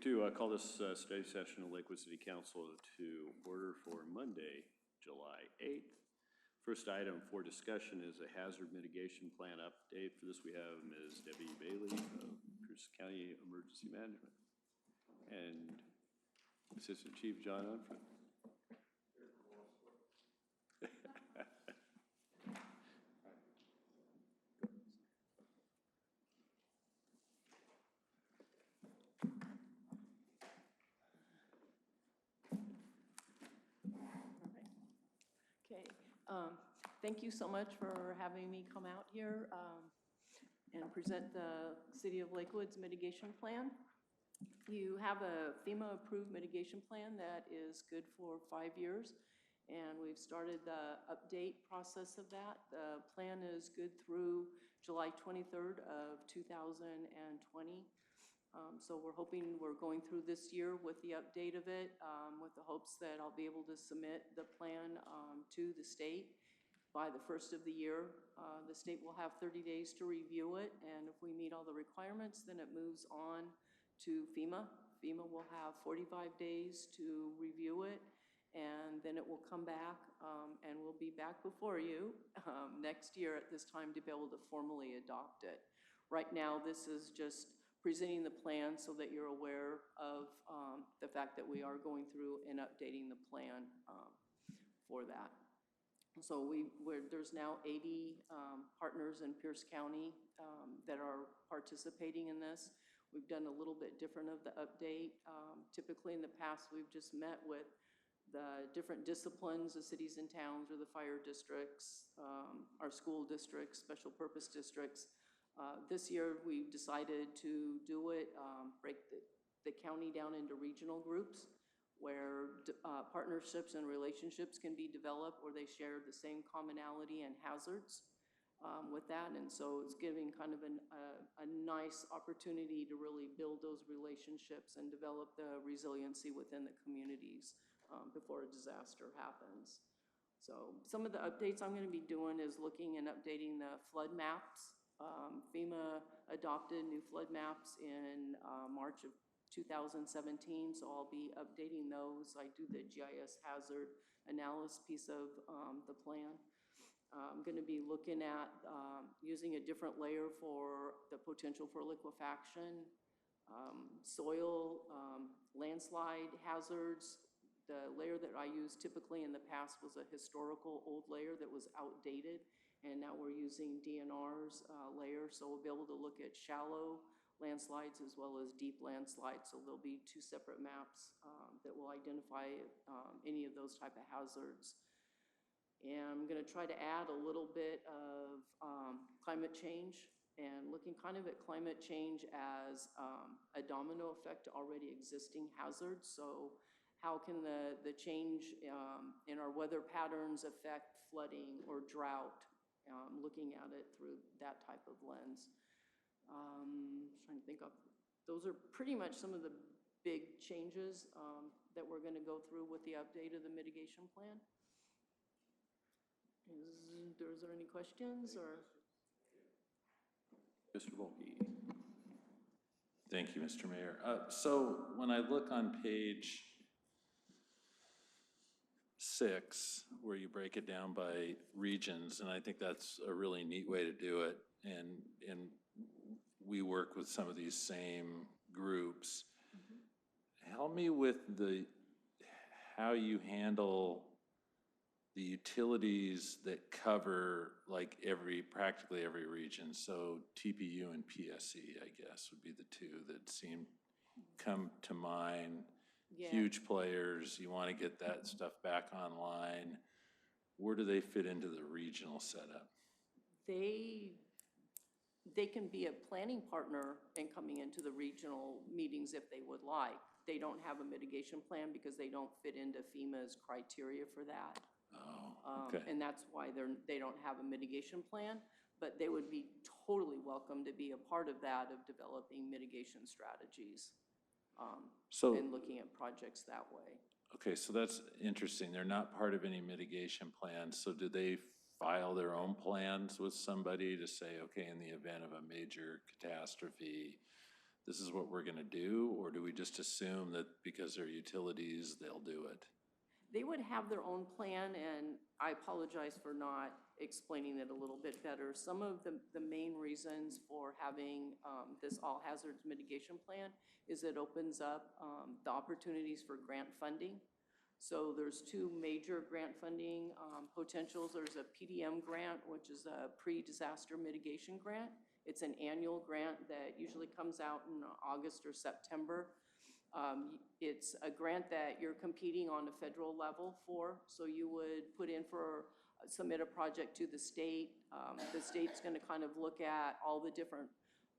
to call this study session of Lakewood City Council to order for Monday, July 8th. First item for discussion is a hazard mitigation plan update. For this, we have Ms. Debbie Bailey of Pierce County Emergency Management and Assistant Chief John Unford. Okay, thank you so much for having me come out here and present the City of Lakewood's mitigation plan. You have a FEMA-approved mitigation plan that is good for 5 years, and we've started the update process of that. The plan is good through July 23rd of 2020. So we're going through this year with the update of it, with the hopes that I'll be able to submit the plan to the state by the first of the year. The state will have 30 days to review it, and if we meet all the requirements, then it moves on to FEMA. FEMA will have 45 days to review it, and then it will come back, and we'll be back before you next year at this time to be able to formally adopt it. Right now, this is just presenting the plan so that you're aware of the fact that we are going through and updating the plan for that. So there's now 80 partners in Pierce County that are participating in this. We've done a little bit different of the update. Typically in the past, we've just met with the different disciplines, the cities and towns, or the fire districts, our school districts, special purpose districts. This year, we've decided to do it, break the county down into regional groups where partnerships and relationships can be developed where they share the same commonality and hazards with that. And so it's giving kind of a nice opportunity to really build those relationships and develop the resiliency within the communities before a disaster happens. So some of the updates I'm going to be doing is looking and updating the flood maps. FEMA adopted new flood maps in March of 2017, so I'll be updating those. I do the GIS hazard analysis piece of the plan. I'm going to be looking at using a different layer for the potential for liquefaction, soil, landslide hazards. The layer that I used typically in the past was a historical old layer that was outdated. And now we're using DNR's layer, so we'll be able to look at shallow landslides as well as deep landslides. So there'll be two separate maps that will identify any of those type of hazards. And I'm going to try to add a little bit of climate change and looking kind of at climate change as a domino effect to already existing hazards. So how can the change in our weather patterns affect flooding or drought? Looking at it through that type of lens. Trying to think of, those are pretty much some of the big changes that we're going to go through with the update of the mitigation plan. Is there any questions or? Mr. Volpe. Thank you, Mr. Mayor. So when I look on page 6, where you break it down by regions, and I think that's a really neat way to do it, and we work with some of these same groups. Help me with how you handle the utilities that cover like practically every region. So TPU and PSE, I guess, would be the two that come to mind. Yeah. Huge players, you want to get that stuff back online. Where do they fit into the regional setup? They can be a planning partner in coming into the regional meetings if they would like. They don't have a mitigation plan because they don't fit into FEMA's criteria for that. Oh, okay. And that's why they don't have a mitigation plan, but they would be totally welcome to be a part of that, of developing mitigation strategies. And looking at projects that way. Okay, so that's interesting. They're not part of any mitigation plans. So do they file their own plans with somebody to say, okay, in the event of a major catastrophe, this is what we're gonna do? Or do we just assume that because they're utilities, they'll do it? They would have their own plan, and I apologize for not explaining it a little bit better. Some of the main reasons for having this all hazards mitigation plan is it opens up the opportunities for grant funding. So there's two major grant funding potentials. There's a PDM grant, which is a pre-disaster mitigation grant. It's an annual grant that usually comes out in August or September. It's a grant that you're competing on a federal level for, so you would put in for, submit a project to the state. The state's gonna kind of look at all the different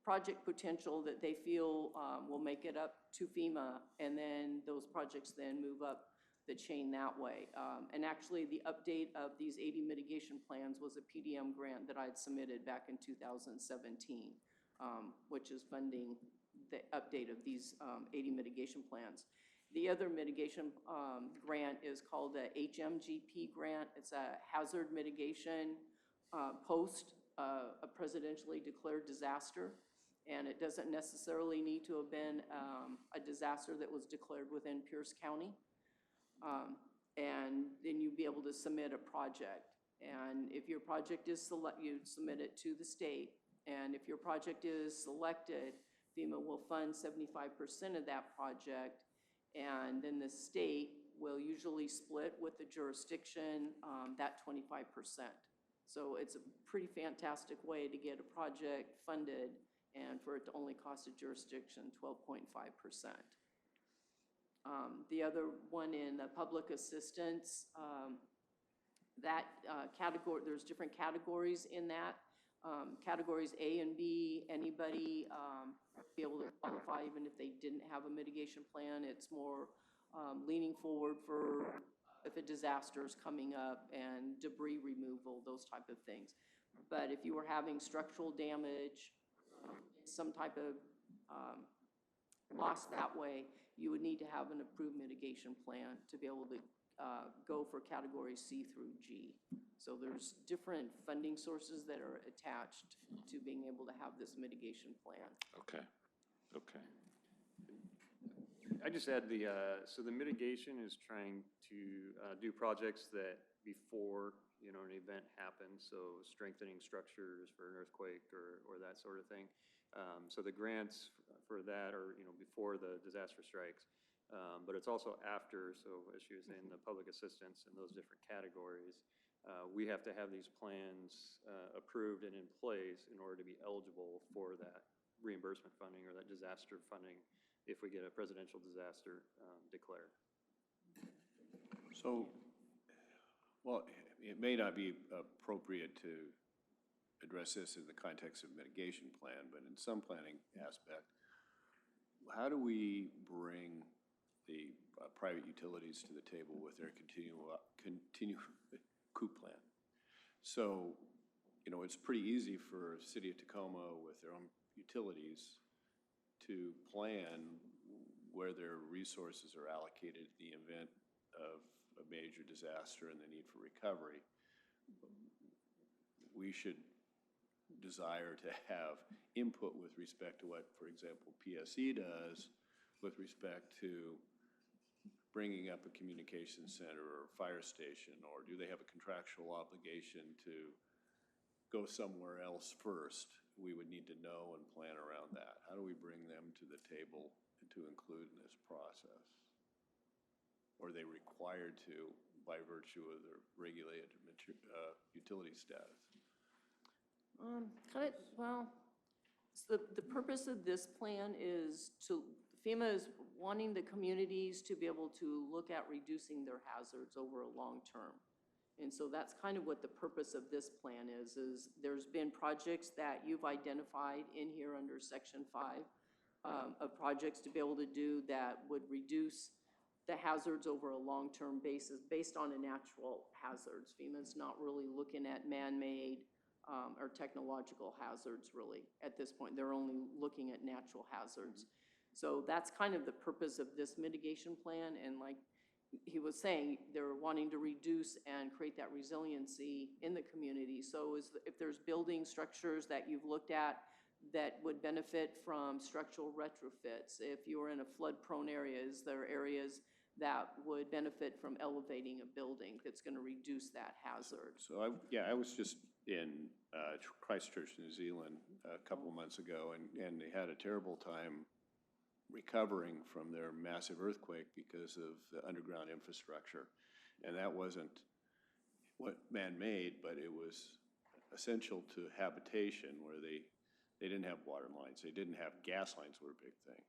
project potential that they feel will make it up to FEMA, and then those projects then move up the chain that way. And actually, the update of these 80 mitigation plans was a PDM grant that I had submitted back in 2017, which is funding the update of these 80 mitigation plans. The other mitigation grant is called a HMGP grant. It's a hazard mitigation post a presidentially declared disaster. And it doesn't necessarily need to have been a disaster that was declared within Pierce County. And then you'd be able to submit a project. And if your project is you'd submit it to the state. And if your project is selected, FEMA will fund 75% of that project, and then the state will usually split with the jurisdiction that 25%. So it's a pretty fantastic way to get a project funded and for it to only cost a jurisdiction 12.5%. The other one in the public assistance, that category, there's different categories in that. Categories A and B, anybody be able to qualify even if they didn't have a mitigation plan. It's more leaning forward for if a disaster is coming up and debris removal, those type of things. But if you were having structural damage, some type of loss that way, you would need to have an approved mitigation plan to be able to go for categories C through G. So there's different funding sources that are attached to being able to have this mitigation plan. Okay, okay. I just add so the mitigation is trying to do projects that before, an event happens, so strengthening structures for an earthquake or that sort of thing. So the grants for that are, before the disaster strikes. But it's also after, so as she was saying, the public assistance and those different categories, we have to have these plans approved and in place in order to be eligible for that reimbursement funding or that disaster funding if we get a presidential disaster declared. So, well, it may not be appropriate to address this in the context of mitigation plan, but in some planning aspect, how do we bring the private utilities to the table with their COOP plan? So, it's pretty easy for City of Tacoma with their own utilities to plan where their resources are allocated in the event of a major disaster and the need for recovery. We should desire to have input with respect to what, for example, PSE does with respect to bringing up a communication center or fire station, or do they have a contractual obligation to go somewhere else first? We would need to know and plan around that. How do we bring them to the table to include in this process? Or are they required to by virtue of their regulated utility status? Well, so the purpose of this plan is FEMA is wanting the communities to be able to look at reducing their hazards over a long term. And so that's kind of what the purpose of this plan is there's been projects that you've identified in here under Section 5 of projects to be able to do that would reduce the hazards over a long-term basis based on a natural hazards. FEMA's not really looking at man-made or technological hazards really at this point. They're only looking at natural hazards. So that's kind of the purpose of this mitigation plan. And like he was saying, they're wanting to reduce and create that resiliency in the community. So if there's building structures that you've looked at that would benefit from structural retrofits? If you're in a flood-prone area, is there areas that would benefit from elevating a building that's going to reduce that hazard? So I was just in Christchurch, New Zealand, a couple of months ago, and they had a terrible time recovering from their massive earthquake because of the underground infrastructure. And that wasn't what man-made, but it was essential to habitation, where they didn't have water lines, they didn't have gas lines, were a big thing.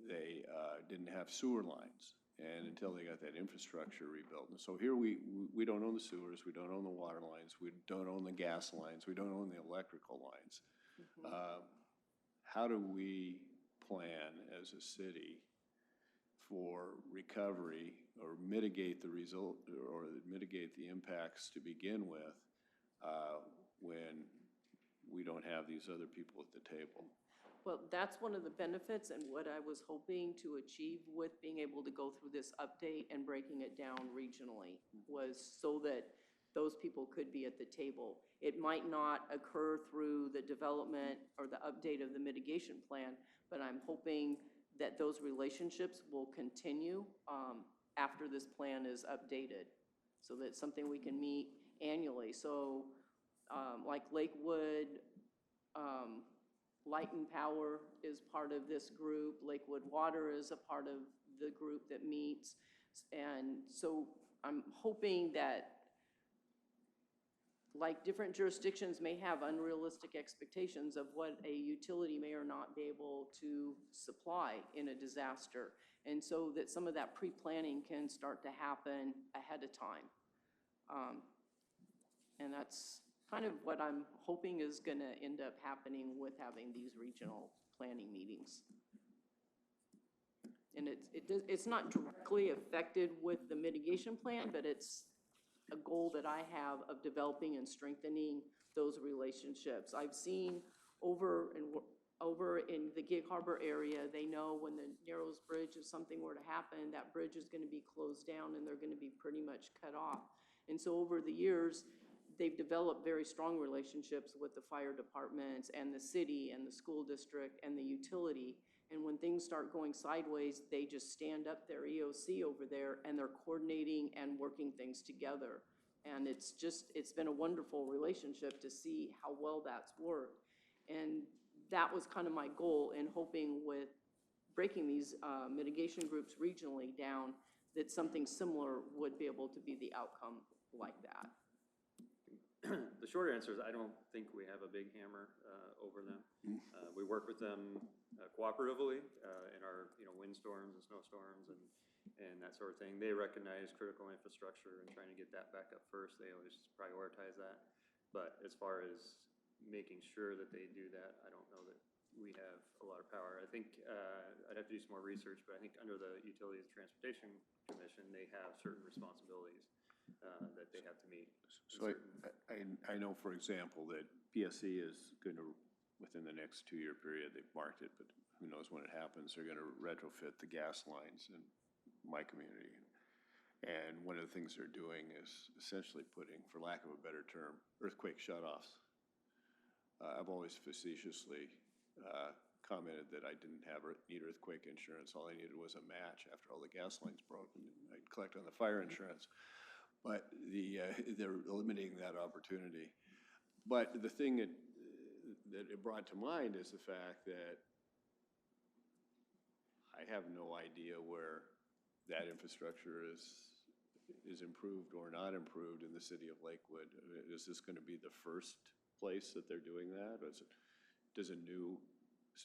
They didn't have sewer lines, and until they got that infrastructure rebuilt. And so here we don't own the sewers, we don't own the water lines, we don't own the gas lines, we don't own the electrical lines. How do we plan as a city for recovery or mitigate the result or mitigate the impacts to begin with when we don't have these other people at the table? Well, that's one of the benefits and what I was hoping to achieve with being able to go through this update and breaking it down regionally, was so that those people could be at the table. It might not occur through the development or the update of the mitigation plan, but I'm hoping that those relationships will continue after this plan is updated, so that it's something we can meet annually. So like Lakewood, Light and Power is part of this group. Lakewood Water is a part of the group that meets. And so I'm hoping that, like different jurisdictions may have unrealistic expectations of what a utility may or not be able to supply in a disaster. And so that some of that pre-planning can start to happen ahead of time. And that's kind of what I'm hoping is going to end up happening with having these regional planning meetings. And it's not directly affected with the mitigation plan, but it's a goal that I have of developing and strengthening those relationships. I've seen over in the Gig Harbor area, they know when the Narrows Bridge, if something were to happen, that bridge is going to be closed down and they're going to be pretty much cut off. And so over the years, they've developed very strong relationships with the fire departments and the city and the school district and the utility. And when things start going sideways, they just stand up their EOC over there and they're coordinating and working things together. And it's been a wonderful relationship to see how well that's worked. And that was kind of my goal in hoping with breaking these mitigation groups regionally down, that something similar would be able to be the outcome like that. The short answer is I don't think we have a big hammer over them. We work with them cooperatively in our windstorms and snowstorms and that sort of thing. They recognize critical infrastructure and trying to get that back up first. They always prioritize that. But as far as making sure that they do that, I don't know that we have a lot of power. I think I'd have to do some more research, but I think under the Utilities and Transportation Commission, they have certain responsibilities that they have to meet. So I know, for example, that PSC is going to, within the next 2-year period, they've marked it, but who knows when it happens, they're going to retrofit the gas lines in my community. And one of the things they're doing is essentially putting, for lack of a better term, earthquake shutoffs. I've always facetiously commented that I didn't need earthquake insurance. All I needed was a match after all the gas lines broke, and I'd collect on the fire insurance. But they're eliminating that opportunity. But the thing that it brought to mind is the fact that I have no idea where that infrastructure is improved or not improved in the city of Lakewood. Is this going to be the first place that they're doing that? Or does a new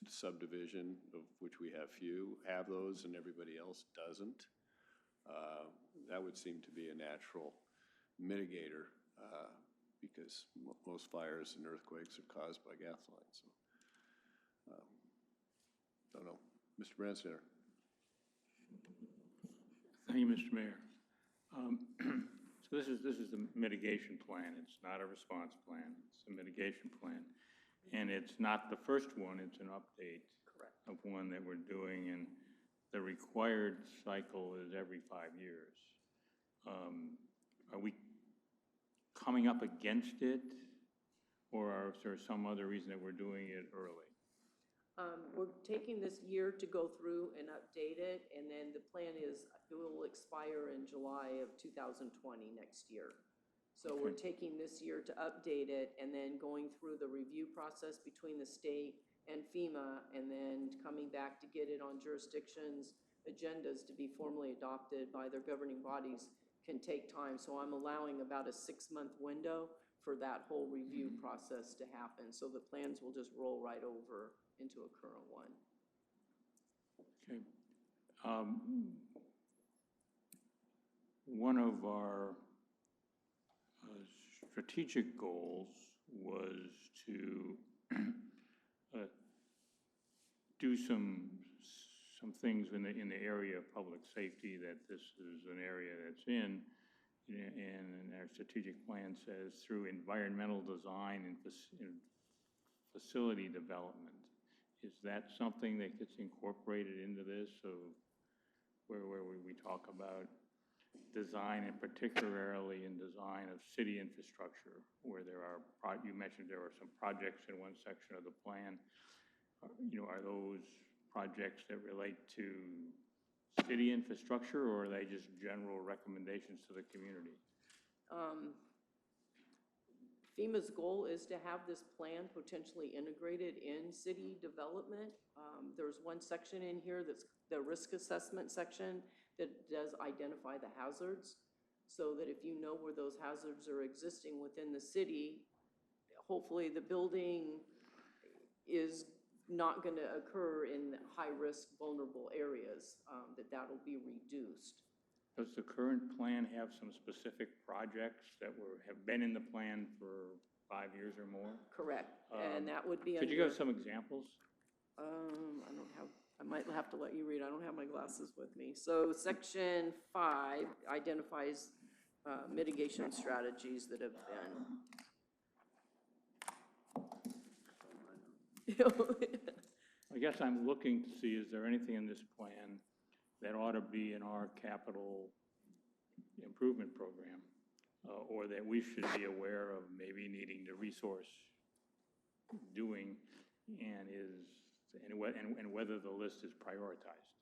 subdivision, of which we have few, have those and everybody else doesn't? That would seem to be a natural mitigator because most fires and earthquakes are caused by gas lines. So, don't know. Mr. Branstetter. Thank you, Mr. Mayor. So this is the mitigation plan. It's not a response plan. It's a mitigation plan. And it's not the first one. It's an update of one that we're doing. And the required cycle is every 5 years. Are we coming up against it? Is there some other reason that we're doing it early? We're taking this year to go through and update it, and then the plan is it will expire in July of 2020, next year. So we're taking this year to update it, and then going through the review process between the state and FEMA, and then coming back to get it on jurisdictions' agendas to be formally adopted by their governing bodies can take time. So I'm allowing about a 6-month window for that whole review process to happen. So the plans will just roll right over into a current one. Okay. One of our strategic goals was to do some things in the area of public safety, that this is an area that's in, and our strategic plan says through environmental design and facility development. Is that something that gets incorporated into this? So where we talk about design, and particularly in design of city infrastructure, where there are, you mentioned there are some projects in one section of the plan. Are those projects that relate to city infrastructure, or are they just general recommendations to the community? FEMA's goal is to have this plan potentially integrated in city development. There's one section in here that's the risk assessment section that does identify the hazards, so that if you know where those hazards are existing within the city, hopefully the building is not going to occur in high-risk, vulnerable areas, that'll be reduced. Does the current plan have some specific projects that have been in the plan for 5 years or more? Correct, and that would be Could you give us some examples? I might have to let you read. I don't have my glasses with me. So Section 5 identifies mitigation strategies that have been. I guess I'm looking to see, is there anything in this plan that ought to be in our capital improvement program, or that we should be aware of maybe needing to resource doing, and whether the list is prioritized?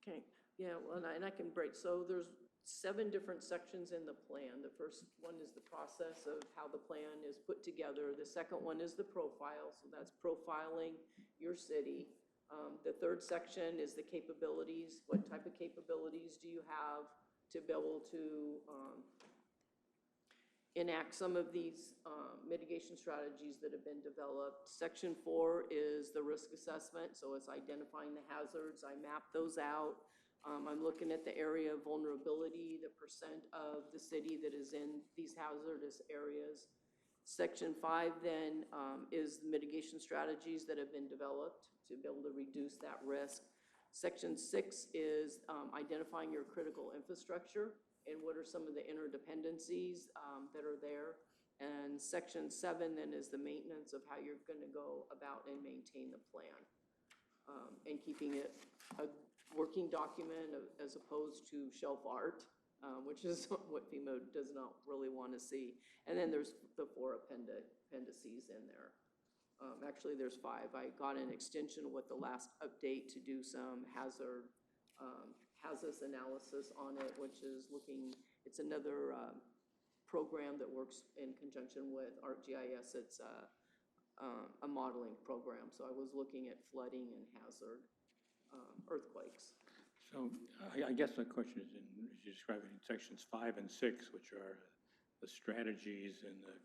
Okay, yeah, well, and I can break. So there's 7 different sections in the plan. The first one is the process of how the plan is put together. The second one is the profile, so that's profiling your city. The third section is the capabilities. What type of capabilities do you have to be able to enact some of these mitigation strategies that have been developed? Section 4 is the risk assessment, so it's identifying the hazards. I map those out. I'm looking at the area of vulnerability, the percent of the city that is in these hazardous areas. Section 5 then is the mitigation strategies that have been developed to be able to reduce that risk. Section 6 is identifying your critical infrastructure and what are some of the interdependencies that are there. And Section 7 then is the maintenance of how you're going to go about and maintain the plan, and keeping it a working document as opposed to shelf art, which is what FEMA does not really want to see. And then there's the 4 appendices in there. Actually, there's 5. I got an extension with the last update to do some hazardous analysis on it, which is it's another program that works in conjunction with ArcGIS. It's a modeling program. So I was looking at flooding and hazard earthquakes. So I guess the question is, as you described it in sections 5 and 6, which are the strategies and the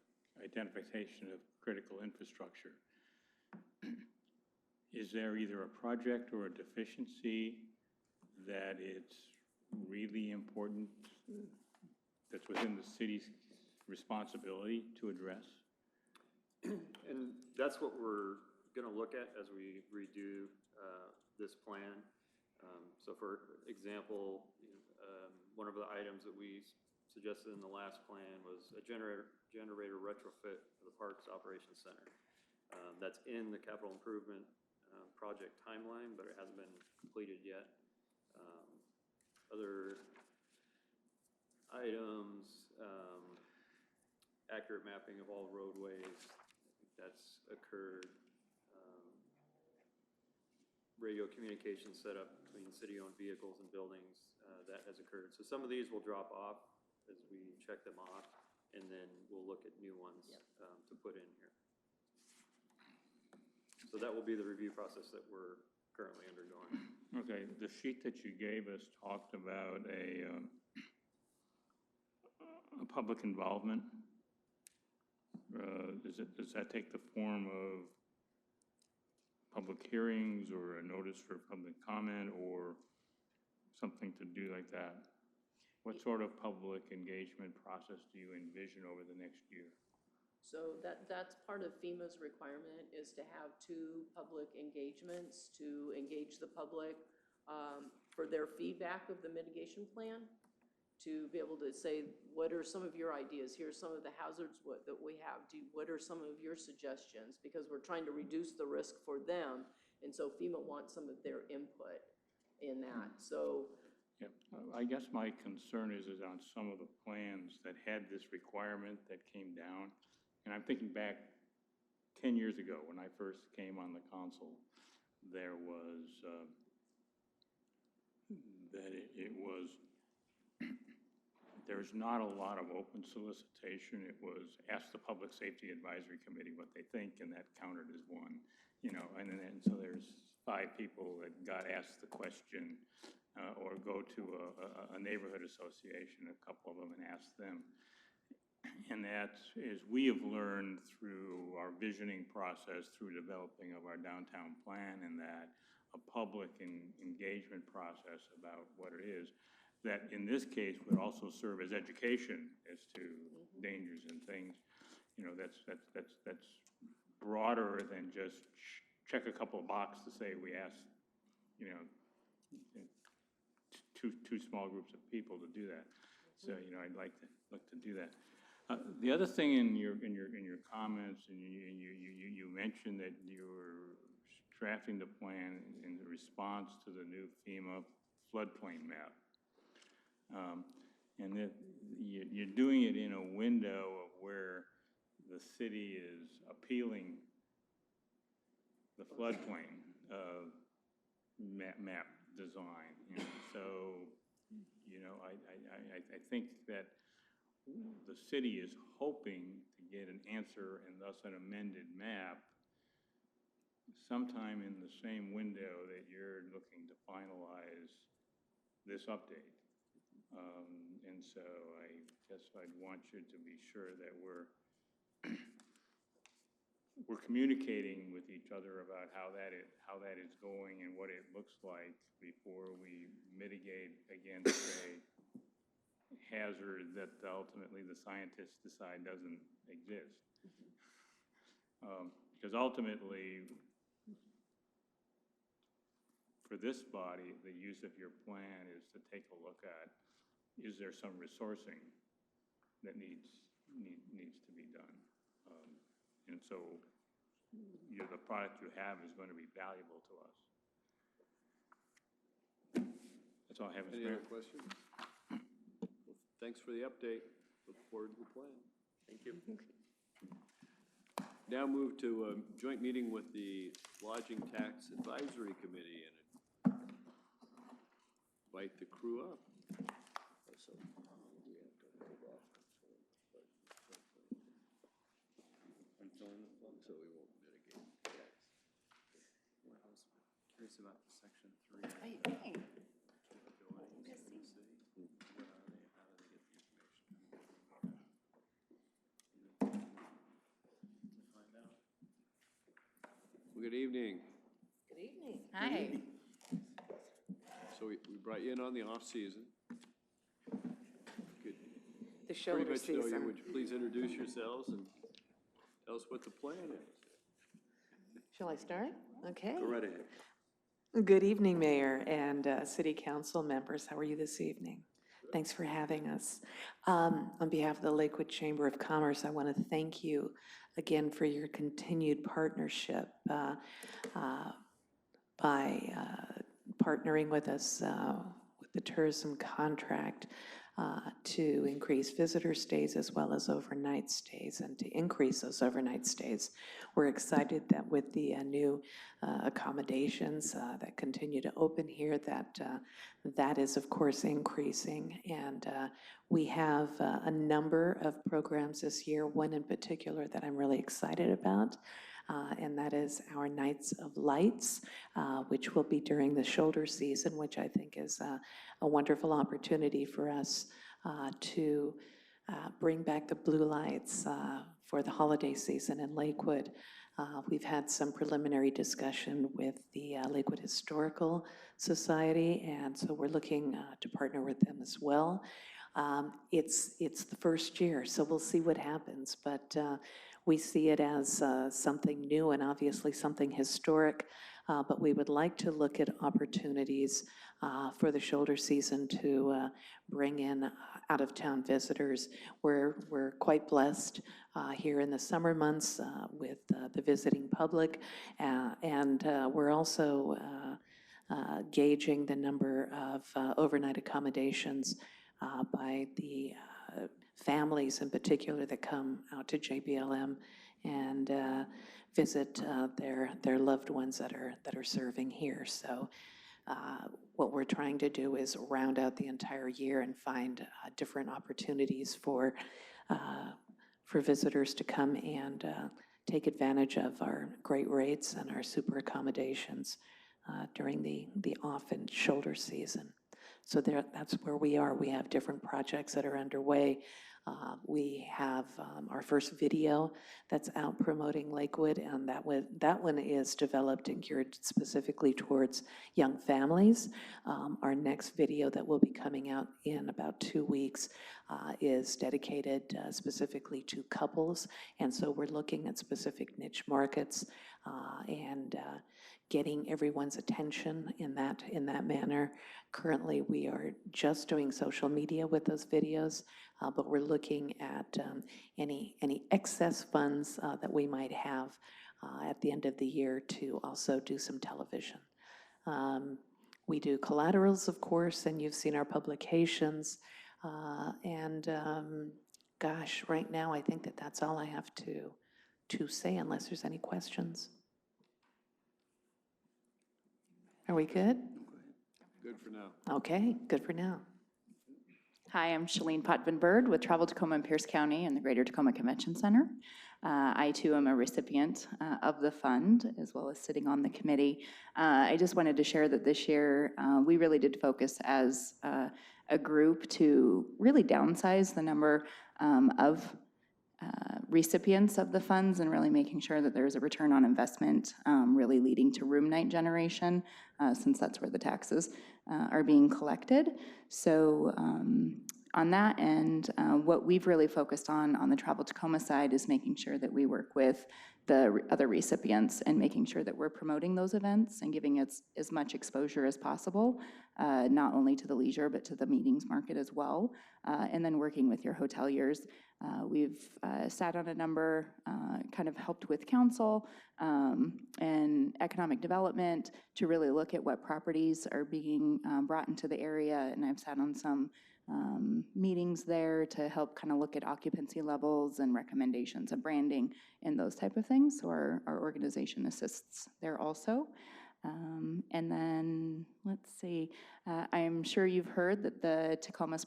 identification of critical infrastructure, is there either a project or a deficiency that it's really important, that's within the city's responsibility to address? And that's what we're going to look at as we redo this plan. So for example, one of the items that we suggested in the last plan was a generator retrofit for the Parks Operations Center. That's in the capital improvement project timeline, but it hasn't been completed yet. Other items, accurate mapping of all roadways. I think that's occurred. Radio communication set up between city-owned vehicles and buildings, that has occurred. So some of these will drop off as we check them off, and then we'll look at new ones to put in here. So that will be the review process that we're currently undergoing. Okay, the sheet that you gave us talked about a public involvement. Does that take the form of public hearings or a notice for public comment or something to do like that? What sort of public engagement process do you envision over the next year? So that's part of FEMA's requirement, is to have 2 public engagements to engage the public for their feedback of the mitigation plan, to be able to say, what are some of your ideas? Here's some of the hazards that we have. What are some of your suggestions? Because we're trying to reduce the risk for them, and so FEMA wants some of their input in that. So Yeah, I guess my concern is on some of the plans that had this requirement that came down. And I'm thinking back 10 years ago when I first came on the council, there was, there's not a lot of open solicitation. It was ask the Public Safety Advisory Committee what they think, and that counted as 1, and so there's 5 people that got asked the question, or go to a neighborhood association, a couple of them, and ask them. And that is, we have learned through our visioning process, through developing of our downtown plan, and that a public engagement process about what it is, that in this case would also serve as education as to dangers and things. That's broader than just check a couple of boxes to say we asked, two small groups of people to do that. So, I'd like to look to do that. The other thing in your comments, and you mentioned that you were drafting the plan in response to the new FEMA floodplain map. And that you're doing it in a window of where the city is appealing the floodplain map design. So, I think that the city is hoping to get an answer and thus an amended map sometime in the same window that you're looking to finalize this update. And so I guess I'd want you to be sure that we're communicating with each other about how that is going and what it looks like before we mitigate against a hazard that ultimately the scientists decide doesn't exist. Because ultimately, for this body, the use of your plan is to take a look at, is there some resourcing that needs to be done? And so the product you have is going to be valuable to us. That's all I have, Mr. Any Mayor. other questions? Well, thanks for the update. Look forward to the plan. Thank you. Now move to a joint meeting with the Lodging Tax Advisory Committee and invite the crew up. So we won't mitigate tax. I was curious about section 3. Capabilities in the city. What are they? How do they get the information? To find out. Well, good evening. Good evening. Hi. So we brought you in on the off-season. Good. The Pretty shoulder much know you. season. Would you please introduce yourselves and tell us what the plan is? Shall I start? Okay. Go right ahead. Good evening, Mayor and City Council members. How are you this evening? Thanks for having us. On behalf of the Lakewood Chamber of Commerce, I want to thank you again for your continued partnership by partnering with us with the tourism contract. to increase visitor stays as well as overnight stays and to increase those overnight stays. We're excited that with the new accommodations that continue to open here, that is, of course, increasing. And we have a number of programs this year, one in particular that I'm really excited about, and that is our Nights of Lights, which will be during the shoulder season, which I think is a wonderful opportunity for us to bring back the blue lights for the holiday season in Lakewood. We've had some preliminary discussion with the Lakewood Historical Society, and so we're looking to partner with them as well. It's the first year, so we'll see what happens, but we see it as something new and obviously something historic, but we would like to look at opportunities for the shoulder season to bring in out-of-town visitors. We're quite blessed here in the summer months with the visiting public, and we're also gauging the number of overnight accommodations by the families in particular that come out to JBLM and visit their loved ones that are serving here. So what we're trying to do is round out the entire year and find different opportunities for visitors to come and take advantage of our great rates and our super accommodations during the off and shoulder season. So that's where we are. We have different projects that are underway. We have our first video that's out promoting Lakewood, and that one is developed and geared specifically towards young families. Our next video that will be coming out in about 2 weeks is dedicated specifically to couples, and so we're looking at specific niche markets and getting everyone's attention in that manner. Currently, we are just doing social media with those videos, but we're looking at any excess funds that we might have at the end of the year to also do some television. We do collaterals, of course, and you've seen our publications. Gosh, right now, I think that's all I have to say, unless there's any questions. Are we good? Good for now. Okay, good for now. Hi, I'm Shalene Potvin-Bird with Travel Tacoma and Pierce County and the Greater Tacoma Convention Center. I too am a recipient of the fund, as well as sitting on the committee. I just wanted to share that this year we really did focus as a group to really downsize the number of recipients of the funds and really making sure that there's a return on investment, really leading to room night generation, since that's where the taxes are being collected. So on that end, what we've really focused on the Travel Tacoma side is making sure that we work with the other recipients and making sure that we're promoting those events and giving it as much exposure as possible, not only to the leisure, but to the meetings market as well. And then working with your hoteliers. We've sat on a number, kind of helped with council and economic development to really look at what properties are being brought into the area. And I've sat on some meetings there to help kind of look at occupancy levels and recommendations of branding and those type of things. So our organization assists there also. And then, let's see, I'm sure you've heard that the Tacoma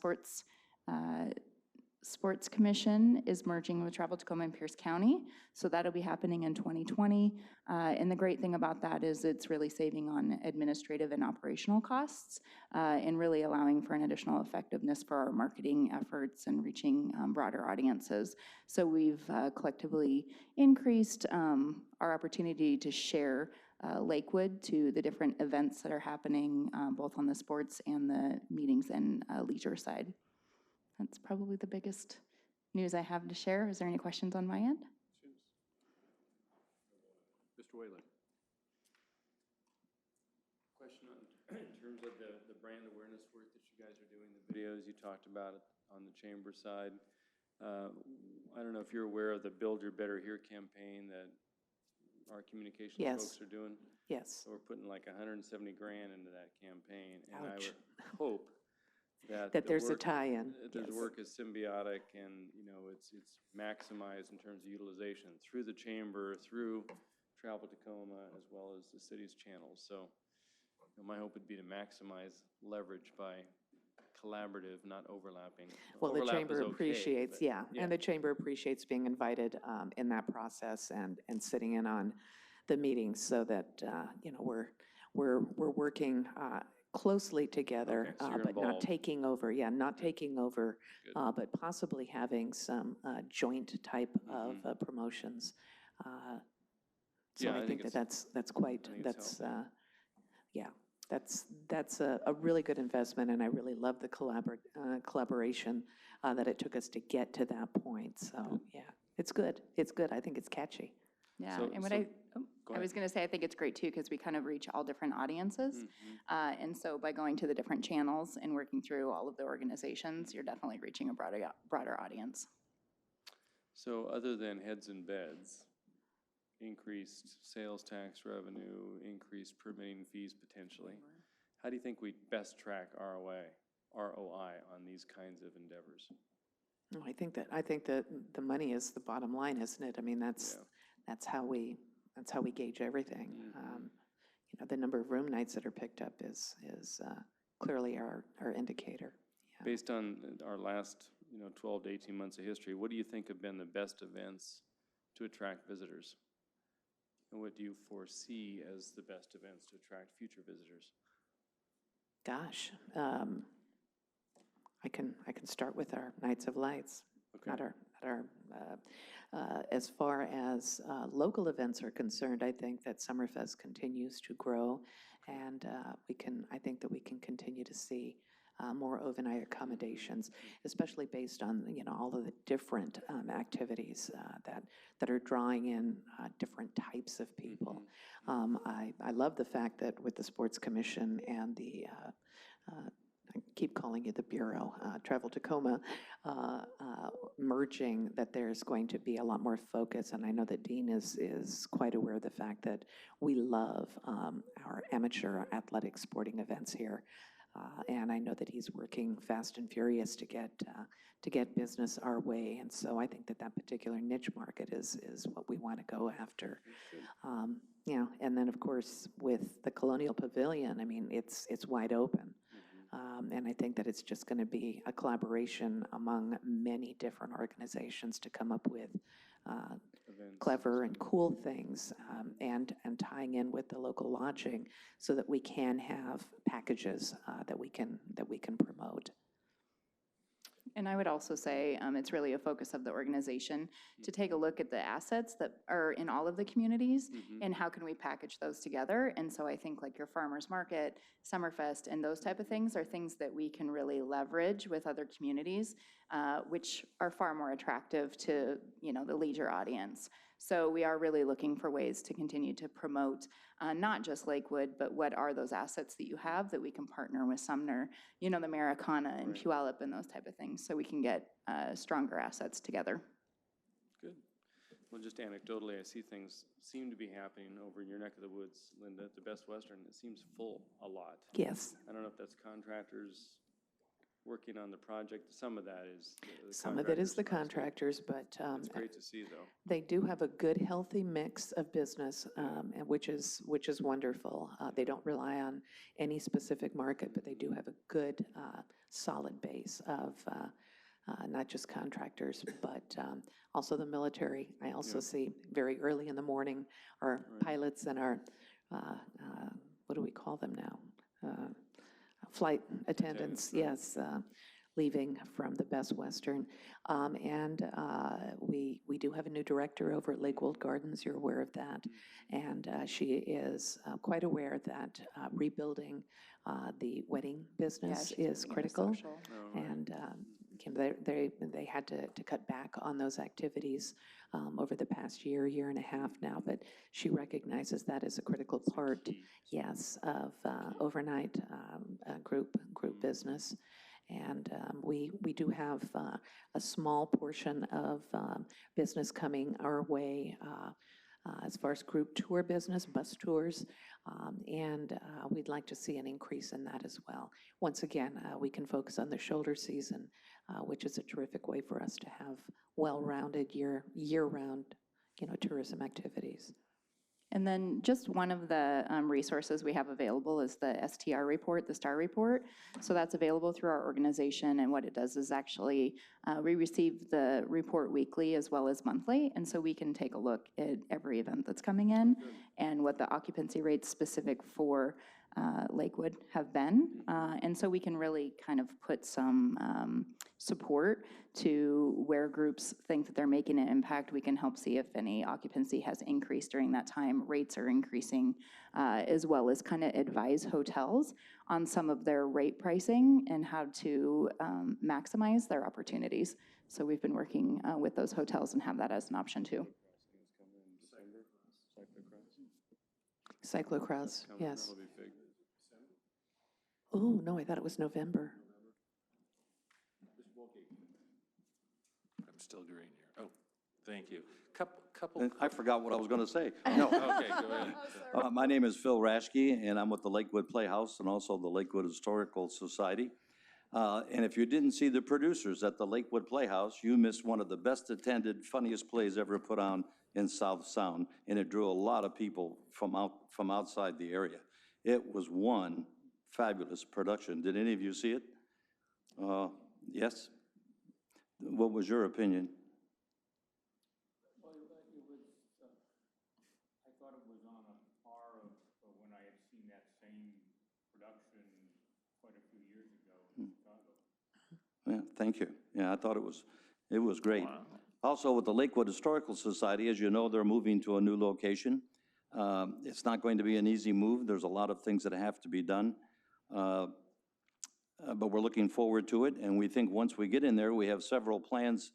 Sports Commission is merging with Travel Tacoma and Pierce County, so that'll be happening in 2020. And the great thing about that is it's really saving on administrative and operational costs and really allowing for an additional effectiveness for our marketing efforts and reaching broader audiences. So we've collectively increased our opportunity to share Lakewood to the different events that are happening both on the sports and the meetings and leisure side. That's probably the biggest news I have to share. Is there any questions on my end? Mr. Whalen. Question in terms of the brand awareness work that you guys are doing, the videos you talked about on the chamber side. I don't know if you're aware of the Build Your Better Here campaign that our communications folks are doing. Yes. So we're putting like 170 grand into that campaign. And I Ouch. would hope that that the there's a work- tie-in. There's Yes. work is symbiotic and, you know, it's maximized in terms of utilization through the chamber, through Travel Tacoma, as well as the city's channels. So you know, my hope would be to maximize leverage by collaborative, not overlapping. Well, the Overlap chamber is okay, appreciates, but- yeah, and the chamber appreciates being invited in that process and sitting in on the meetings so that, you know, we're working closely together, Okay, so you're but not involved. taking over, yeah, not taking over, Good. but possibly having some joint type of promotions. So Yeah, I I think think that it's- that's quite, I think it's that's, healthy. yeah, that's a really good investment, and I really love the collaboration that it took us to get to that point. So, yeah, it's good. It's good. I think it's catchy. Yeah, So- and what so- I Go I ahead. was going to say, I think it's great too, because we kind of reach all different audiences. And so by going to the different channels and working through all of the organizations, you're definitely reaching a broader audience. So other than heads and beds, increased sales tax revenue, increased permitting fees potentially, how do you think we best track ROI on these kinds of endeavors? No, I think that the money is the bottom line, isn't it? I mean, that's how we gauge everything. You know, the number of room nights that are picked up is clearly our indicator. Yeah. Based on our last, 12 to 18 months of history, what do you think have been the best events to attract visitors? And what do you foresee as the best events to attract future visitors? Gosh, I can start with our Nights of Lights. Okay. As far as local events are concerned, I think that Summerfest continues to grow, and I think that we can continue to see more overnight accommodations, especially based on, all of the different activities that are drawing in different types of people. I love the fact that with the Sports Commission and the I keep calling it the Bureau, Travel Tacoma, merging, that there's going to be a lot more focus. And I know that Dean is quite aware of the fact that we love our amateur athletic sporting events here. And I know that he's working fast and furious to get business our way. And so I think that particular niche market is what we want to go after. And then, of course, with the Colonial Pavilion, I mean, it's wide open. And I think that it's just going to be a collaboration among many different organizations to come up with clever and cool things, and tying in with the local lodging so that we can have packages that we can promote. And I would also say it's really a focus of the organization to take a look at the assets that are in all of the communities and how can we package those together. And so I think like your farmers market, Summerfest, and those type of things are things that we can really leverage with other communities, which are far more attractive to, the leisure audience. So we are really looking for ways to continue to promote not just Lakewood, but what are those assets that you have that we can partner with Sumner, the Americana and Puyallup and those type of things, so we can get stronger assets together. Good. Well, just anecdotally, I see things seem to be happening over in your neck of the woods, Linda, at the Best Western. It seems full a lot. Yes. I don't know if that's contractors working on the project. Some of that is the Some of it is the contractors, contractors, but It's great to see, though. they do have a good, healthy mix of business, and which is wonderful. They don't rely on any specific market, but they do have a good, solid base of not just contractors, but also the military. I also see very early in the morning our pilots and our, what do we call them now? Flight attendants, yes, leaving from the Best Western. And we do have a new director over at Lakewold Gardens, you're aware of that. And she is quite aware that rebuilding the wedding business is critical. And they had to cut back on those activities over the past year and a half now, but she recognizes that as a critical part, yes, of overnight group business. And we do have a small portion of business coming our way as far as group tour business, bus tours, and we'd like to see an increase in that as well. Once again, we can focus on the shoulder season, which is a terrific way for us to have well-rounded year-round, tourism activities. And then just one of the resources we have available is the STR report, the STAR report. So that's available through our organization, and what it does is actually, we receive the report weekly as well as monthly, and so we can take a look at every event that's coming in and what the occupancy rates specific for Lakewood have been. And so we can really kind of put some support to where groups think that they're making an impact. We can help see if any occupancy has increased during that time, rates are increasing, as well as kind of advise hotels on some of their rate pricing and how to maximize their opportunities. So we've been working with those hotels and have that as an option too. Cyclocross, yes. Oh, no, I thought it was November. I'm still green here. Oh, thank you. Couple. I forgot what I was going to say. No, okay, go ahead. My name is Phil Raschke, and I'm with the Lakewood Playhouse and also the Lakewood Historical Society. And if you didn't see the producers at the Lakewood Playhouse, you missed one of the best attended, funniest plays ever put on in South Sound, and it drew a lot of people from outside the area. It was one fabulous production. Did any of you see it? Yes? What was your opinion? Well, I thought it was on a par of when I had seen that same production quite a few years ago in Chicago. Yeah, thank you. Yeah, I thought it was great. Wow. Also, with the Lakewood Historical Society, as you know, they're moving to a new location. It's not going to be an easy move. There's a lot of things that have to be done. But we're looking forward to it, and we think once we get in there, we have several plans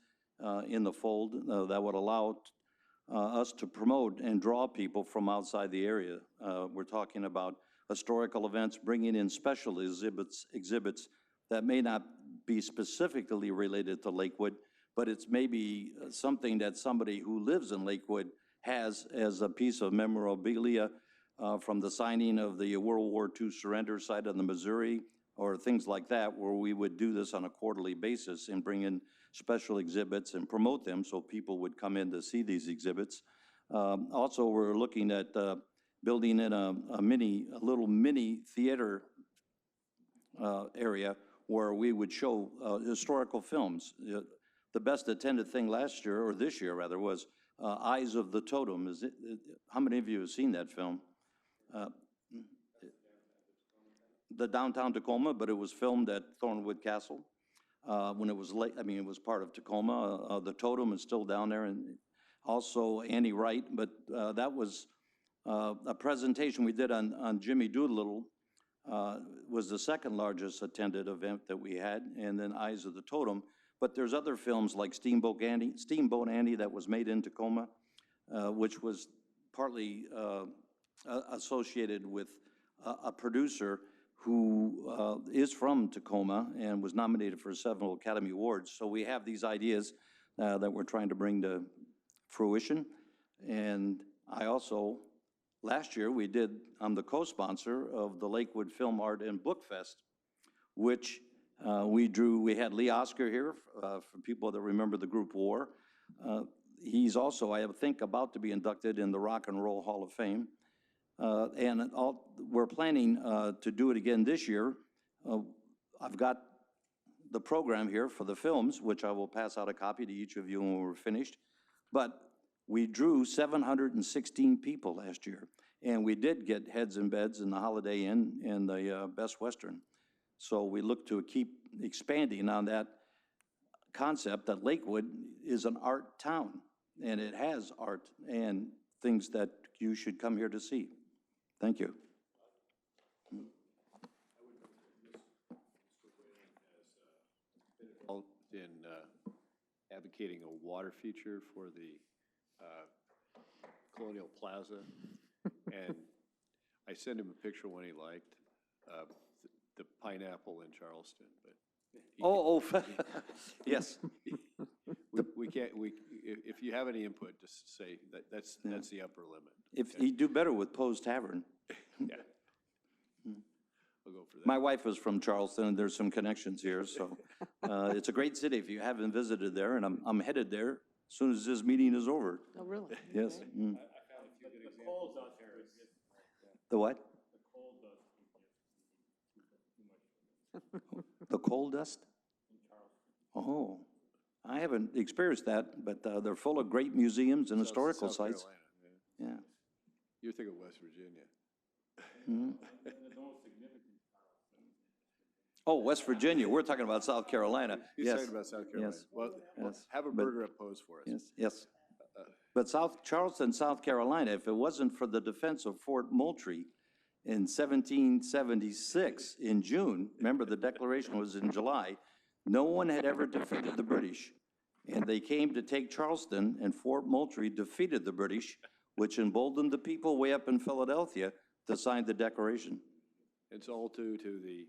in the fold that would allow us to promote and draw people from outside the area. We're talking about historical events, bringing in special exhibits that may not be specifically related to Lakewood, but it's maybe something that somebody who lives in Lakewood has as a piece of memorabilia from the signing of the World War II surrender site on the Missouri, or things like that, where we would do this on a quarterly basis and bring in special exhibits and promote them so people would come in to see these exhibits. Also, we're looking at building in a little mini theater area where we would show historical films. The best attended thing last year, or this year rather, was Eyes of the Totem. How many of you have seen that film? The downtown Tacoma, but it was filmed at Thornwood Castle when it was late. I mean, it was part of Tacoma. The Totem is still down there, and also Annie Wright. But that was a presentation we did on Jimmy Doolittle. Was the second largest attended event that we had, and then Eyes of the Totem. But there's other films like Steamboat Annie that was made in Tacoma, which was partly associated with a producer who is from Tacoma and was nominated for several Academy Awards. So we have these ideas that we're trying to bring to fruition. And I also, last year I'm the co-sponsor of the Lakewood Film Art and Book Fest, which we had Lee Oscar here, for people that remember the group War. He's also, I think, about to be inducted in the Rock and Roll Hall of Fame. We're planning to do it again this year. I've got the program here for the films, which I will pass out a copy to each of you when we're finished. But we drew 716 people last year, and we did get heads and beds in the Holiday Inn and the Best Western. So we look to keep expanding on that concept that Lakewood is an art town, and it has art and things that you should come here to see. Thank you. In advocating a water feature for the Colonial Plaza, and I sent him a picture when he liked the pineapple in Charleston, but Yes. We can't, if you have any input, just say that that's the upper limit. If, he'd do better with Poe's Tavern. Yeah. We'll go for that. My wife is from Charleston, and there's some connections here, so it's a great city if you haven't visited there, and I'm headed there as soon as this meeting is over. Oh, really? Yes. Mm. The what? The coal dust? Oh, I haven't experienced that, but they're full of great museums and historical South sites. Carolina, Yeah. You're thinking West Virginia. Mhm. Oh, West Virginia, we're talking about South Carolina. He's Yes, talking about South Carolina. yes, Well, yes. have a But- burger at Poe's for us. yes, yes. But Charleston, South Carolina, if it wasn't for the defense of Fort Moultrie in 1776 in June, remember the declaration was in July, no one had ever defeated the British. And they came to take Charleston, and Fort Moultrie defeated the British, which emboldened the people way up in Philadelphia to sign the declaration. It's all due to the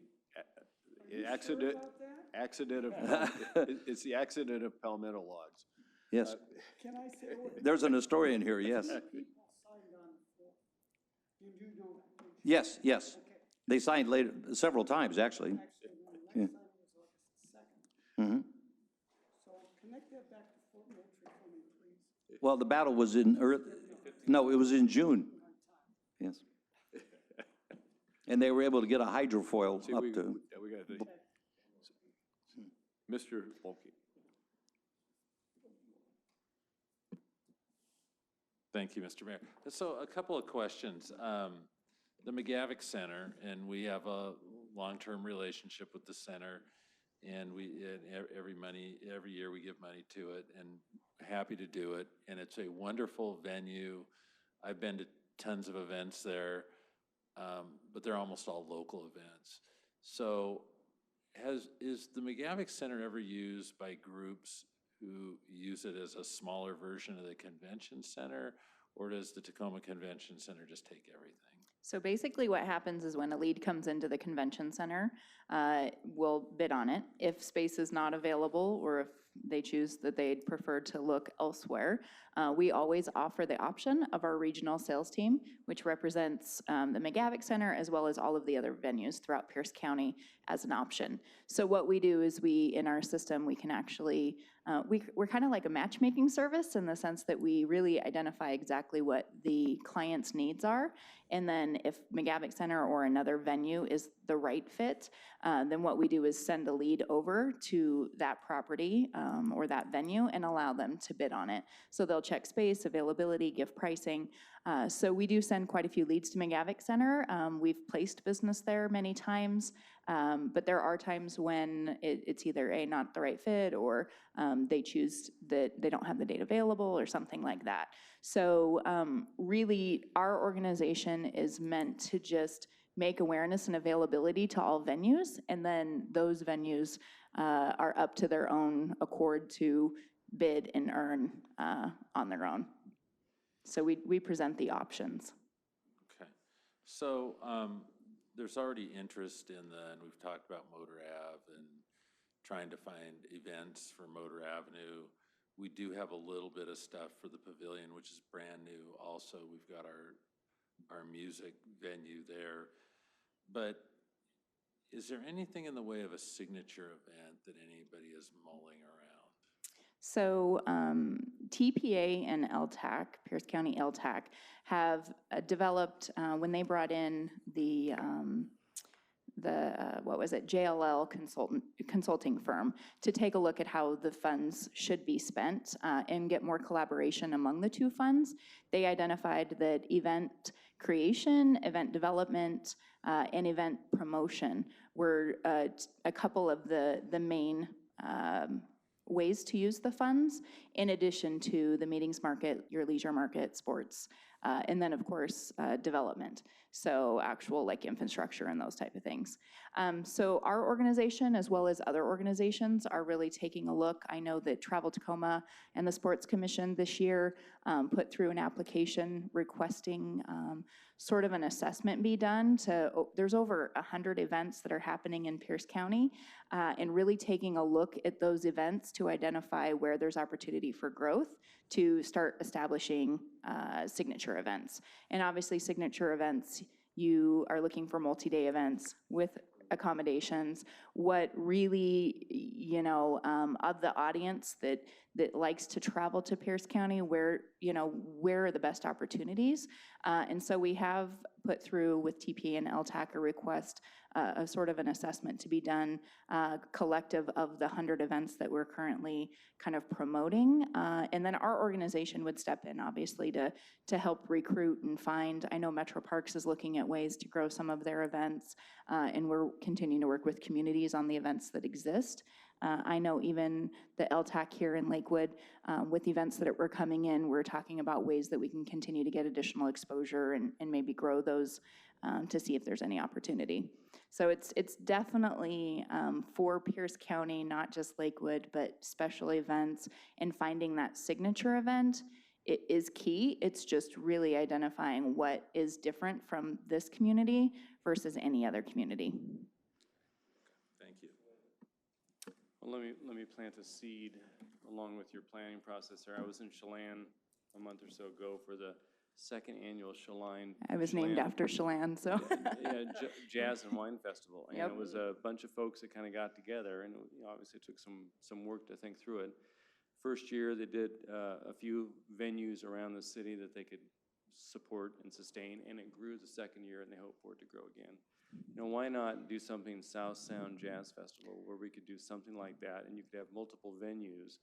accident of, it's the accident of palmetto logs. Yes. Can I say a word? There's an historian here, yes. People signed on for, you do know that, don't you? Yes, yes. They signed later, several times, actually. Actually, Yeah. when the last signing was August 2nd. Mhm. So connect that back to Fort Moultrie for me, please. Well, the battle was in, no, it was in June. Yes. And they were able to get a hydrofoil See, up we to, got to think. Mr. Wolke. Thank you, Mr. Mayor. So a couple of questions. The McGavick Center, and we have a long-term relationship with the center, and every year we give money to it, and happy to do it. And it's a wonderful venue. I've been to tons of events there, but they're almost all local events. So is the McGavick Center ever used by groups who use it as a smaller version of the convention center, or does the Tacoma Convention Center just take everything? So basically what happens is when a lead comes into the convention center, we'll bid on it. If space is not available, or if they choose that they'd prefer to look elsewhere, we always offer the option of our regional sales team, which represents the McGavick Center as well as all of the other venues throughout Pierce County as an option. So what we do is in our system, we can actually, we're kind of like a matchmaking service in the sense that we really identify exactly what the client's needs are. And then if McGavick Center or another venue is the right fit, then what we do is send a lead over to that property or that venue and allow them to bid on it. So they'll check space, availability, give pricing. So we do send quite a few leads to McGavick Center. We've placed business there many times, but there are times when it's either not the right fit, or they choose that they don't have the date available or something like that. So really, our organization is meant to just make awareness and availability to all venues, and then those venues are up to their own accord to bid and earn on their own. So we present the options. Okay. So there's already interest in and we've talked about Motor Ave and trying to find events for Motor Avenue. We do have a little bit of stuff for the pavilion, which is brand new. Also, we've got our music venue there. But is there anything in the way of a signature event that anybody is mulling around? So TPA and LTAC, Pierce County LTAC, have developed, when they brought in the JLL consulting firm to take a look at how the funds should be spent and get more collaboration among the two funds. They identified that event creation, event development, and event promotion were a couple of the main ways to use the funds, in addition to the meetings market, your leisure market, sports, and then of course, development. So actual like infrastructure and those type of things. So our organization, as well as other organizations, are really taking a look. I know that Travel Tacoma and the Sports Commission this year put through an application requesting sort of an assessment be done there's over 100 events that are happening in Pierce County, and really taking a look at those events to identify where there's opportunity for growth to start establishing signature events. And obviously signature events, you are looking for multi-day events with accommodations. What really, of the audience that likes to travel to Pierce County, where are the best opportunities? And so we have put through with TPA and LTAC a request, a sort of an assessment to be done, collective of the 100 events that we're currently kind of promoting. And then our organization would step in, obviously, to help recruit and find. I know Metro Parks is looking at ways to grow some of their events, and we're continuing to work with communities on the events that exist. I know even the LTAC here in Lakewood, with events that were coming in, we're talking about ways that we can continue to get additional exposure and maybe grow those to see if there's any opportunity. So it's definitely for Pierce County, not just Lakewood, but special events, and finding that signature event is key. It's just really identifying what is different from this community versus any other community. Thank you. Well, let me plant a seed along with your planning process there. I was in Chelan a month or so ago for the second annual Chelan. I was named after Chelan, so. Yeah, Jazz and Wine Festival. And Yep. it was a bunch of folks that kind of got together, and obviously it took some work to think through it. First year, they did a few venues around the city that they could support and sustain, and it grew the second year, and they hope for it to grow again. Why not do something South Sound Jazz Festival, where we could do something like that, and you could have multiple venues,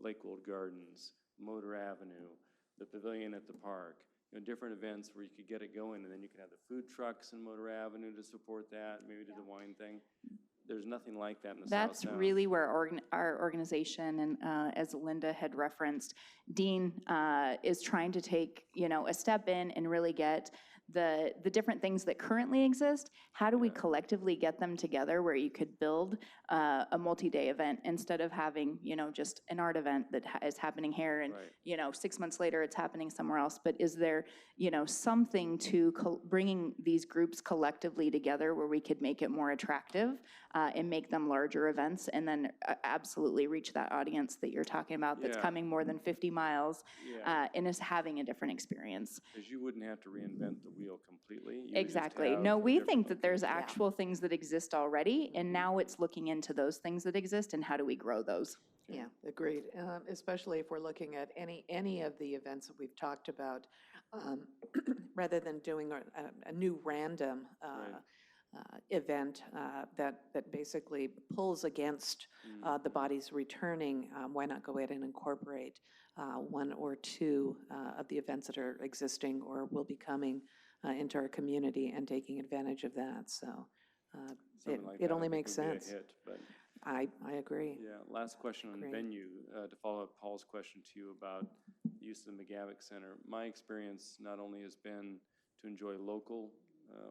Lakewood Gardens, Motor Avenue, the Pavilion at the park, different events where you could get it going, and then you could have the food trucks in Motor Avenue to support that, maybe do the wine thing. There's nothing like that in the South That's Sound. really where our organization, and as Linda had referenced, Dean is trying to take, a step in and really get the different things that currently exist. How do we collectively get them together where you could build a multi-day event instead of having, just an art event that is happening here and, Right. 6 months later it's happening somewhere else. But is there, something to bringing these groups collectively together where we could make it more attractive and make them larger events, and then absolutely reach that audience that you're talking about that's Yeah. coming more than 50 miles Yeah, and is having a different experience. because you wouldn't have to reinvent the wheel completely. You would just Exactly. have No, a we different think that there's location. actual things that exist already, and now it's looking into those things that exist and how do we grow those? Yeah, agreed. Especially if we're looking at any of the events that we've talked about, rather than doing a new random event that basically pulls against the bodies returning. Why not go ahead and incorporate one or two of the events that are existing or will be coming into our community and taking advantage of that? So Something like it that, I only think, makes would be a sense. hit, but- I agree. Yeah, last question on Great. venue, to follow up Paul's question to you about the use of the McGavick Center. My experience not only has been to enjoy local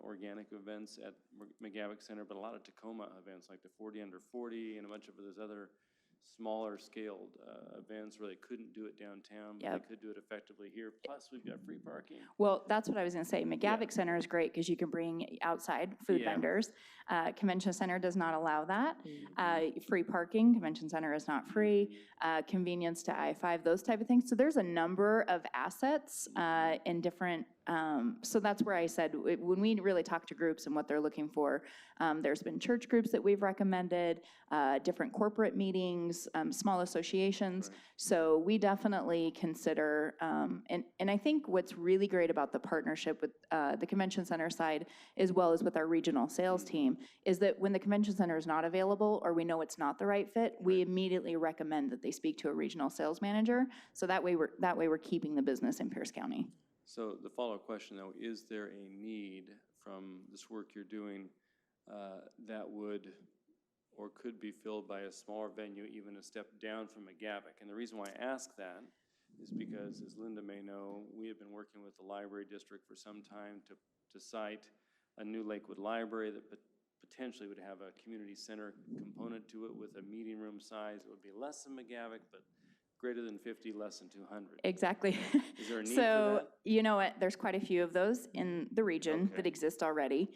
organic events at McGavick Center, but a lot of Tacoma events, like the 40 Under 40 and a bunch of those other smaller scaled events where they couldn't do it downtown, but Yep. they could do it effectively here. Plus, we've got free parking. Well, that's what I was gonna say. McGavick Center is great because you can bring outside food Yeah. vendors. Convention Center does not allow that. Free parking, Convention Center is not free. Convenience to I-5, those type of things. So there's a number of assets in different, so that's where I said, when we really talk to groups and what they're looking for, there's been church groups that we've recommended, different corporate meetings, small associations. Right. So we definitely consider, and I think what's really great about the partnership with the Convention Center side, as well as with our regional sales team, is that when the Convention Center is not available or we know it's not the right fit, we immediately recommend that they speak to a regional sales manager. So that way we're keeping the business in Pierce County. So the follow-up question, though, is there a need from this work you're doing that would or could be filled by a smaller venue, even a step down from McGavick? And the reason why I ask that is because, as Linda may know, we have been working with the library district for some time to to cite a new Lakewood library that potentially would have a community center component to it with a meeting room size. It would be less than McGavick, but greater than 50, less than 200. Exactly. Is there a need for So, that? you know what, there's quite a few of those in the region that Okay. exist already.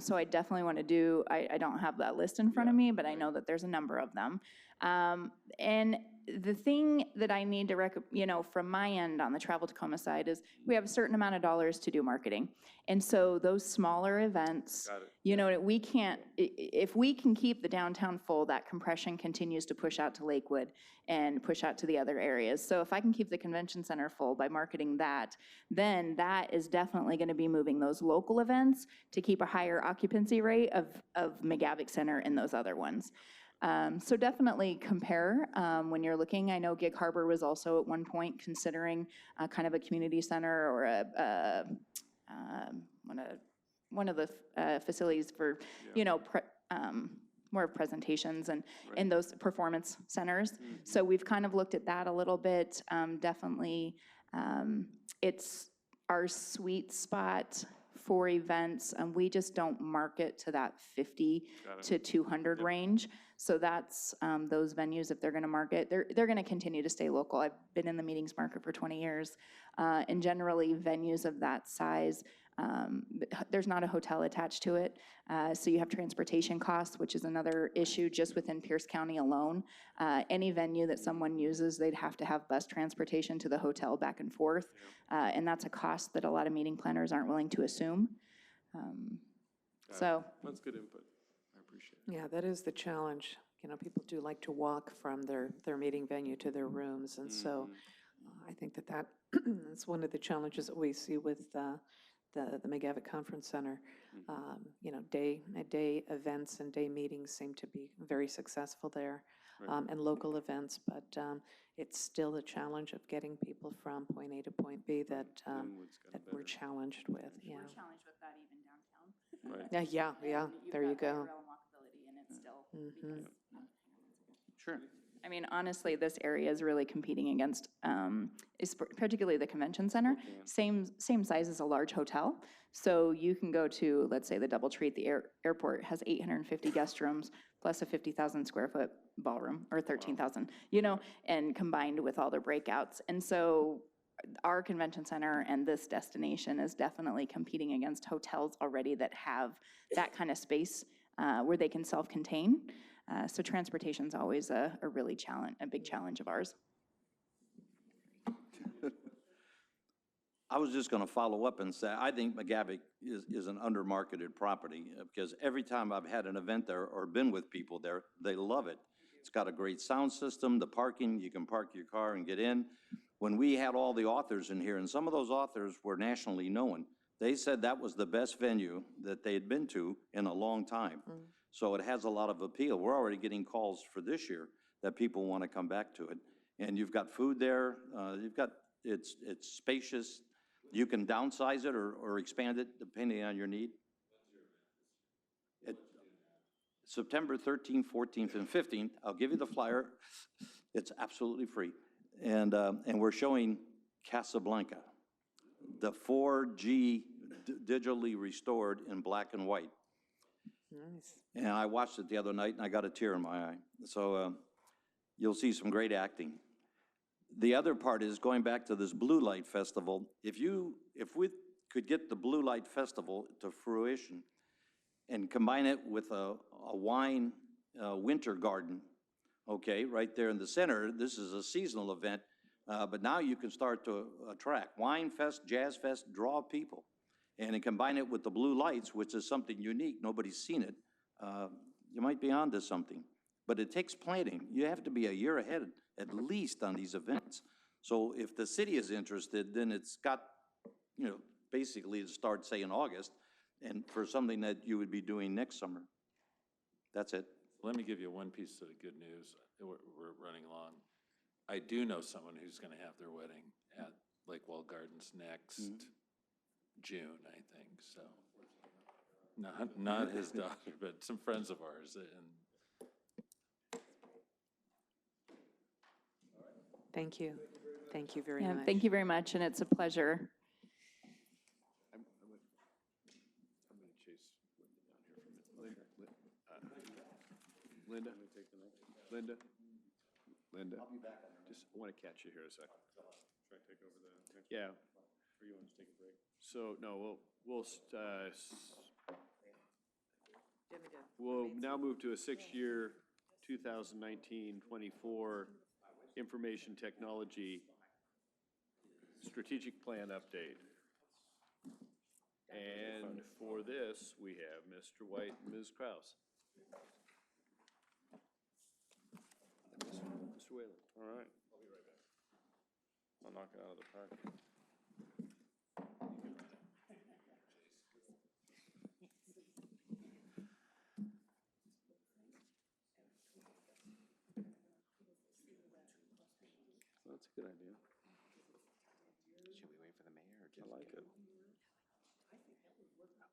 So I definitely want to do, I don't have that list in front of me, but I know that there's a number of them. And the thing that I need to from my end on the Travel Tacoma side is we have a certain amount of dollars to do marketing. And so those smaller events, Got it. you know, we can't, if we can keep the downtown full, that compression continues to push out to Lakewood and push out to the other areas. So if I can keep the convention center full by marketing that, then that is definitely going to be moving those local events to keep a higher occupancy rate of McGavick Center and those other ones. So definitely compare when you're looking. I know Gig Harbor was also at one point considering kind of a community center or one of the facilities for, you know, more of presentations and in those performance centers. So we've kind of looked at that a little bit. Definitely, it's our sweet spot for events, and we just don't market to that 50 to 200 range. So that's those venues, if they're going to market, they're going to continue to stay local. I've been in the meetings market for 20 years, and generally venues of that size, there's not a hotel attached to it. So you have transportation costs, which is another issue just within Pierce County alone. Any venue that someone uses, they'd have to have bus transportation to the hotel back and forth. And that's a cost that a lot of meeting planners aren't willing to assume. So That's good input. I appreciate it. Yeah, that is the challenge. You know, people do like to walk from their meeting venue to their rooms, and so I think that that's one of the challenges that we see with the McGavick Conference Center. You know, day events and day meetings seem to be very successful there, and local events, but it's still a challenge of getting people from point A to point B that we're challenged with, yeah. we're challenged with that even downtown. Right. Yeah, there you go. And it's still Mhm. Sure. I mean, honestly, this area is really competing against, particularly the convention center, same size as a large hotel. So you can go to, let's say, the DoubleTree at the airport has 850 guest rooms plus a 50,000 square foot ballroom, or 13,000, you know, and combined with all their breakouts. And so our convention center and this destination is definitely competing against hotels already that have that kind of space where they can self-contain. So transportation's always a big challenge of ours. I was just going to follow up and say, I think McGavick is an under-marketed property, because every time I've had an event there or been with people there, they love it. It's got a great sound system, the parking, you can park your car and get in. When we had all the authors in here, and some of those authors were nationally known, they said that was the best venue that they had been to in a long time. So it has a lot of appeal. We're already getting calls for this year that people want to come back to it. And you've got food there, it's spacious. You can downsize it or expand it depending on your need. September 13th, 14th, and 15th, I'll give you the flyer. It's absolutely free. And we're showing Casablanca, the 4G digitally restored in black and white. Nice. And I watched it the other night, and I got a tear in my eye. So you'll see some great acting. The other part is going back to this Blue Light Festival. If we could get the Blue Light Festival to fruition and combine it with a wine winter garden, okay, right there in the center, this is a seasonal event, but now you can start to attract Wine Fest, Jazz Fest, draw people. And then combine it with the blue lights, which is something unique, nobody's seen it, you might be onto something. But it takes planning. You have to be a year ahead at least on these events. So if the city is interested, then it's got, you know, basically to start, say, in August, and for something that you would be doing next summer. That's it. Let me give you one piece of good news. We're running along. I do know someone who's going to have their wedding at Lake Wall Gardens next June, I think, so. Not his daughter, but some friends of ours. And Thank you. Thank you very much. Thank you very much, and it's a pleasure. Linda? Linda? Linda? Just, I want to catch you here a second. Should I take over the next one? Yeah, Or you want to just take a break? so, no, we'll now move to a 6-year, 2019-24 information technology strategic plan update. And for this, we have Mr. White and Ms. Kraus. Mr. Whalen. All right. I'll be right back. I'll knock it out of the park. That's a good idea. Should we wait for the mayor or I just? like it.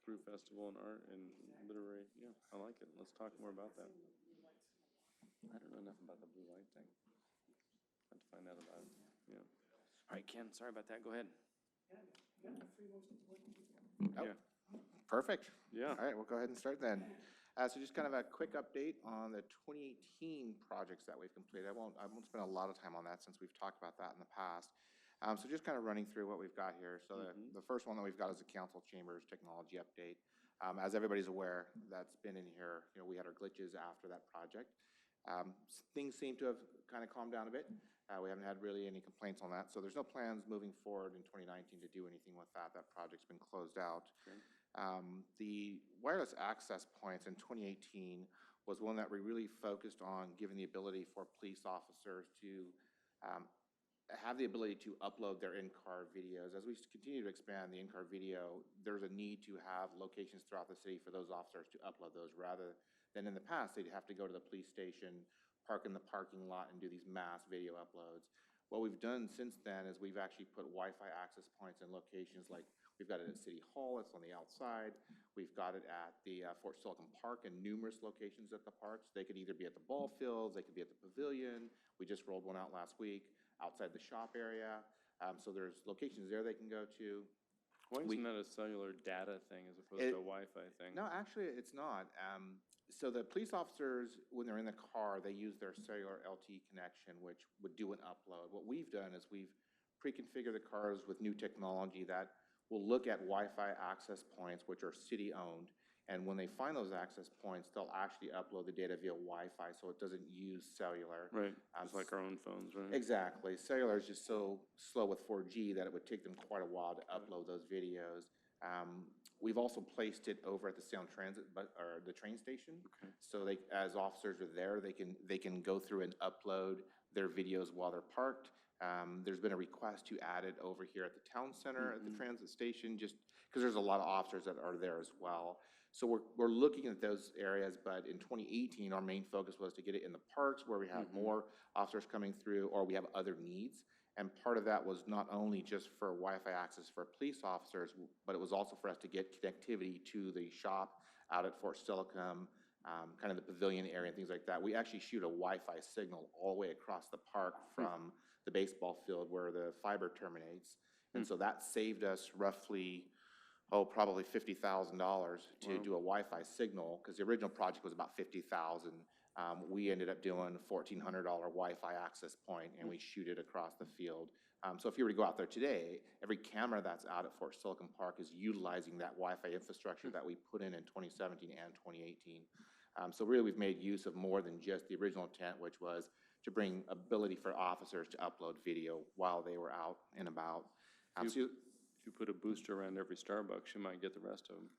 Brew Festival and art and literary, yeah, I like it. Let's talk more about that. I don't know enough about the blue light thing. I have to find out about it, yeah. All right, Ken, sorry about that. Go ahead. Oh, Yeah, perfect. yeah. All right, we'll go ahead and start then. So just kind of a quick update on the 2018 projects that we've completed. I won't spend a lot of time on that since we've talked about that in the past. So just kind of running through what we've got here. So the first one that we've got is the council chambers technology update. As everybody's aware, that's been in here. You know, we had our glitches after that project. Things seem to have kind of calmed down a bit. We haven't had really any complaints on that. So there's no plans moving forward in 2019 to do anything with that. That project's been closed out. Okay. The wireless access points in 2018 was one that we really focused on giving the ability for police officers to have the ability to upload their in-car videos. As we continue to expand the in-car video, there's a need to have locations throughout the city for those officers to upload those rather than in the past, they'd have to go to the police station, park in the parking lot and do these mass video uploads. What we've done since then is we've actually put Wi-Fi access points in locations like we've got it at City Hall, it's on the outside. We've got it at the Fort Silicon Park and numerous locations at the parks. They could either be at the ball fields, they could be at the pavilion. We just rolled one out last week outside the shop area. So there's locations there they can go to. Why isn't that a cellular data thing as opposed to a Wi-Fi thing? No, actually, it's not. So the police officers, when they're in the car, they use their cellular LTE connection, which would do an upload. What we've done is we've pre-configured the cars with new technology that will look at Wi-Fi access points, which are city-owned. And when they find those access points, they'll actually upload the data via Wi-Fi, so it doesn't use cellular. Right, it's like our own phones, right? Exactly. Cellular is just so slow with 4G that it would take them quite a while to upload those videos. We've also placed it over at the Sound Transit, or the train station. Okay. So they, as officers are there, they can go through and upload their videos while they're parked. There's been a request to add it over here at the town center at the transit station, just because there's a lot of officers that are there as well. So we're looking at those areas, but in 2018, our main focus was to get it in the parks where we have more officers coming through or we have other needs. And part of that was not only just for Wi-Fi access for police officers, but it was also for us to get connectivity to the shop out at Fort Silicon, kind of the pavilion area and things like that. We actually shoot a Wi-Fi signal all the way across the park from the baseball field where the fiber terminates. And so that saved us roughly, probably $50,000 to do a Wi-Fi signal, because the original project was about $50,000. We ended up doing a $1,400 Wi-Fi access point, and we shoot it across the field. So if you were to go out there today, every camera that's out at Fort Silicon Park is utilizing that Wi-Fi infrastructure that we put in 2017 and 2018. So really, we've made use of more than just the original intent, which was to bring ability for officers to upload video while they were out and about. If you put a booster around every Starbucks, you might get the rest of them.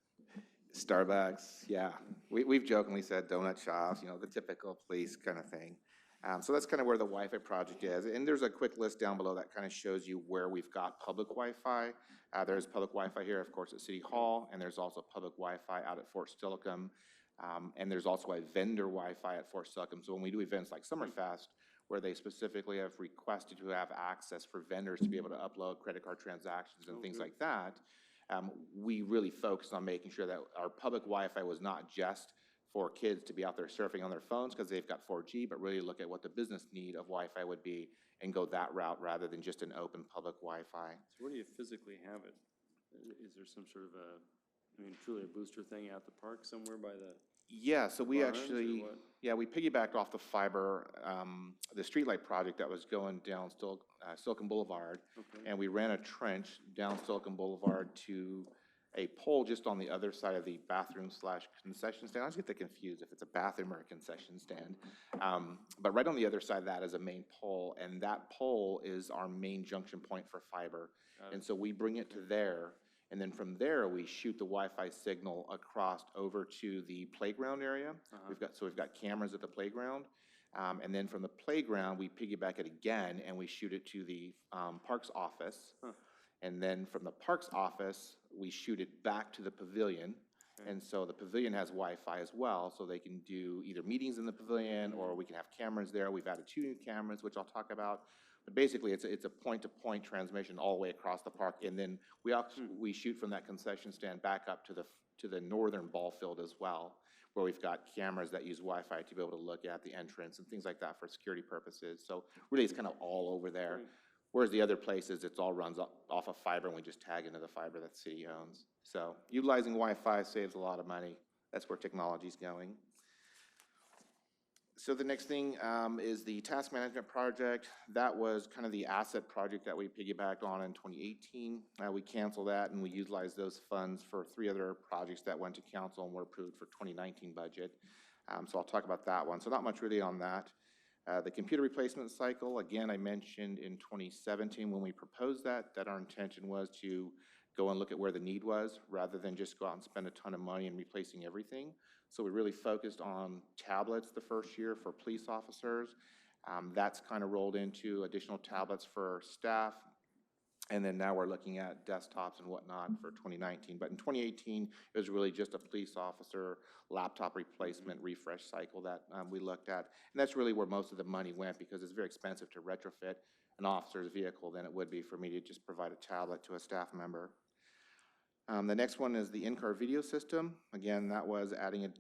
Starbucks, yeah. We've jokingly said donut shops, you know, the typical police kind of thing. So that's kind of where the Wi-Fi project is. And there's a quick list down below that kind of shows you where we've got public Wi-Fi. There's public Wi-Fi here, of course, at City Hall, and there's also public Wi-Fi out at Fort Silicon. And there's also a vendor Wi-Fi at Fort Silicon. So when we do events like Summerfest, where they specifically have requested to have access for vendors to be able to upload credit card transactions and things like that, we really focused on making sure that our public Wi-Fi was not just for kids to be out there surfing on their phones because they've got 4G, but really look at what the business need of Wi-Fi would be and go that route rather than just an open public Wi-Fi. So where do you physically have it? Is there some sort of a I mean, truly a booster thing at the park somewhere by the, Yeah, so we barns or actually, what? yeah, we piggybacked off the fiber, the streetlight project that was going down Silicon Boulevard. Okay. And we ran a trench down Silicon Boulevard to a pole just on the other side of the bathroom slash concession stand. I always get that confused if it's a bathroom or a concession stand. But right on the other side of that is a main pole, and that pole is our main junction point for fiber. Got it. And so we bring it to there, and then from there, we shoot the Wi-Fi signal across over to the playground area. We've got cameras at the playground. And then from the playground, we piggyback it again, and we shoot it to the parks office. And then from the parks office, we shoot it back to the pavilion. And so the pavilion has Wi-Fi as well, so they can do either meetings in the pavilion, or we can have cameras there. We've added 2 new cameras, which I'll talk about. But basically, it's a point-to-point transmission all the way across the park. And then we shoot from that concession stand back up to the northern ball field as well, where we've got cameras that use Wi-Fi to be able to look at the entrance and things like that for security purposes. So really, it's kind of all over there. Whereas the other places, it's all runs off of fiber, and we just tag into the fiber that the city owns. So utilizing Wi-Fi saves a lot of money. That's where technology's going. So the next thing is the task management project. That was kind of the asset project that we piggybacked on in 2018. We canceled that, and we utilized those funds for 3 other projects that went to council and were approved for 2019 budget. So I'll talk about that one. So not much really on that. The computer replacement cycle, again, I mentioned in 2017 when we proposed that our intention was to go and look at where the need was rather than just go out and spend a ton of money in replacing everything. So we really focused on tablets the first year for police officers. That's kind of rolled into additional tablets for staff. And then now we're looking at desktops and whatnot for 2019. But in 2018, it was really just a police officer laptop replacement refresh cycle that we looked at. And that's really where most of the money went, because it's very expensive to retrofit an officer's vehicle than it would be for me to just provide a tablet to a staff member. The next one is the in-car video system. Again, that was adding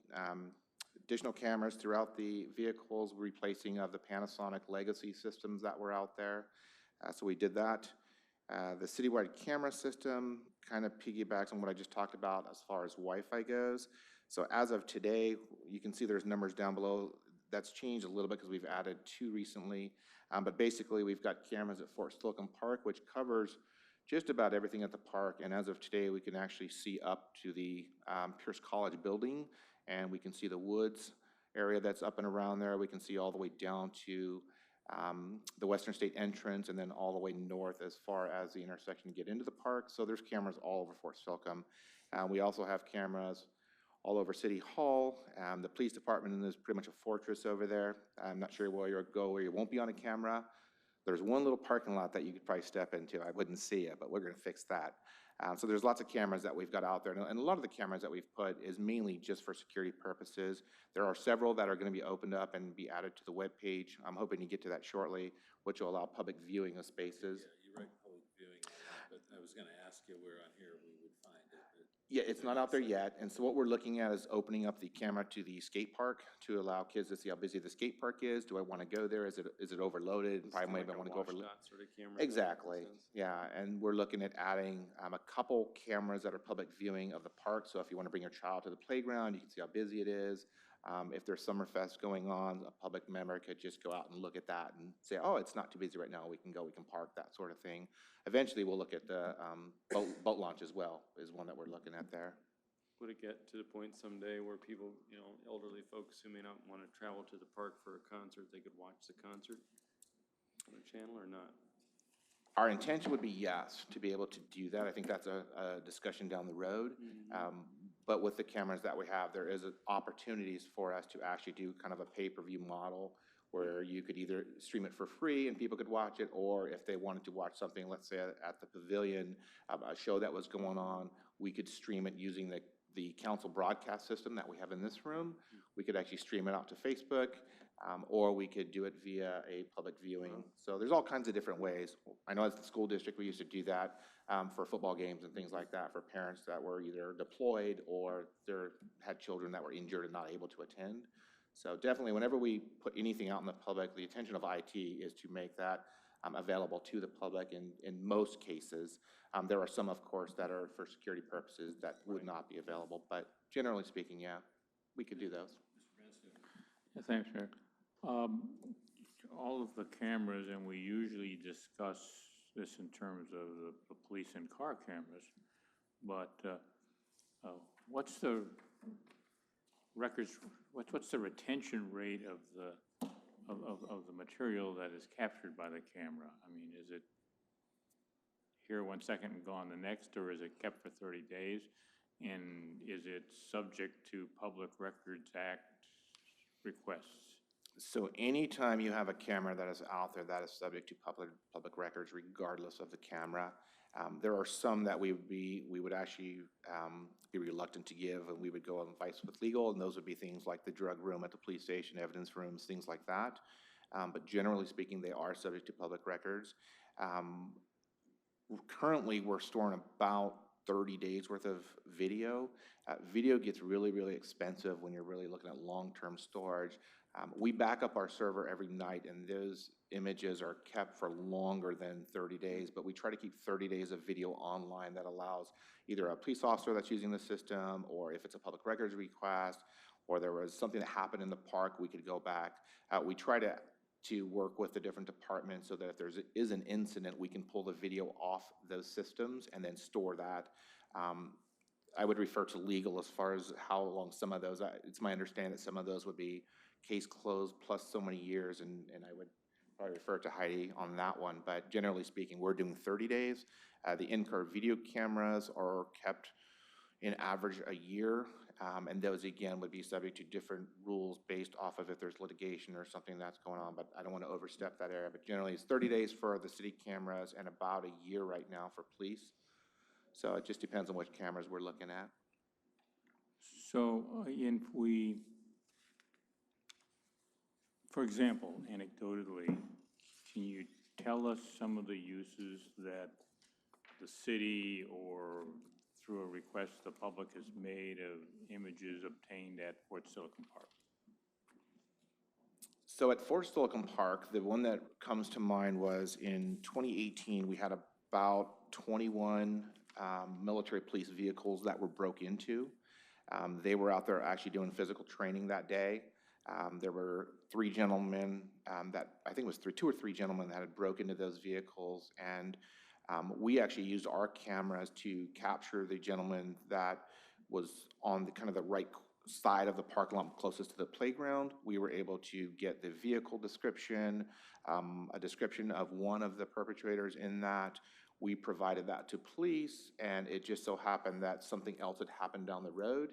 additional cameras throughout the vehicles, replacing of the Panasonic legacy systems that were out there. So we did that. The citywide camera system kind of piggybacks on what I just talked about as far as Wi-Fi goes. So as of today, you can see there's numbers down below. That's changed a little bit because we've added 2 recently. But basically, we've got cameras at Fort Slocum Park, which covers just about everything at the park. And as of today, we can actually see up to the Pierce College building, and we can see the woods area that's up and around there. We can see all the way down to the Western State entrance, and then all the way north as far as the intersection to get into the park. So there's cameras all over Fort Slocum. We also have cameras all over City Hall. The police department is pretty much a fortress over there. I'm not sure where you'll go where you won't be on a camera. There's one little parking lot that you could probably step into. I wouldn't see it, but we're going to fix that. So there's lots of cameras that we've got out there, and a lot of the cameras that we've put is mainly just for security purposes. There are several that are going to be opened up and be added to the webpage. I'm hoping to get to that shortly, which will allow public viewing of spaces. Yeah, you're right, public viewing on that, but I was gonna ask you where on here we would find it. Yeah, it's not out there yet, and so what we're looking at is opening up the camera to the skate park to allow kids to see how busy the skate park is. Do I want to go there? Is it overloaded? Probably maybe I want to go over. Sort of camera. Exactly, yeah, and we're looking at adding a couple cameras that are public viewing of the park, so if you want to bring your child to the playground, you can see how busy it is. If there's Summerfest going on, a public member could just go out and look at that and say, oh, it's not too busy right now, we can go, we can park, that sort of thing. Eventually, we'll look at the boat launch as well, is one that we're looking at there. Would it get to the point someday where people, elderly folks who may not want to travel to the park for a concert, they could watch the concert on a channel or not? Our intention would be yes, to be able to do that. I think that's a discussion down the road. But with the cameras that we have, there is opportunities for us to actually do kind of a pay-per-view model where you could either stream it for free and people could watch it, or if they wanted to watch something, let's say at the pavilion, a show that was going on, we could stream it using the council broadcast system that we have in this room. We could actually stream it out to Facebook, or we could do it via a public viewing. So there's all kinds of different ways. I know as the school district, we used to do that for football games and things like that for parents that were either deployed or had children that were injured and not able to attend. So definitely, whenever we put anything out in the public, the intention of IT is to make that available to the public in most cases. There are some, of course, that are for security purposes that would not be available, but generally speaking, yeah, we could do those. Yeah, thanks, Mayor. All of the cameras, and we usually discuss this in terms of the police and car cameras, but what's the records, what's the retention rate of the material that is captured by the camera? I mean, is it here 1 second and gone the next, or is it kept for 30 days? And is it subject to Public Records Act requests? So anytime you have a camera that is out there, that is subject to public records, regardless of the camera. There are some that we would actually be reluctant to give, and we would go and advice with legal, and those would be things like the drug room at the police station, evidence rooms, things like that. But generally speaking, they are subject to public records. Currently, we're storing about 30 days worth of video. Video gets really, really expensive when you're really looking at long-term storage. We back up our server every night, and those images are kept for longer than 30 days, but we try to keep 30 days of video online that allows either a police officer that's using the system, or if it's a public records request, or there was something that happened in the park, we could go back. We try to work with the different departments so that if there is an incident, we can pull the video off those systems and then store that. I would refer to legal as far as how long some of those, it's my understanding that some of those would be case closed plus so many years, and I would probably refer to Heidi on that one, but generally speaking, we're doing 30 days. The in-car video cameras are kept in average a year, and those again would be subject to different rules based off of if there's litigation or something that's going on, but I don't want to overstep that area, but generally it's 30 days for the city cameras and about a year right now for police. So it just depends on which cameras we're looking at. So if we, for example, anecdotally, can you tell us some of the uses that the city or through a request the public has made of images obtained at Fort Silicon Park? So at Fort Silicon Park, the one that comes to mind was in 2018, we had about 21 military police vehicles that were broke into. They were out there actually doing physical training that day. There were 3 gentlemen that, I think it was 2 or 3 gentlemen that had broke into those vehicles, and we actually used our cameras to capture the gentleman that was on the kind of the right side of the parking lot closest to the playground. We were able to get the vehicle description, a description of one of the perpetrators in that. We provided that to police, and it just so happened that something else had happened down the road,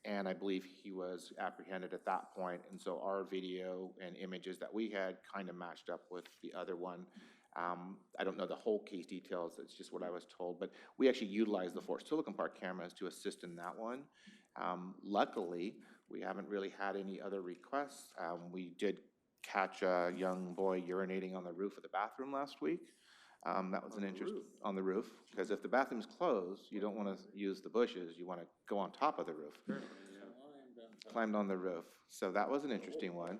and I believe he was apprehended at that point. And so our video and images that we had kind of matched up with the other one. I don't know the whole case details, it's just what I was told, but we actually utilized the Fort Silicon Park cameras to assist in that one. Luckily, we haven't really had any other requests. We did catch a young boy urinating on the roof of the bathroom last week. That was an interest on the roof, because if the bathroom's closed, you don't want to use the bushes, you want to go on top of the roof. Climbed on the roof. So that was an interesting one.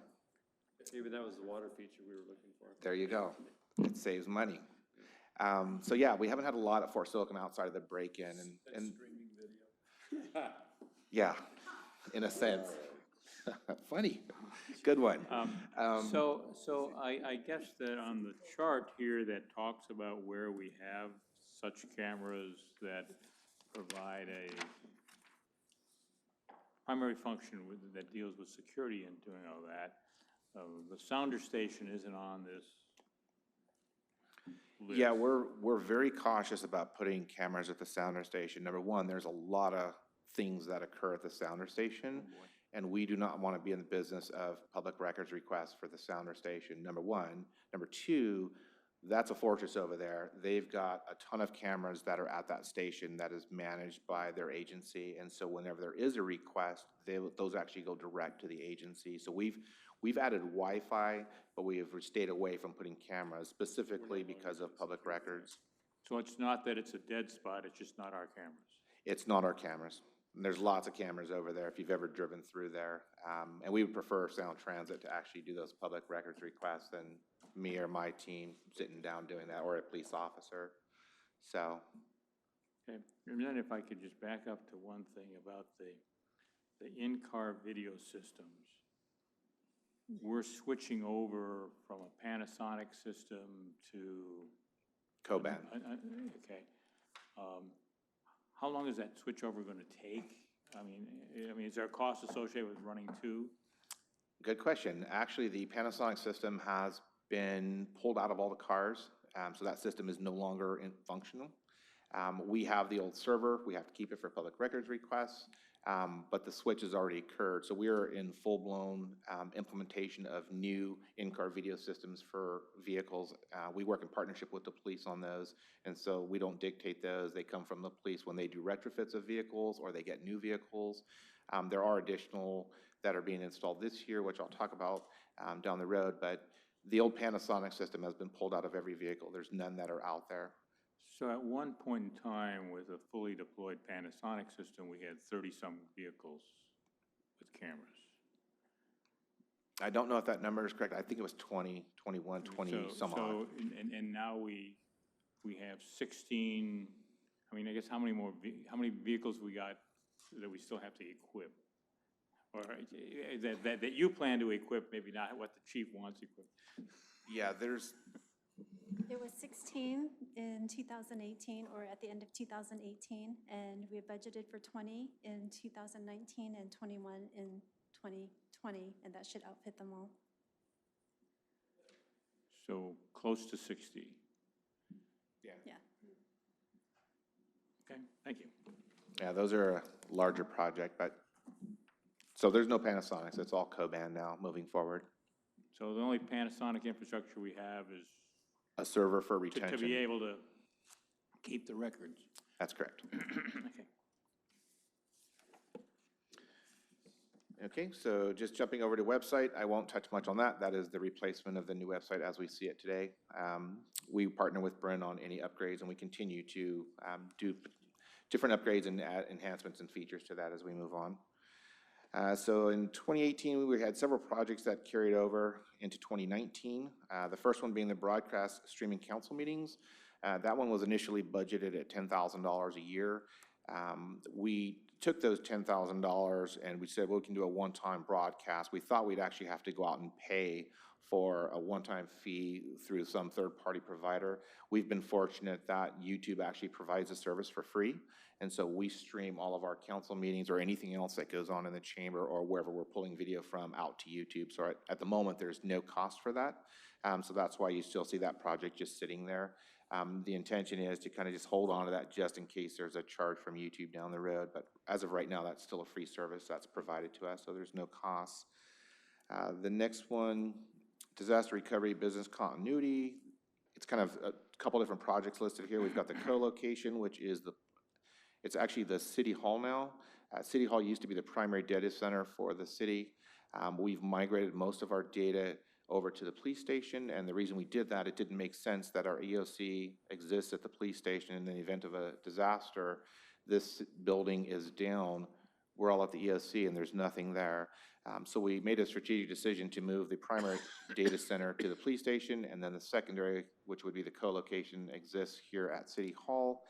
Maybe that was the water feature we were looking for. There you go. It saves money. So yeah, we haven't had a lot at Fort Silicon outside of the break-in, and yeah, in a sense. Funny. Good one. So I guess that on the chart here that talks about where we have such cameras that provide a primary function that deals with security and doing all that, the sounder station isn't on this list. Yeah, we're very cautious about putting cameras at the sounder station. Number one, there's a lot of things that occur at the sounder station, and we do not want to be in the business of public records requests for the sounder station, number one. Number two, that's a fortress over there. They've got a ton of cameras that are at that station that is managed by their agency, and so whenever there is a request, those actually go direct to the agency. So we've added Wi-Fi, but we have stayed away from putting cameras specifically because of public records. So it's not that it's a dead spot, it's just not our cameras. It's not our cameras. And there's lots of cameras over there if you've ever driven through there. And we would prefer Sound Transit to actually do those public records requests than me or my team sitting down doing that, or a police officer. So, Okay, and then if I could just back up to one thing about the in-car video systems. We're switching over from a Panasonic system to. Coban. Okay. How long is that switchover going to take? I mean, is there a cost associated with running two? Good question. Actually, the Panasonic system has been pulled out of all the cars, so that system is no longer functional. We have the old server. We have to keep it for public records requests, but the switch has already occurred. So we are in full-blown implementation of new in-car video systems for vehicles. We work in partnership with the police on those, and so we don't dictate those. They come from the police when they do retrofits of vehicles or they get new vehicles. There are additional that are being installed this year, which I'll talk about down the road, but the old Panasonic system has been pulled out of every vehicle. There's none that are out there. So at one point in time, with a fully deployed Panasonic system, we had 30-some vehicles with cameras. I don't know if that number is correct. I think it was 20, 21, 20 some odd. And now we have 16, I mean, I guess how many vehicles we got that we still have to equip? Or that you plan to equip, maybe not what the chief wants equipped. Yeah, there's, It was 16 in 2018, or at the end of 2018, and we budgeted for 20 in 2019 and 21 in 2020, and that should outfit them all. So close to 60. yeah. Yeah. Okay, thank you. Yeah, those are a larger project, but, so there's no Panasonics. It's all Coban now, moving forward. So the only Panasonic infrastructure we have is A server for to be retention. able to keep the records. That's correct. Okay. Okay, so just jumping over to website, I won't touch much on that. That is the replacement of the new website as we see it today. We partner with Bren on any upgrades, and we continue to do different upgrades and add enhancements and features to that as we move on. So in 2018, we had several projects that carried over into 2019. The first one being the broadcast streaming council meetings. That one was initially budgeted at $10,000 a year. We took those $10,000 and we said, well, we can do a one-time broadcast. We thought we'd actually have to go out and pay for a one-time fee through some third-party provider. We've been fortunate that YouTube actually provides a service for free. And so we stream all of our council meetings or anything else that goes on in the chamber or wherever we're pulling video from out to YouTube. So at the moment, there's no cost for that. So that's why you still see that project just sitting there. The intention is to kind of just hold on to that just in case there's a charge from YouTube down the road. But as of right now, that's still a free service that's provided to us, so there's no costs. The next one, disaster recovery business continuity. It's kind of a couple different projects listed here. We've got the co-location, which is it's actually the city hall now. City hall used to be the primary data center for the city. We've migrated most of our data over to the police station, and the reason we did that, it didn't make sense that our EOC exists at the police station in the event of a disaster. This building is down, we're all at the EOC and there's nothing there. So we made a strategic decision to move the primary data center to the police station, and then the secondary, which would be the co-location, exists here at City Hall.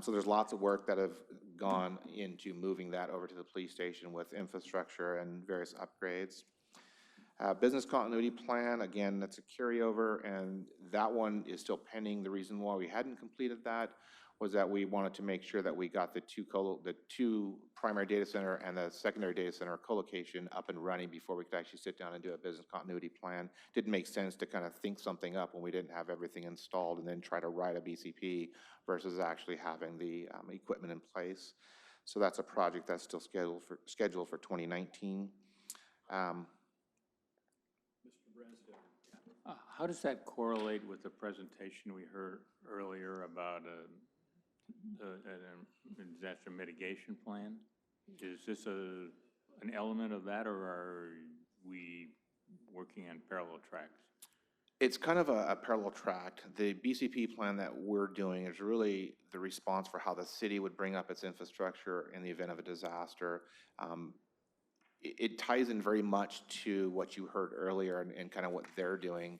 So there's lots of work that have gone into moving that over to the police station with infrastructure and various upgrades. Business continuity plan, again, that's a carryover, and that one is still pending. The reason why we hadn't completed that was that we wanted to make sure that we got the two primary data center and the secondary data center co-location up and running before we could actually sit down and do a business continuity plan. Didn't make sense to kind of think something up when we didn't have everything installed and then try to write a BCP versus actually having the equipment in place. So that's a project that's still scheduled for 2019. How does that correlate with the presentation we heard earlier about a disaster mitigation plan? Is this an element of that, or are we working on parallel tracks? It's kind of a parallel track. The BCP plan that we're doing is really the response for how the city would bring up its infrastructure in the event of a disaster. It ties in very much to what you heard earlier and kind of what they're doing.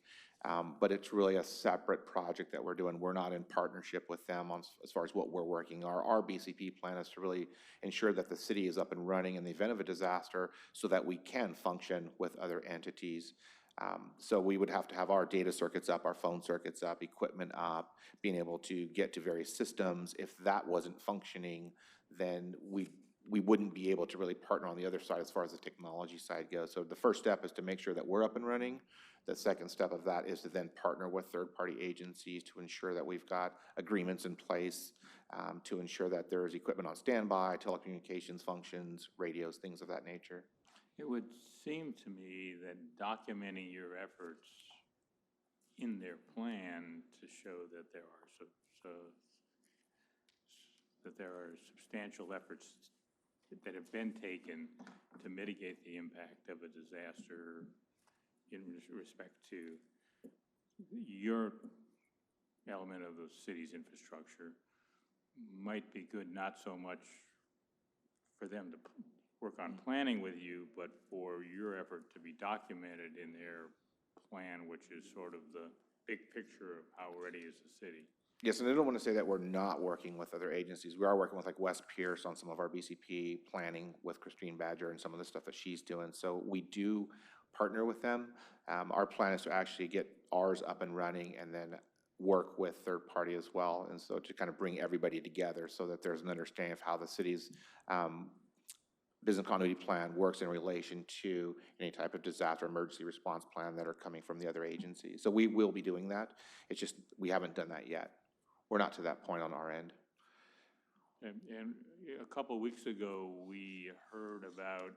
But it's really a separate project that we're doing. We're not in partnership with them as far as what we're working. Our BCP plan is to really ensure that the city is up and running in the event of a disaster so that we can function with other entities. So we would have to have our data circuits up, our phone circuits up, equipment up, being able to get to various systems. If that wasn't functioning, then we wouldn't be able to really partner on the other side as far as the technology side goes. So the first step is to make sure that we're up and running. The second step of that is to then partner with third-party agencies to ensure that we've got agreements in place, to ensure that there is equipment on standby, telecommunications functions, radios, things of that nature. It would seem to me that documenting your efforts in their plan to show that there are substantial efforts that have been taken to mitigate the impact of a disaster in respect to your element of the city's infrastructure might be good, not so much for them to work on planning with you, but for your effort to be documented in their plan, which is sort of the big picture of how ready is the city. Yes, and I don't want to say that we're not working with other agencies. We are working with like Wes Pierce on some of our BCP planning with Christine Badger and some of the stuff that she's doing. So we do partner with them. Our plan is to actually get ours up and running and then work with third party as well. And so to kind of bring everybody together so that there's an understanding of how the city's business continuity plan works in relation to any type of disaster emergency response plan that are coming from the other agencies. So we will be doing that. It's just we haven't done that yet. We're not to that point on our end. And a couple of weeks ago, we heard about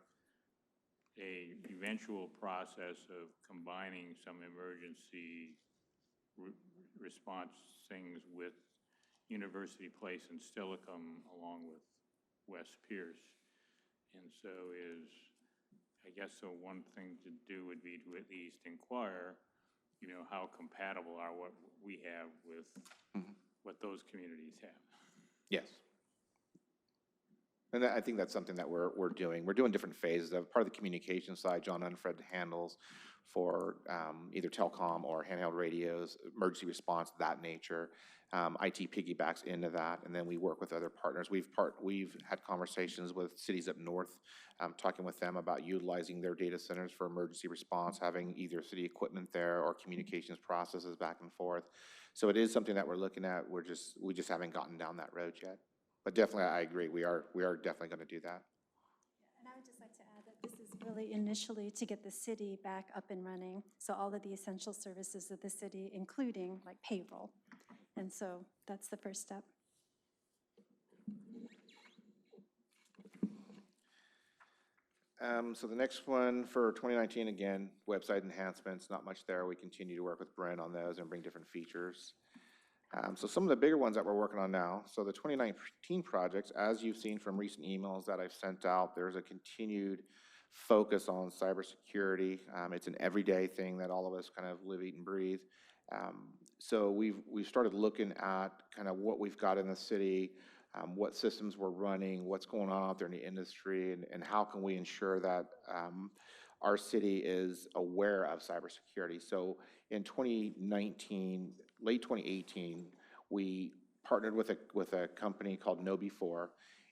a eventual process of combining some emergency response things with University Place and Stillicum along with West Pierce. And so I guess one thing to do would be to at least inquire, how compatible are what we have with what those communities have. Yes. And I think that's something that we're doing. We're doing different phases of part of the communication side. John Unfred handles for either telecom or handheld radios, emergency response, that nature. IT piggybacks into that, and then we work with other partners. We've had conversations with cities up north, talking with them about utilizing their data centers for emergency response, having either city equipment there or communications processes back and forth. So it is something that we're looking at. We just haven't gotten down that road yet. But definitely, I agree. We are definitely going to do that. And I would just like to add that this is really initially to get the city back up and running. So all of the essential services of the city, including like payroll. And so that's the first step. So the next one for 2019, again, website enhancements, not much there. We continue to work with Brent on those and bring different features. So some of the bigger ones that we're working on now, so the 2019 projects, as you've seen from recent emails that I've sent out, there's a continued focus on cybersecurity. It's an everyday thing that all of us kind of live, eat, and breathe. So we've started looking at kind of what we've got in the city, what systems we're running, what's going on out there in the industry, and how can we ensure that our city is aware of cybersecurity. So in 2019, late 2018, we partnered with a company called KnowBe4,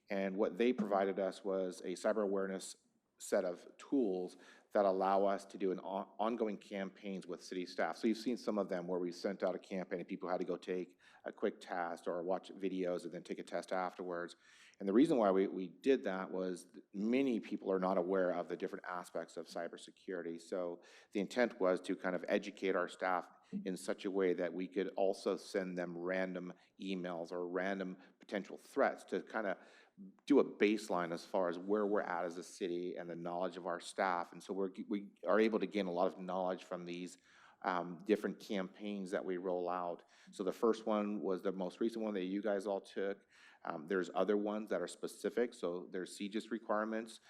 and what they provided us was a cyber awareness set of tools that allow us to do ongoing campaigns with city staff. So you've seen some of them where we sent out a campaign and people had to go take a quick test or watch videos and then take a test afterwards. And the reason why we did that was many people are not aware of the different aspects of cybersecurity. So the intent was to kind of educate our staff in such a way that we could also send them random emails or random potential threats to kind of do a baseline as far as where we're at as a city and the knowledge of our staff. And so we are able to gain a lot of knowledge from these different campaigns that we roll out. So the first one was the most recent one that you guys all took. There's other ones that are specific. So there's CJIS requirements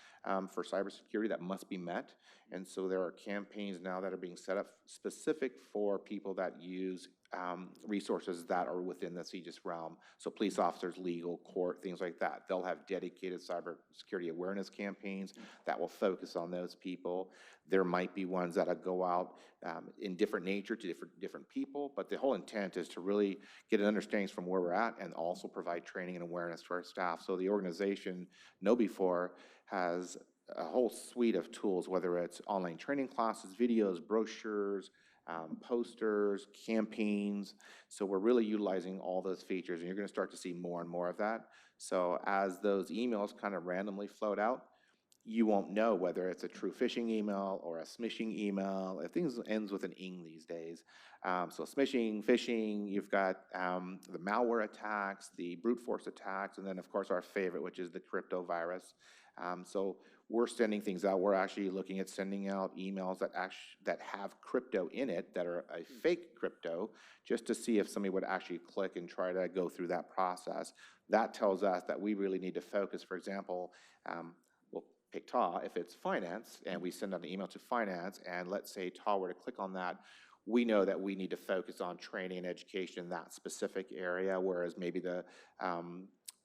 for cybersecurity that must be met. And so there are campaigns now that are being set up specific for people that use resources that are within the CJIS realm. So police officers, legal, court, things like that. They'll have dedicated cybersecurity awareness campaigns that will focus on those people. There might be ones that'll go out in different nature to different people, but the whole intent is to really get an understanding from where we're at and also provide training and awareness to our staff. So the organization, KnowBe4, has a whole suite of tools, whether it's online training classes, videos, brochures, posters, campaigns. So we're really utilizing all those features, and you're going to start to see more and more of that. So as those emails kind of randomly float out, you won't know whether it's a true phishing email or a smishing email. Things ends with an ing these days. So smishing, phishing, you've got the malware attacks, the brute force attacks, and then of course our favorite, which is the crypto virus. So we're sending things out. We're actually looking at sending out emails that have crypto in it, that are a fake crypto, just to see if somebody would actually click and try to go through that process. That tells us that we really need to focus. For example, we'll pick TAW. If it's finance and we send out an email to finance, and let's say TAW were to click on that, we know that we need to focus on training and education in that specific area, whereas maybe the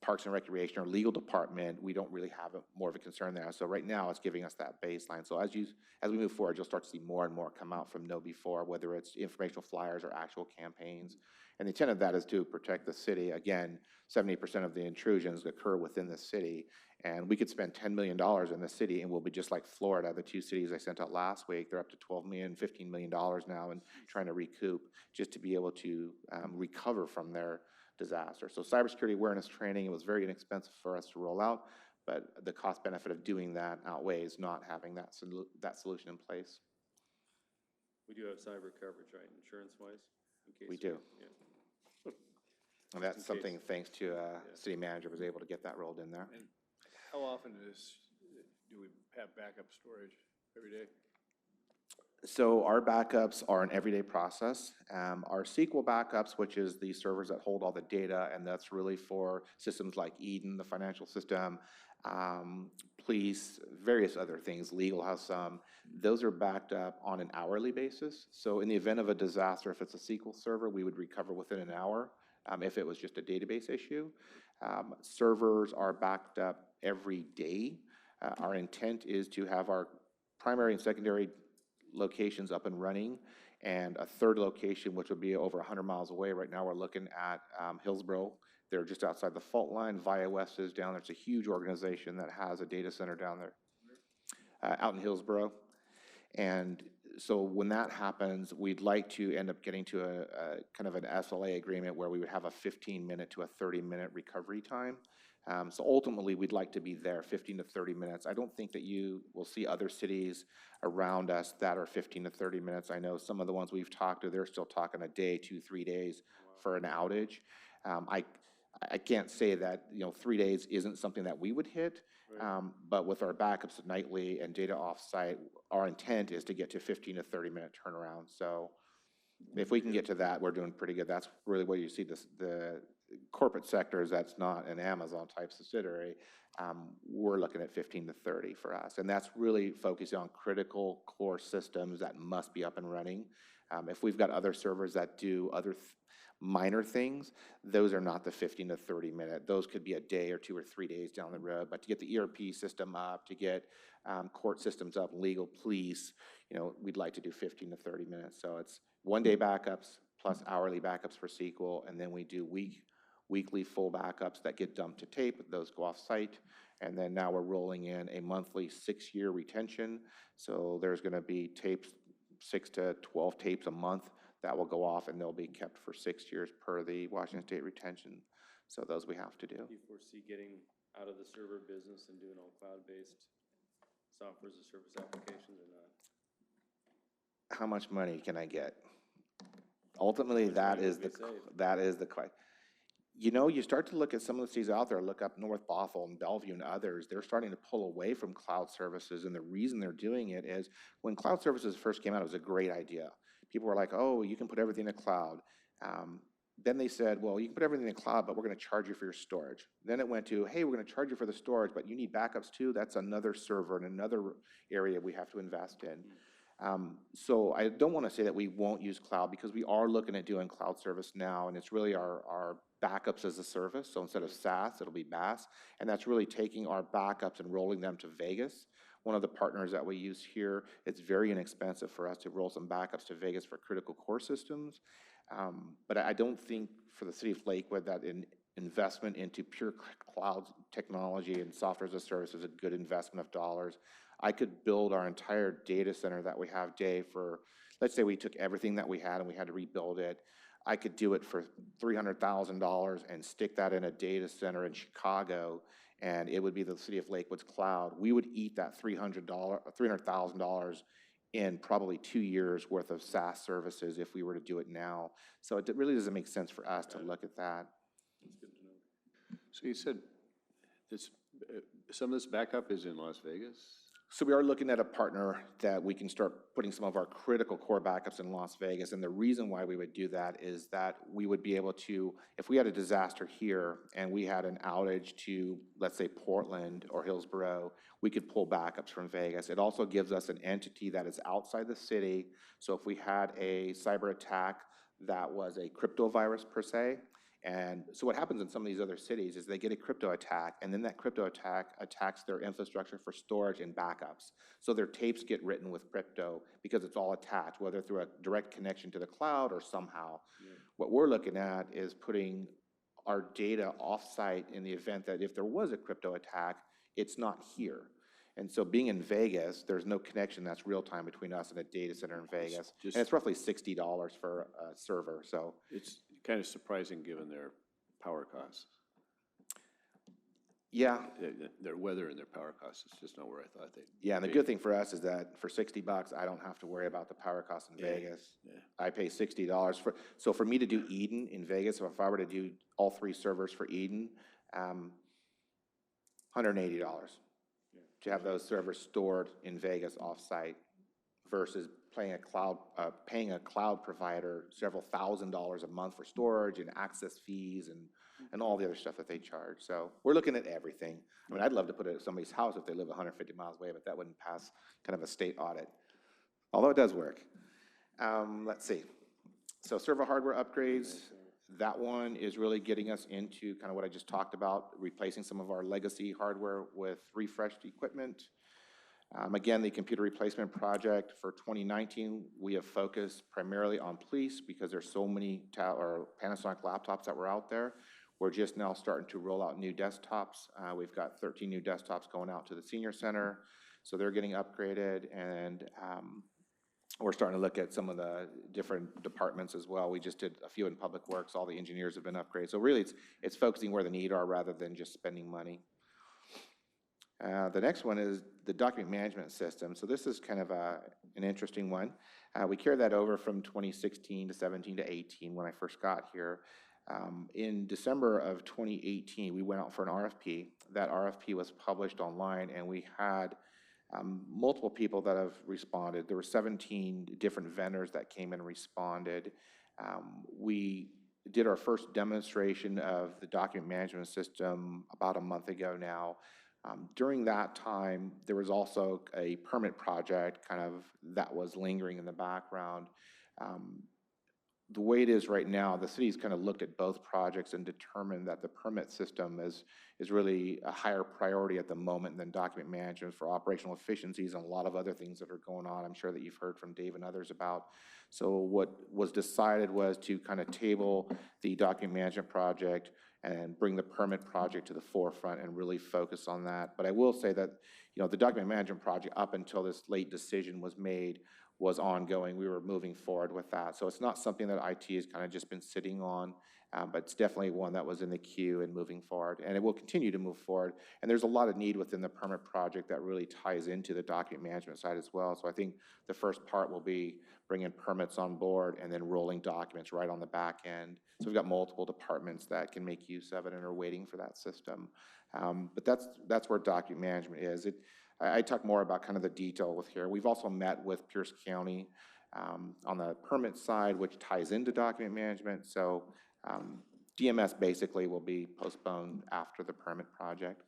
Parks and Recreation or legal department, we don't really have more of a concern there. So right now, it's giving us that baseline. So as we move forward, you'll start to see more and more come out from KnowBe4, whether it's informational flyers or actual campaigns. And the intent of that is to protect the city. Again, 70% of the intrusions occur within the city, and we could spend $10 million in the city, and we'll be just like Florida. The two cities I sent out last week, they're up to $12 million, $15 million now, and trying to recoup just to be able to recover from their disaster. So cybersecurity awareness training, it was very inexpensive for us to roll out, but the cost benefit of doing that outweighs not having that solution in place. We do have cyber coverage, right, insurance-wise? We do. Yeah. And that's something, thanks to city manager, was able to get that rolled in there. And how often do we have backup storage? Every day? So our backups are an everyday process. Our SQL backups, which is the servers that hold all the data, and that's really for systems like Eden, the financial system, police, various other things, legal has some. Those are backed up on an hourly basis. So in the event of a disaster, if it's a SQL server, we would recover within an hour. If it was just a database issue. Servers are backed up every day. Our intent is to have our primary and secondary locations up and running, and a third location, which would be over 100 miles away. Right now, we're looking at Hillsboro. They're just outside the fault line. Via West is down there. It's a huge organization that has a data center down there, out in Hillsboro. And so when that happens, we'd like to end up getting to a kind of an SLA agreement where we would have a 15-minute to a 30-minute recovery time. So ultimately, we'd like to be there 15 to 30 minutes. I don't think that you will see other cities around us that are 15 to 30 minutes. I know some of the ones we've talked to, they're still talking a day, 2, 3 days for an outage. I can't say that 3 days isn't something that we would hit, but with our backups nightly and data offsite, our intent is to get to 15 to 30-minute turnaround. So if we can get to that, we're doing pretty good. That's really where you see the corporate sectors that's not an Amazon type subsidiary. We're looking at 15 to 30 for us. And that's really focusing on critical core systems that must be up and running. If we've got other servers that do other minor things, those are not the 15 to 30-minute. Those could be a day or 2 or 3 days down the road. But to get the ERP system up, to get court systems up, legal, police, we'd like to do 15 to 30 minutes. So it's one-day backups plus hourly backups for SQL, and then we do weekly full backups that get dumped to tape. Those go off site. And then now we're rolling in a monthly 6-year retention. So there's going to be tapes, 6 to 12 tapes a month that will go off, and they'll be kept for 6 years per the Washington State retention. So those we have to do. Do you foresee getting out of the server business and doing all cloud-based software as a service applications or not? How much money can I get? Ultimately, that is the question. You start to look at some of the cities out there, look up North Bothell and Bellevue and others, they're starting to pull away from cloud services. And the reason they're doing it is when cloud services first came out, it was a great idea. People were like, oh, you can put everything in the cloud. Then they said, well, you can put everything in the cloud, but we're going to charge you for your storage. Then it went to, hey, we're going to charge you for the storage, but you need backups too. That's another server and another area we have to invest in. So I don't want to say that we won't use cloud, because we are looking at doing cloud service now, and it's really our backups as a service. So instead of SaaS, it'll be BaaS, and that's really taking our backups and rolling them to Vegas. One of the partners that we use here, it's very inexpensive for us to roll some backups to Vegas for critical core systems. But I don't think for the city of Lakewood that investment into pure cloud technology and software as a service is a good investment of dollars. I could build our entire data center that we have, Dave, for, let's say we took everything that we had and we had to rebuild it. I could do it for $300,000 and stick that in a data center in Chicago, and it would be the city of Lakewood's cloud. We would eat that $300,000 in probably 2 years worth of SaaS services if we were to do it now. So it really doesn't make sense for us to look at that. So you said this, some of this backup is in Las Vegas? So we are looking at a partner that we can start putting some of our critical core backups in Las Vegas. And the reason why we would do that is that we would be able to, if we had a disaster here and we had an outage to, let's say, Portland or Hillsborough, we could pull backups from Vegas. It also gives us an entity that is outside the city. So if we had a cyber attack that was a crypto virus per se, and so what happens in some of these other cities is they get a crypto attack, and then that crypto attack attacks their infrastructure for storage and backups. So their tapes get written with crypto because it's all attached, whether through a direct connection to the cloud or somehow. Yeah. What we're looking at is putting our data offsite in the event that if there was a crypto attack, it's not here. And so being in Vegas, there's no connection that's real time between us and a data center in Vegas. And it's roughly $60 for a server, so. It's kind of surprising given their power costs. Yeah. Their weather and their power costs is just not where I thought they'd Yeah, and the good thing for us is that for $60, I don't have to worry about the power costs in Vegas. Yeah. I pay $60 for, so for me to do Eden in Vegas, if I were to do all 3 servers for Eden, $180 to have those servers stored in Vegas offsite versus paying a cloud provider several $1,000s a month for storage and access fees and all the other stuff that they charge. So we're looking at everything. I mean, I'd love to put it at somebody's house if they live 150 miles away, but that wouldn't pass kind of a state audit, although it does work. Let's see. So server hardware upgrades, that one is really getting us into kind of what I just talked about, replacing some of our legacy hardware with refreshed equipment. Again, the computer replacement project for 2019, we have focused primarily on police because there's so many Panasonic laptops that were out there. We're just now starting to roll out new desktops. We've got 13 new desktops going out to the senior center, so they're getting upgraded, and we're starting to look at some of the different departments as well. We just did a few in public works. All the engineers have been upgraded. So really, it's focusing where the need are rather than just spending money. The next one is the document management system. So this is kind of an interesting one. We carried that over from 2016 to 17 to 18 when I first got here. In December of 2018, we went out for an RFP. That RFP was published online, and we had multiple people that have responded. There were 17 different vendors that came and responded. We did our first demonstration of the document management system about a month ago now. During that time, there was also a permit project kind of that was lingering in the background. The way it is right now, the city's kind of looked at both projects and determined that the permit system is really a higher priority at the moment than document management for operational efficiencies and a lot of other things that are going on. I'm sure that you've heard from Dave and others about. So what was decided was to kind of table the document management project and bring the permit project to the forefront and really focus on that. But I will say that, you know, the document management project up until this late decision was made was ongoing. We were moving forward with that. So it's not something that IT has kind of just been sitting on, but it's definitely one that was in the queue and moving forward. And it will continue to move forward. And there's a lot of need within the permit project that really ties into the document management side as well. So I think the first part will be bringing permits on board and then rolling documents right on the back end. So we've got multiple departments that can make use of it and are waiting for that system. But that's where document management is. I talk more about kind of the detail with here. We've also met with Pierce County on the permit side, which ties into document management. So DMS basically will be postponed after the permit project.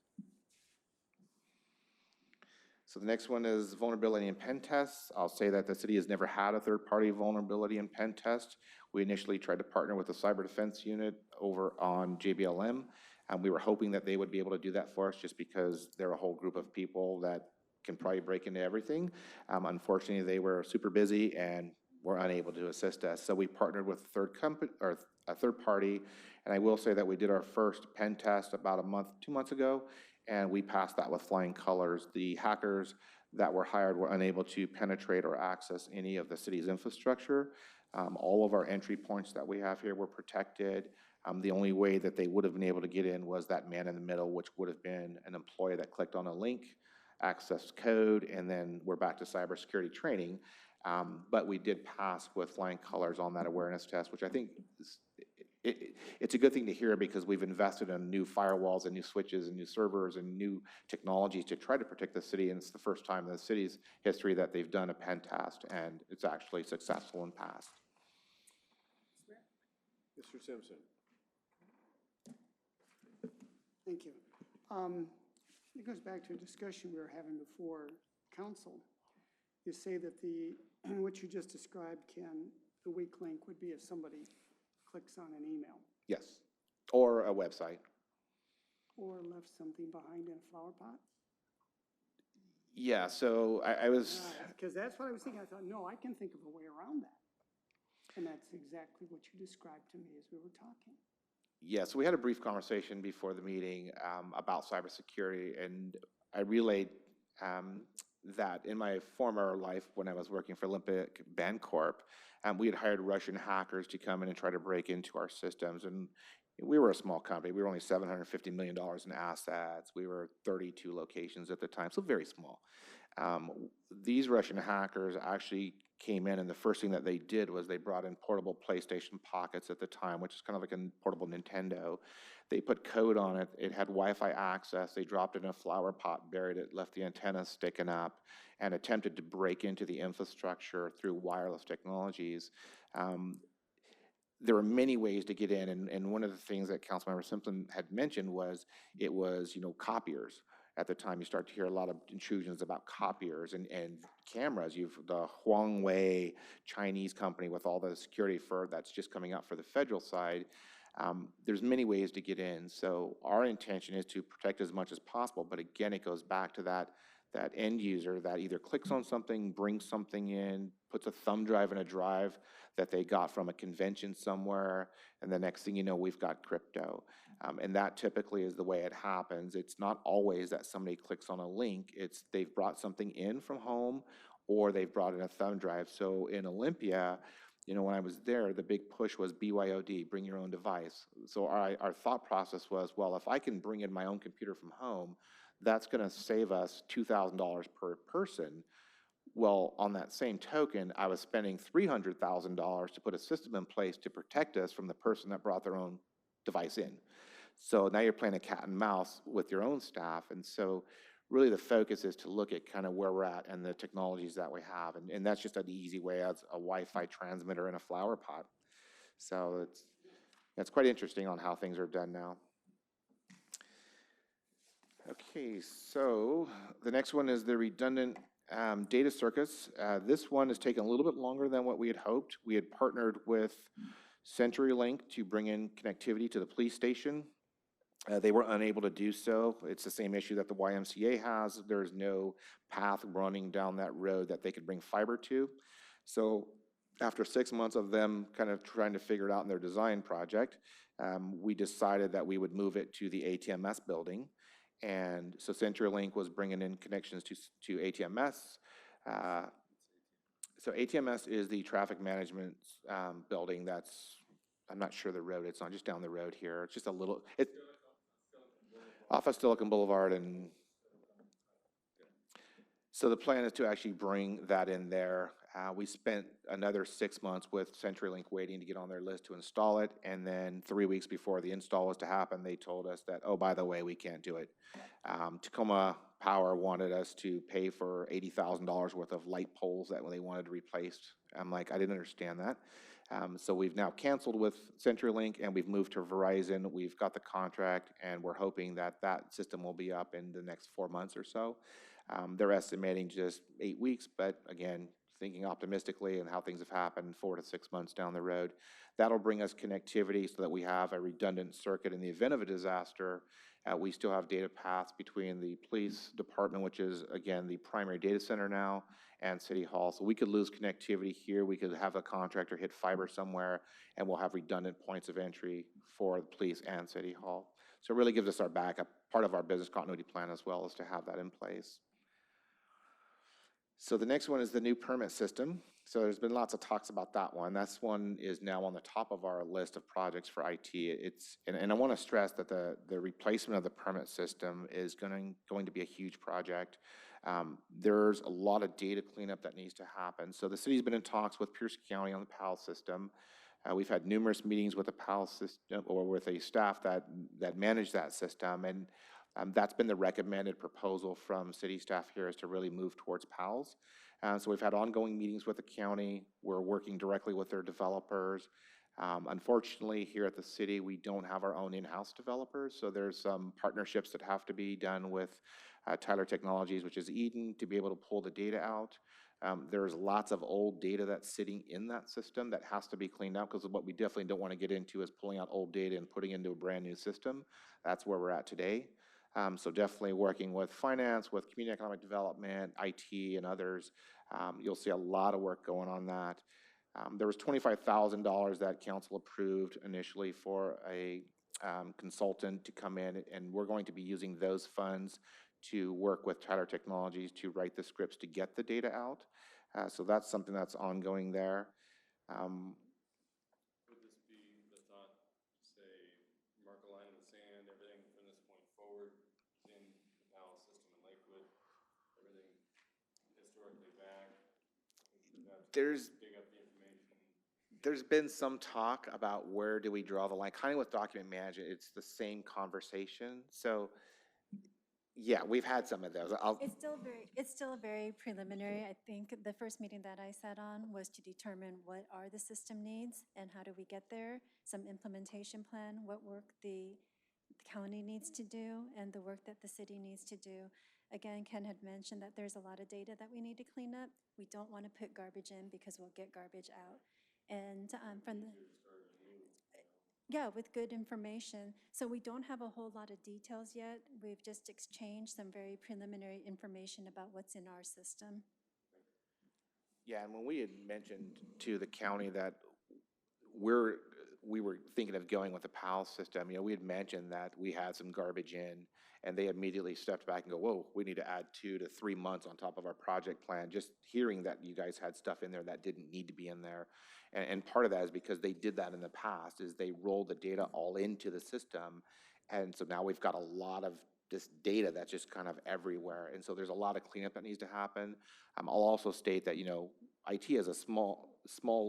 So the next one is vulnerability and pen tests. I'll say that the city has never had a third-party vulnerability and pen test. We initially tried to partner with the cyber defense unit over on JBLM, and we were hoping that they would be able to do that for us just because they're a whole group of people that can probably break into everything. Unfortunately, they were super busy and were unable to assist us. So we partnered with a third party, and I will say that we did our first pen test about 2 months ago, and we passed that with flying colors. The hackers that were hired were unable to penetrate or access any of the city's infrastructure. All of our entry points that we have here were protected. The only way that they would have been able to get in was that man in the middle, which would have been an employee that clicked on a link, accessed code, and then we're back to cybersecurity training. But we did pass with flying colors on that awareness test, which I think it's a good thing to hear because we've invested in new firewalls and new switches and new servers and new technologies to try to protect the city. And it's the first time in the city's history that they've done a pen test, and it's actually successful and passed. Mr. Simpson. Thank you. It goes back to a discussion we were having before council. You say that what you just described, the weak link would be if somebody clicks on an email. Yes, or a website. Or left something behind in a flower pot? Yeah, so I was... Because that's what I was thinking. I thought, no, I can think of a way around that. And that's exactly what you described to me as we were talking. Yeah, so we had a brief conversation before the meeting about cybersecurity, and I relayed that in my former life when I was working for Olympic Bancorp, we had hired Russian hackers to come in and try to break into our systems. And we were a small company. We were only $750 million in assets. We were 32 locations at the time, so very small. These Russian hackers actually came in, and the first thing that they did was they brought in portable PlayStation Pockets at the time, which is kind of like a portable Nintendo. They put code on it. It had Wi-Fi access. They dropped it in a flower pot, buried it, left the antenna sticking up, and attempted to break into the infrastructure through wireless technologies. There were many ways to get in, and one of the things that Councilmember Simpson had mentioned was it was, copiers. At the time, you start to hear a lot of intrusions about copiers and cameras. You've the Huawei Chinese company with all the security that's just coming out for the federal side. There's many ways to get in. So our intention is to protect as much as possible. But again, it goes back to that end user that either clicks on something, brings something in, puts a thumb drive in a drive that they got from a convention somewhere, and the next thing you know, we've got crypto. And that typically is the way it happens. It's not always that somebody clicks on a link. It's they've brought something in from home, or they've brought in a thumb drive. So in Olympia, when I was there, the big push was BYOD, bring your own device. So our thought process was, well, if I can bring in my own computer from home, that's going to save us $2,000 per person. Well, on that same token, I was spending $300,000 to put a system in place to protect us from the person that brought their own device in. So now you're playing a cat and mouse with your own staff. And so really the focus is to look at kind of where we're at and the technologies that we have. And that's just an easy way as a Wi-Fi transmitter in a flower pot. So it's quite interesting on how things are done now. Okay, so the next one is the redundant data circuits. This one has taken a little bit longer than what we had hoped. We had partnered with CenturyLink to bring in connectivity to the police station. They were unable to do so. It's the same issue that the YMCA has. There's no path running down that road that they could bring fiber to. So after 6 months of them kind of trying to figure it out in their design project, we decided that we would move it to the ATMS building. And so CenturyLink was bringing in connections to ATMS. So ATMS is the traffic management building that's, I'm not sure the road, it's not just down the road here. It's just a little, off of Silicon Boulevard. And so the plan is to actually bring that in there. We spent another 6 months with CenturyLink waiting to get on their list to install it. And then 3 weeks before the install was to happen, they told us that, oh, by the way, we can't do it. Tacoma Power wanted us to pay for $80,000 worth of light poles that they wanted replaced. I'm like, I didn't understand that. So we've now canceled with CenturyLink and we've moved to Verizon. We've got the contract and we're hoping that that system will be up in the next 4 months or so. They're estimating just 8 weeks, but again, thinking optimistically and how things have happened, 4 to 6 months down the road. That'll bring us connectivity so that we have a redundant circuit in the event of a disaster. We still have data paths between the police department, which is, again, the primary data center now, and City Hall. So we could lose connectivity here. We could have a contractor hit fiber somewhere, and we'll have redundant points of entry for the police and City Hall. So it really gives us our backup. Part of our business continuity plan as well is to have that in place. So the next one is the new permit system. So there's been lots of talks about that one. That's one is now on the top of our list of projects for IT. And I want to stress that the replacement of the permit system is going to be a huge project. There's a lot of data cleanup that needs to happen. So the city's been in talks with Pierce County on the PAL system. We've had numerous meetings with the PAL system or with a staff that manage that system. And that's been the recommended proposal from city staff here, is to really move towards PALs. So we've had ongoing meetings with the county. We're working directly with their developers. Unfortunately, here at the city, we don't have our own in-house developers. So there's some partnerships that have to be done with Tyler Technologies, which is Eden, to be able to pull the data out. There's lots of old data that's sitting in that system that has to be cleaned out, because what we definitely don't want to get into is pulling out old data and putting it into a brand new system. That's where we're at today. So definitely working with finance, with community economic development, IT, and others. You'll see a lot of work going on that. There was $25,000 that council approved initially for a consultant to come in, and we're going to be using those funds to work with Tyler Technologies to write the scripts to get the data out. So that's something that's ongoing there. Would this be the thought, say, mark a line in the sand, everything from this point forward in the PAL system in Lakewood, everything historically back? There's dig up the information. There's been some talk about where do we draw the line. Kind of with document management, it's the same conversation. So yeah, we've had some of those. It's still very preliminary. I think the first meeting that I sat on was to determine what are the system needs and how do we get there, some implementation plan, what work the county needs to do, and the work that the city needs to do. Again, Ken had mentioned that there's a lot of data that we need to clean up. We don't want to put garbage in because we'll get garbage out. And yeah, with good information. So we don't have a whole lot of details yet. We've just exchanged some very preliminary information about what's in our system. Yeah, and when we had mentioned to the county that we were thinking of going with the PAL system, we had mentioned that we had some garbage in, and they immediately stepped back and go, whoa, we need to add 2 to 3 months on top of our project plan. Just hearing that you guys had stuff in there that didn't need to be in there. And part of that is because they did that in the past, is they rolled the data all into the system. And so now we've got a lot of this data that's just kind of everywhere. And so there's a lot of cleanup that needs to happen. I'll also state that, IT is a small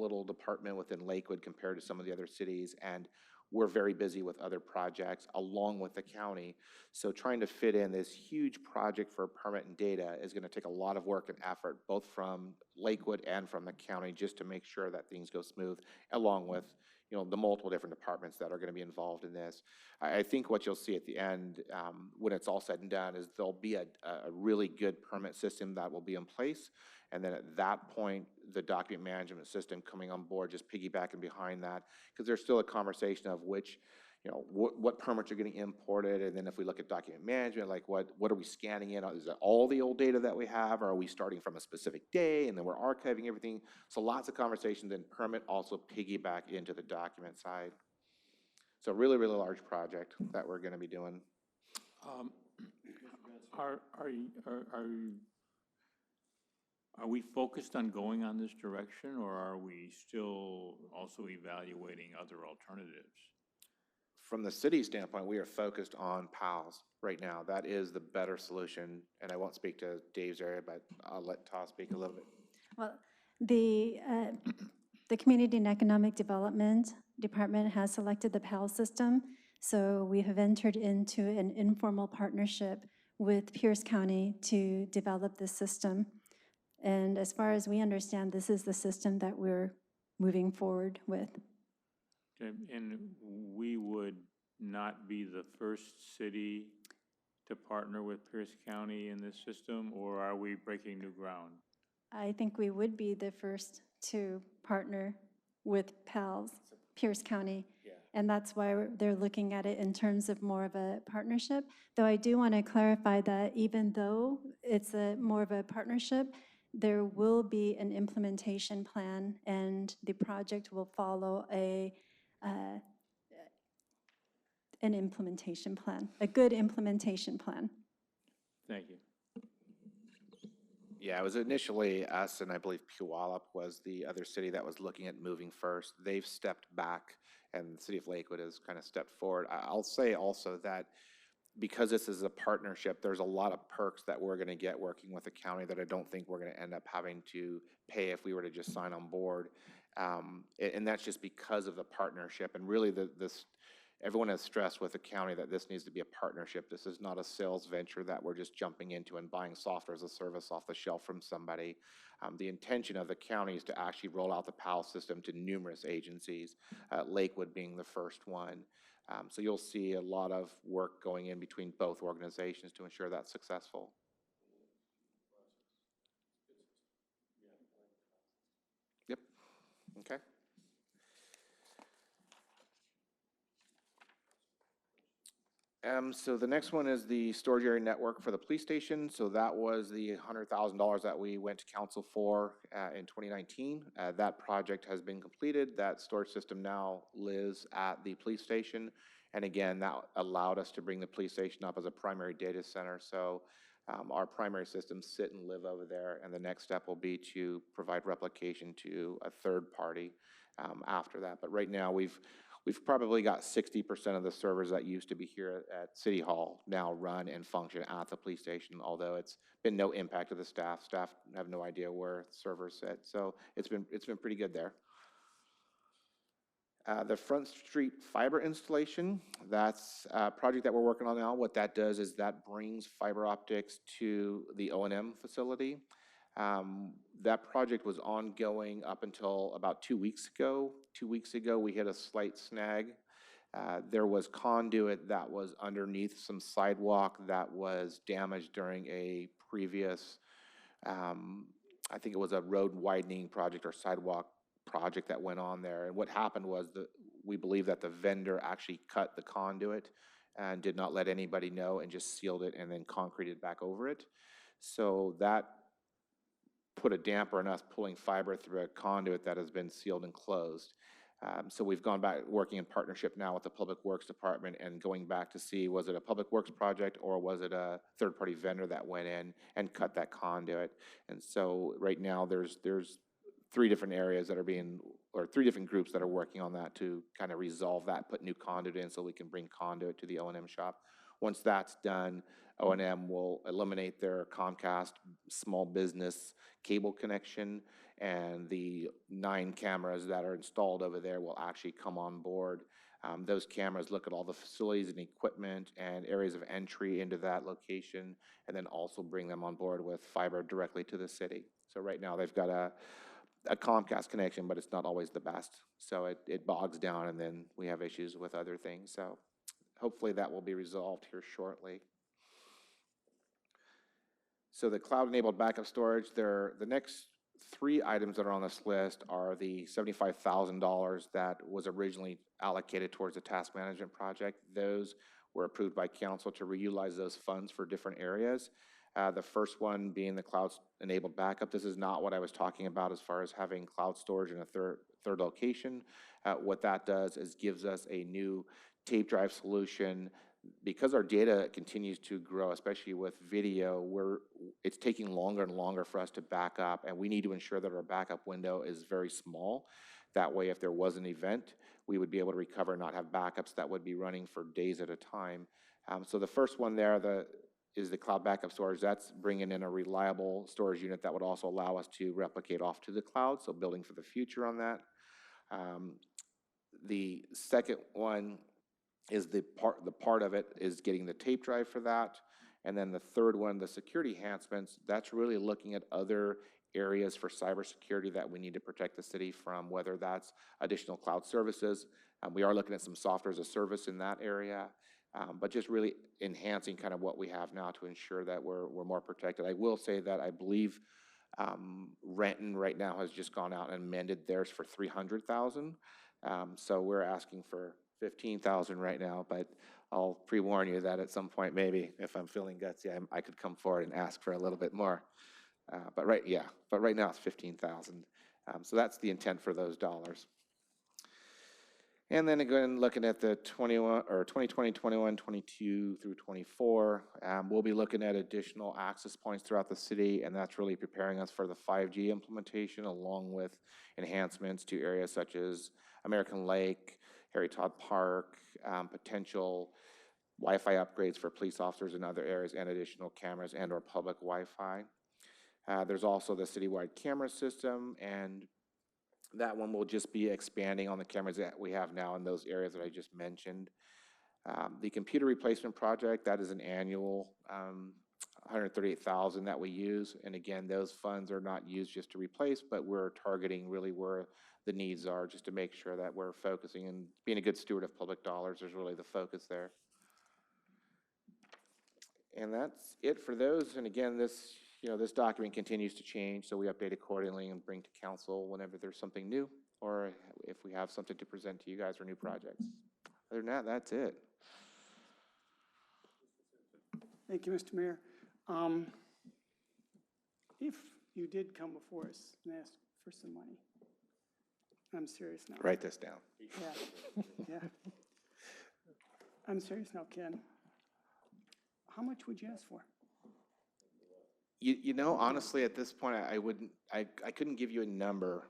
little department within Lakewood compared to some of the other cities. And we're very busy with other projects along with the county. So trying to fit in this huge project for permit and data is going to take a lot of work and effort, both from Lakewood and from the county, just to make sure that things go smooth, along with the multiple different departments that are going to be involved in this. I think what you'll see at the end, when it's all said and done, is there'll be a really good permit system that will be in place. And then at that point, the document management system coming on board, just piggybacking behind that, because there's still a conversation of which, what permits are getting imported. And then if we look at document management, like what are we scanning in? Is it all the old data that we have? Or are we starting from a specific day and then we're archiving everything? So lots of conversations, and permit also piggyback into the document side. So really, really large project that we're going to be doing. Are we focused on going on this direction, or are we still also evaluating other alternatives? From the city standpoint, we are focused on PALs right now. That is the better solution. And I won't speak to Dave's area, but I'll let Todd speak a little bit. Well, the Community and Economic Development Department has selected the PAL system. So we have entered into an informal partnership with Pierce County to develop this system. And as far as we understand, this is the system that we're moving forward with. And we would not be the first city to partner with Pierce County in this system, or are we breaking new ground? I think we would be the first to partner with PALS, Pierce County. And that's why they're looking at it in terms of more of a partnership. Though I do want to clarify that even though it's more of a partnership, there will be an implementation plan, and the project will follow an implementation plan, a good implementation plan. Thank you. Yeah, it was initially us, and I believe Puyallup was the other city that was looking at moving first. They've stepped back, and the city of Lakewood has kind of stepped forward. I'll say also that because this is a partnership, there's a lot of perks that we're going to get working with the county that I don't think we're going to end up having to pay if we were to just sign on board. And that's just because of the partnership. And really, everyone has stressed with the county that this needs to be a partnership. This is not a sales venture that we're just jumping into and buying software as a service off the shelf from somebody. The intention of the county is to actually roll out the PAL system to numerous agencies, Lakewood being the first one. So you'll see a lot of work going in between both organizations to ensure that's successful. Yep. Okay. So the next one is the storage area network for the police station. So that was the $100,000 that we went to council for in 2019. That project has been completed. That storage system now lives at the police station. And again, that allowed us to bring the police station up as a primary data center. So our primary systems sit and live over there. And the next step will be to provide replication to a third party after that. But right now, we've probably got 60% of the servers that used to be here at City Hall now run and function at the police station, although it's been no impact to the staff. Staff have no idea where servers sit, so it's been pretty good there. The Front Street fiber installation, that's a project that we're working on now. What that does is that brings fiber optics to the O&M facility. That project was ongoing up until about 2 weeks ago. 2 weeks ago, we hit a slight snag. There was conduit that was underneath some sidewalk that was damaged during a previous, I think it was a road widening project or sidewalk project that went on there. And what happened was that we believe that the vendor actually cut the conduit and did not let anybody know and just sealed it and then concreted back over it. So that put a damper on us pulling fiber through a conduit that has been sealed and closed. So we've gone back, working in partnership now with the Public Works Department and going back to see, was it a Public Works project or was it a third-party vendor that went in and cut that conduit? And so right now there's 3 different areas that are being, or 3 different groups that are working on that to kind of resolve that, put new conduit in so we can bring conduit to the O&M shop. Once that's done, O&M will eliminate their Comcast small business cable connection, and the 9 cameras that are installed over there will actually come on board. Those cameras look at all the facilities and equipment and areas of entry into that location, and then also bring them on board with fiber directly to the city. So right now they've got a Comcast connection, but it's not always the best. So it bogs down, and then we have issues with other things. So hopefully that will be resolved here shortly. So the cloud-enabled backup storage, the next 3 items that are on this list are the $75,000 that was originally allocated towards the task management project. Those were approved by council to reutilize those funds for different areas. The first one being the cloud-enabled backup. This is not what I was talking about as far as having cloud storage in a third location. What that does is gives us a new tape drive solution. Because our data continues to grow, especially with video, it's taking longer and longer for us to back up, and we need to ensure that our backup window is very small. That way, if there was an event, we would be able to recover and not have backups that would be running for days at a time. So the first one there is the cloud backup storage. That's bringing in a reliable storage unit that would also allow us to replicate off to the cloud, so building for the future on that. The second one is the part of it is getting the tape drive for that. And then the third one, the security enhancements, that's really looking at other areas for cybersecurity that we need to protect the city from, whether that's additional cloud services. We are looking at some software as a service in that area. but just really enhancing kind of what we have now to ensure that we're more protected. I will say that I believe Renton right now has just gone out and amended theirs for 300,000. So we're asking for 15,000 right now, but I'll pre-warn you that at some point, maybe if I'm feeling gutsy, I could come forward and ask for a little bit more. But right now it's 15,000. So that's the intent for those dollars. And then again, looking at the 2020, 21, 22 through 24, we'll be looking at additional access points throughout the city, and that's really preparing us for the 5G implementation, along with enhancements to areas such as American Lake, Harry Todd Park, potential Wi-Fi upgrades for police officers in other areas, and additional cameras and/or public Wi-Fi. There's also the citywide camera system, and that one will just be expanding on the cameras that we have now in those areas that I just mentioned. The computer replacement project, that is an annual $138,000 that we use. And again, those funds are not used just to replace, but we're targeting really where the needs are, just to make sure that we're focusing and being a good steward of public dollars is really the focus there. And that's it for those. And again, this document continues to change, so we update accordingly and bring to council whenever there's something new, or if we have something to present to you guys for new projects. Other than that, that's it. Thank you, Mr. Mayor. If you did come before us and ask for some money, I'm serious now. Write this down. Yeah. I'm serious now, Ken. How much would you ask for? You know, honestly, at this point, I couldn't give you a number,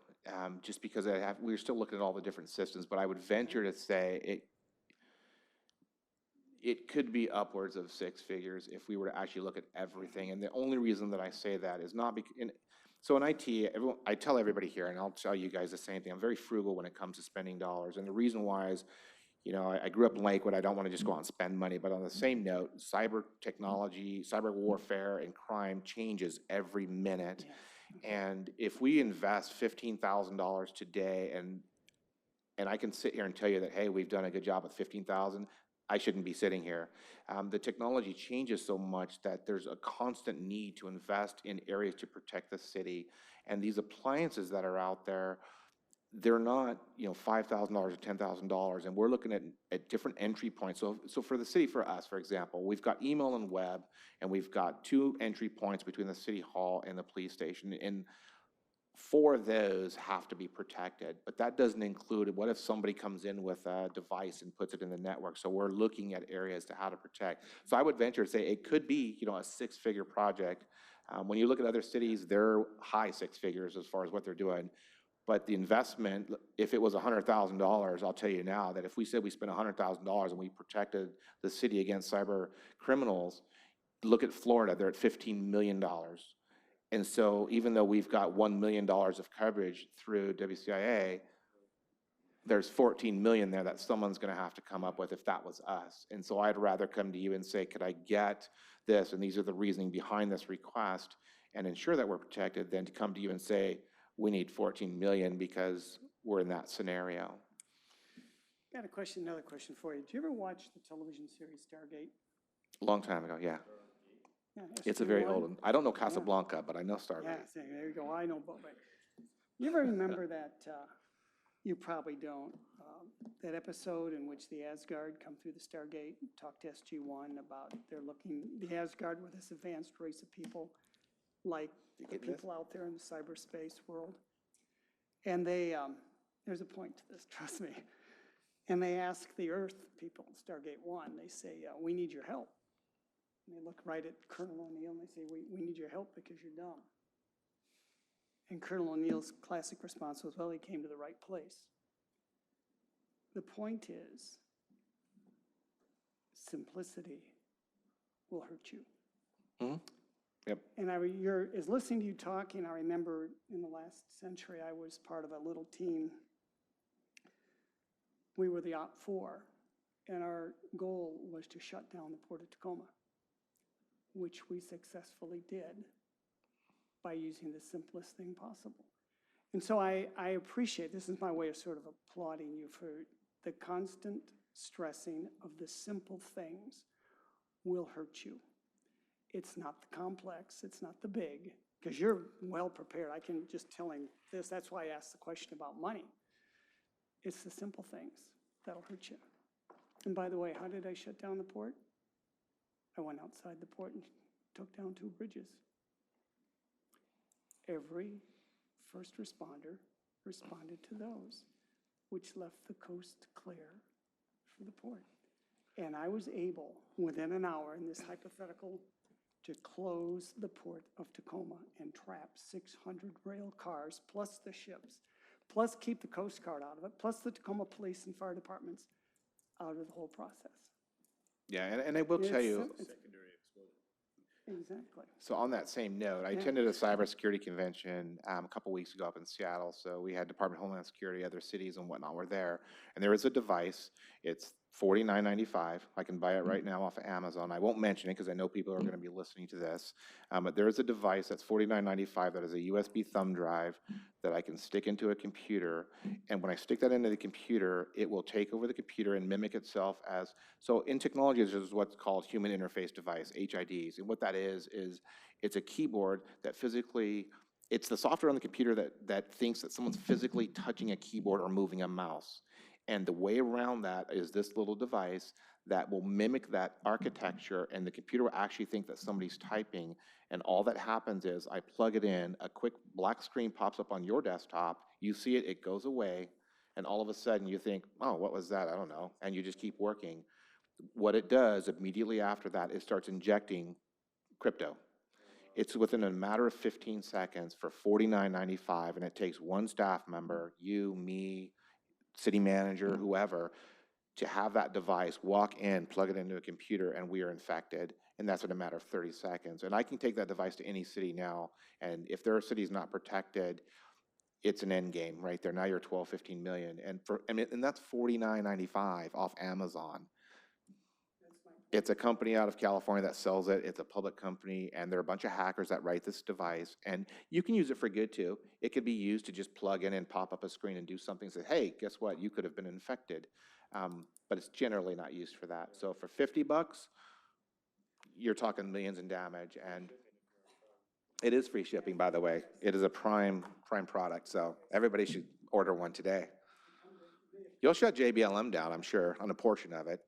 just because we're still looking at all the different systems, but I would venture to say it could be upwards of six figures if we were to actually look at everything. And the only reason that I say that is not because, so in IT, I tell everybody here, and I'll tell you guys the same thing, I'm very frugal when it comes to spending dollars. And the reason why is, I grew up in Lakewood. I don't want to just go out and spend money. But on the same note, cyber technology, cyber warfare, and crime changes every minute. And if we invest $15,000 today, and I can sit here and tell you that, hey, we've done a good job with $15,000, I shouldn't be sitting here. The technology changes so much that there's a constant need to invest in areas to protect the city. And these appliances that are out there, they're not, $5,000 or $10,000, and we're looking at different entry points. So for the city, for us, for example, we've got email and web, and we've got 2 entry points between the city hall and the police station, and 4 of those have to be protected. But that doesn't include, what if somebody comes in with a device and puts it in the network? So we're looking at areas to how to protect. So I would venture to say it could be, a 6-figure project. When you look at other cities, they're high 6 figures as far as what they're doing. But the investment, if it was $100,000, I'll tell you now that if we said we spent $100,000 and we protected the city against cyber criminals, look at Florida, they're at $15 million. And so even though we've got $1 million of coverage through WCIA, there's 14 million there that someone's going to have to come up with if that was us. And so I'd rather come to you and say, could I get this? And these are the reasoning behind this request and ensure that we're protected, than to come to you and say, we need 14 million because we're in that scenario. Got another question for you. Did you ever watch the television series Stargate? A long time ago, yeah. Yeah, It's a very old one. I don't know Casablanca, but I know Stargate. Yeah, there you go. I know both. You ever remember that, you probably don't, that episode in which the Asgard come through the Stargate, talk to SG-1 about the Asgard were this advanced race of people, like the people out there in the cyberspace world. And there's a point to this, trust me. And they ask the Earth people, Stargate 1, they say, we need your help. And they look right at Colonel O'Neill and they say, we need your help because you're dumb. And Colonel O'Neill's classic response was, well, he came to the right place. The point is, simplicity will hurt you. Mm-hmm. Yep. And as listening to you talking, I remember in the last century, I was part of a little team. We were the OPFOR, and our goal was to shut down the Port of Tacoma, which we successfully did by using the simplest thing possible. And so I appreciate, this is my way of sort of applauding you for the constant stressing of the simple things will hurt you. It's not the complex, it's not the big, because you're well prepared. I can just telling this, that's why I asked the question about money. It's the simple things that'll hurt you. And by the way, how did I shut down the port? I went outside the port and took down 2 bridges. Every first responder responded to those, which left the coast clear for the port. And I was able, within an hour in this hypothetical, to close the port of Tacoma and trap 600 rail cars, plus the ships, plus keep the Coast Guard out of it, plus the Tacoma Police and Fire Departments out of the whole process. Yeah, and I will tell you, Exactly. so on that same note, I attended a cybersecurity convention a couple weeks ago up in Seattle. So we had Department of Homeland Security, other cities and whatnot were there. And there is a device. It's $49.95. I can buy it right now off of Amazon. I won't mention it because I know people are going to be listening to this. But there is a device that's $49.95 that is a USB thumb drive that I can stick into a computer. And when I stick that into the computer, it will take over the computer and mimic itself as, so in technology, there's what's called human interface device, HIDs. And what that is it's a keyboard that physically, it's the software on the computer that thinks that someone's physically touching a keyboard or moving a mouse. And the way around that is this little device that will mimic that architecture, and the computer will actually think that somebody's typing. And all that happens is I plug it in, a quick black screen pops up on your desktop, you see it, it goes away, and all of a sudden you think, oh, what was that? I don't know. And you just keep working. What it does immediately after that, it starts injecting crypto. It's within a matter of 15 seconds for $49.95, and it takes one staff member, you, me, city manager, whoever, to have that device walk in, plug it into a computer, and we are infected. And that's in a matter of 30 seconds. And I can take that device to any city now. And if there are cities not protected, it's an end game right there. Now you're 12, 15 million. And that's $49.95 off Amazon. It's a company out of California that sells it. It's a public company, and there are a bunch of hackers that write this device. And you can use it for good too. It could be used to just plug in and pop up a screen and do something. Say, hey, guess what? You could have been infected. But it's generally not used for that. So for $50, you're talking millions in damage. And it is free shipping, by the way. It is a prime product. So everybody should order one today. You'll shut JBLM down, I'm sure, on a portion of it.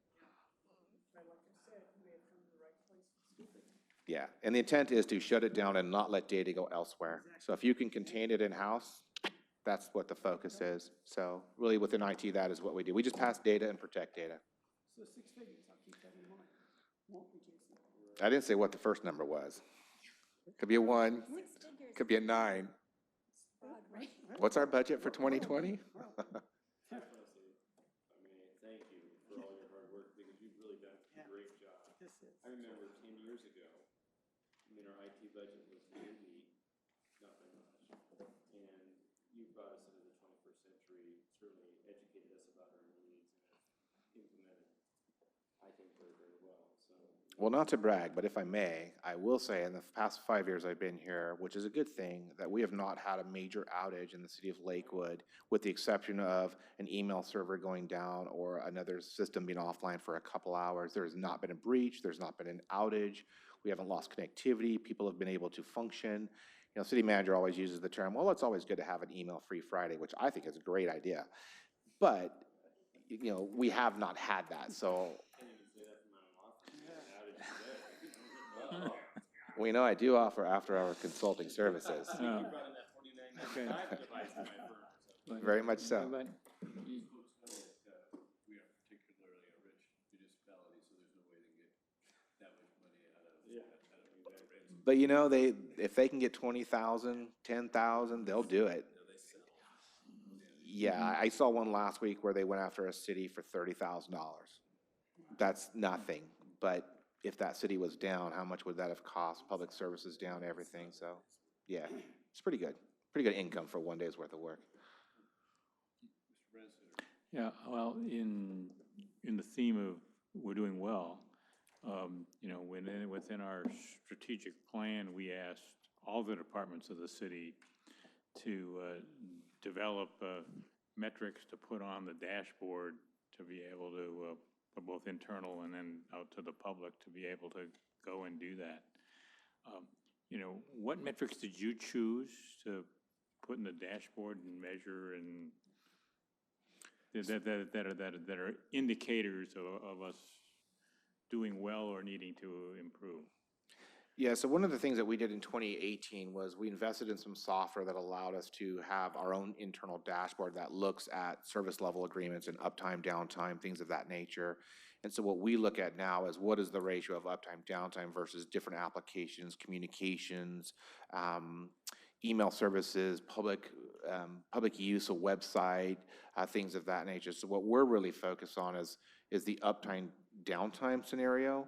Yeah, and the intent is to shut it down and not let data go elsewhere. So if you can contain it in-house, that's what the focus is. So really within IT, that is what we do. We just pass data and protect data. So 6 figures, I'll keep that in mind. Won't we, Jason? I didn't say what the first number was. Could be a 1, could be a 9. What's our budget for 2020? Thank you for all your hard work, because you've really done a great job. I remember 10 years ago, our IT budget was maybe not very much. And you brought us into the 21st century, certainly educated us about our needs, and implemented, I think, very, very well. So, Well, not to brag, but if I may, I will say in the past 5 years I've been here, which is a good thing, that we have not had a major outage in the city of Lakewood, with the exception of an email server going down or another system being offline for a couple hours. There has not been a breach. There's not been an outage. We haven't lost connectivity. People have been able to function. City manager always uses the term, well, it's always good to have an email-free Friday, which I think is a great idea. But, we have not had that, so. We know I do offer after-hour consulting services. Very much so. We are particularly a rich municipality, so there's no way to get that much money out of New Mexico. But if they can get 20,000, 10,000, they'll do it. Yeah, I saw one last week where they went after a city for $30,000. That's nothing, but if that city was down, how much would that have cost? Public services down, everything, so, yeah, it's pretty good. Pretty good income for one day's worth of work. Yeah, well, in the theme of we're doing well, within our strategic plan, we asked all the departments of the city to develop metrics to put on the dashboard to be able to, for both internal and then out to the public, to be able to go and do that. You know, what metrics did you choose to put in the dashboard and measure and that are indicators of us doing well or needing to improve? Yeah, so one of the things that we did in 2018 was we invested in some software that allowed us to have our own internal dashboard that looks at service level agreements and uptime, downtime, things of that nature. And so what we look at now is what is the ratio of uptime, downtime versus different applications, communications, email services, public use, a website, things of that nature. So what we're really focused on is the uptime, downtime scenario.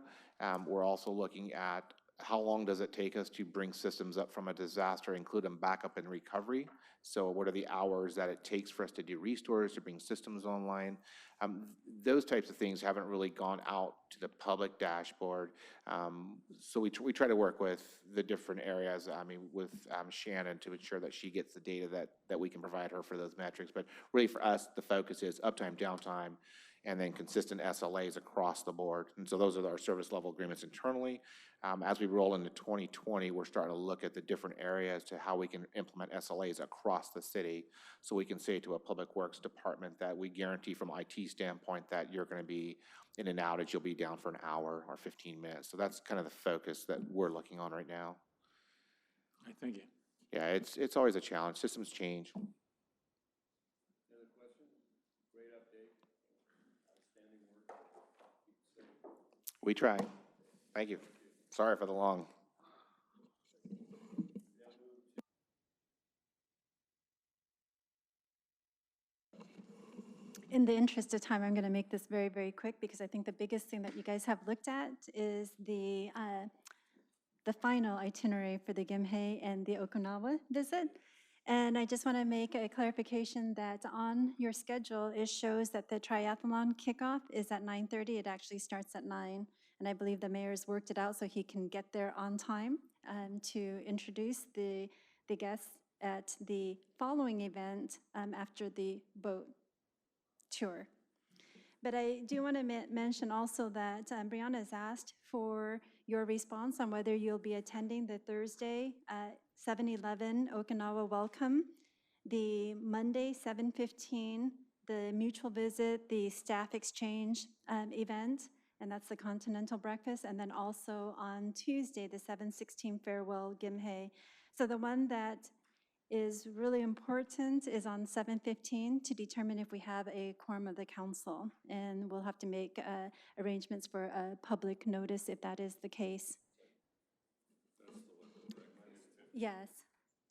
We're also looking at how long does it take us to bring systems up from a disaster, including backup and recovery? So what are the hours that it takes for us to do restores, to bring systems online? Those types of things haven't really gone out to the public dashboard. So we try to work with the different areas, with Shannon to ensure that she gets the data that we can provide her for those metrics. But really for us, the focus is uptime, downtime, and then consistent SLAs across the board. And so those are our service level agreements internally. As we roll into 2020, we're starting to look at the different areas to how we can implement SLAs across the city. So we can say to a public works department that we guarantee from IT standpoint that you're going to be in an outage, you'll be down for an hour or 15 minutes. So that's kind of the focus that we're looking on right now. Thank you. Yeah, it's always a challenge. Systems change. We try. Thank you. Sorry for the long. In the interest of time, I'm going to make this very, very quick because I think the biggest thing that you guys have looked at is the final itinerary for the Gimhe and the Okinawa visit. And I just want to make a clarification that on your schedule, it shows that the triathlon kickoff is at 9:30. It actually starts at 9. And I believe the mayor's worked it out so he can get there on time to introduce the guests at the following event after the boat tour. But I do want to mention also that Brianna has asked for your response on whether you'll be attending the Thursday 7-Eleven Okinawa Welcome, the Monday 7:15, the mutual visit, the staff exchange event, and that's the Continental Breakfast, and then also on Tuesday, the 7:16 Farewell Gimhe. So the one that is really important is on 7:15 to determine if we have a quorum of the council. And we'll have to make arrangements for a public notice if that is the case. Yes,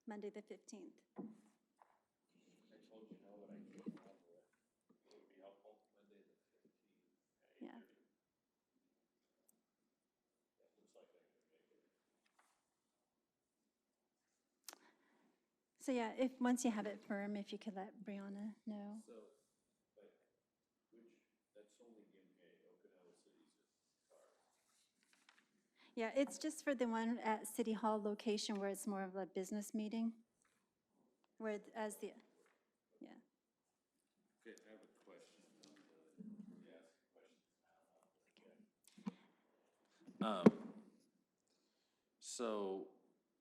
Monday the 15th. Yeah. So yeah, once you have it firm, if you could let Brianna know. Yeah, it's just for the one at City Hall location where it's more of a business meeting. Where as the, yeah. Okay, I have a question. So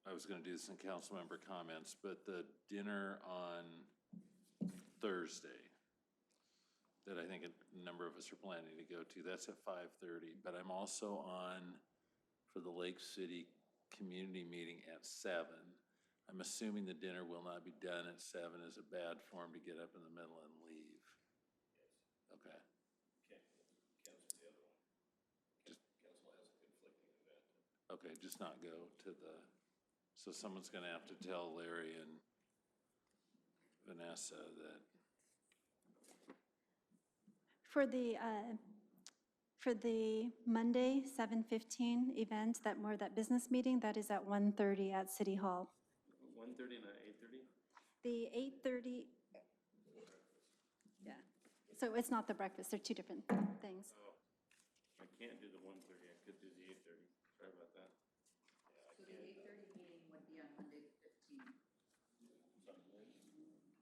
I was going to do this in council member comments, but the dinner on Thursday that I think a number of us are planning to go to, that's at 5:30, but I'm also on for the Lake City community meeting at 7. I'm assuming the dinner will not be done at 7. Is it bad form to get up in the middle and leave? Okay. Okay, just not go to the, so someone's gonna have to tell Larry and Vanessa that. For the Monday 7:15 event, that business meeting, that is at 1:30 at City Hall. 1:30 and 8:30? The 8:30, yeah. So it's not the breakfast, they're two different things. Oh, I can't do the 1:30, I could do the 8:30, sorry about that. So the 8:30 meeting would be on Monday the 15th.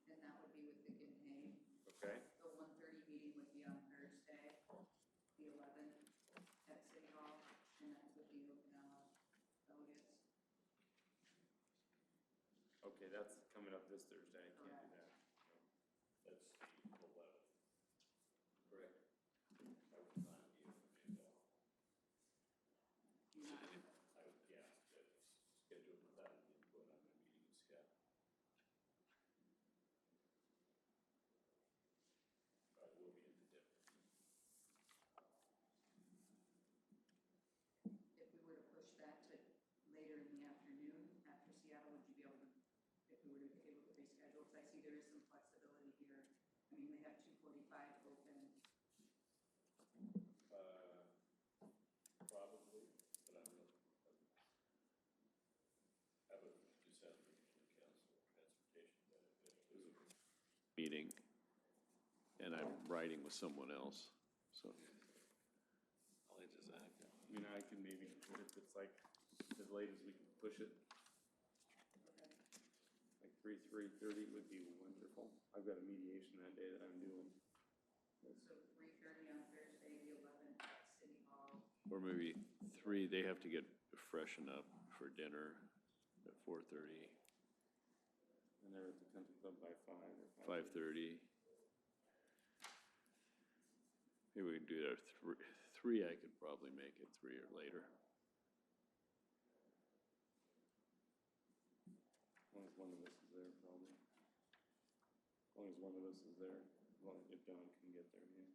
And that would be with the Gimhe. Okay. The 1:30 meeting would be on Thursday. Okay, that's coming up this Thursday, I can't do that. That's the 11th. Correct. I would not be available. Yeah, it's scheduled without input on the meetings, yeah. But we'll be in the dip. If we were to push that to later in the afternoon after Seattle, would you be able to, if we were to be able to reschedule? Because I see there is some flexibility here. I mean, they have 2:45 open. Probably, but I'm not. How about just have the council transportation benefit? Meeting, and I'm riding with someone else, so. I'll just act. I mean, I can maybe, if it's like as late as we can push it. Like 3:30 would be wonderful. I've got a mediation that day that I'm doing. So 3:30 on Thursday, the 11th at City Hall. Or maybe 3, they have to get freshened up for dinner at 4:30, And they're at the country club by 5 or 5:30. Maybe we can do that at 3, I could probably make it 3 or later. As long as one of us is there, probably. As long as one of us is there, as long as if John can get there, yeah.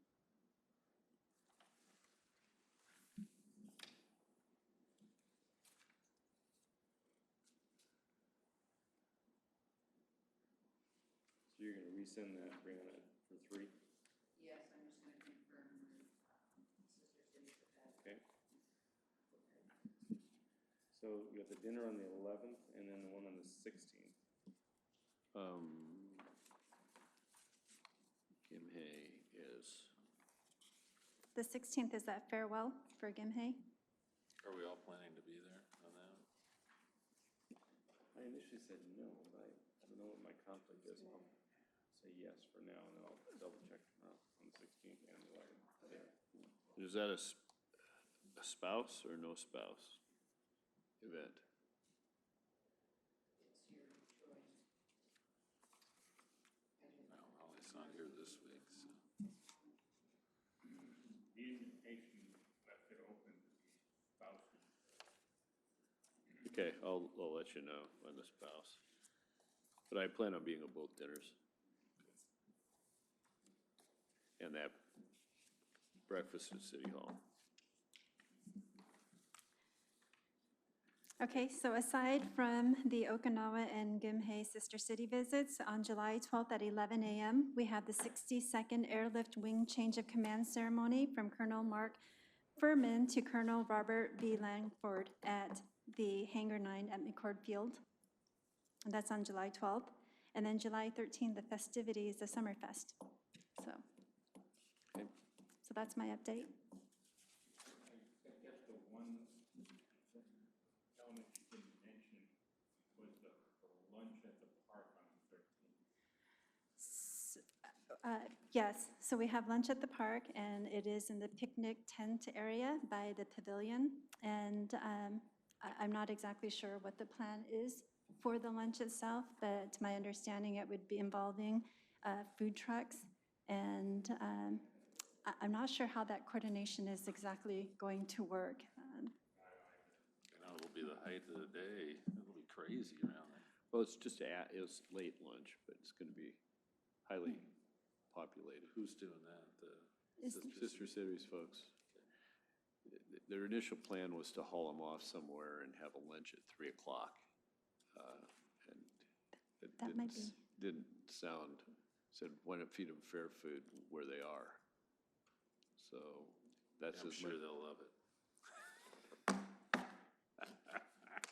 So you're gonna resend that, Brianna, for 3? Yes, I'm just going to confirm with Sister City that. Okay. So you got the dinner on the 11th and then the one on the 16th. Kim Hay is, The 16th is that farewell for Gimhe? Are we all planning to be there on that? I initially said no, but I don't know what my conflict is. I'll say yes for now, and then I'll double check tomorrow on the 16th and the 11th. Yeah. is that a spouse or no spouse event? It's your choice. No, Holly's not here this week, so. The invitation left it open to the spouses. Okay, I'll let you know on the spouse. But I plan on being at both dinners. And that breakfast at City Hall. Okay, so aside from the Okinawa and Gimhe Sister City visits, on July 12th at 11 a.m., we have the 62nd Airlift Wing Change of Command ceremony from Colonel Mark Furman to Colonel Robert B. Langford at the Hangar 9 at McCord Field. And that's on July 12th. And then July 13th, the festivities, the Summerfest. So, Okay. so that's my update. I guess the one element you didn't mention was the lunch at the park on the 13th. Yes, so we have lunch at the park, and it is in the picnic tent area by the pavilion. And I'm not exactly sure what the plan is for the lunch itself, but to my understanding, it would be involving food trucks. And I'm not sure how that coordination is exactly going to work. You know, it'll be the height of the day. It'll be crazy around there. Well, it's just, it was late lunch, but it's going to be highly populated. Who's doing that? The Is- Sister Cities folks. Their initial plan was to haul them off somewhere and have a lunch at 3 o'clock. And it That might be. didn't sound, said, why not feed them fair food where they are? So that's I'm as sure much, they'll love it.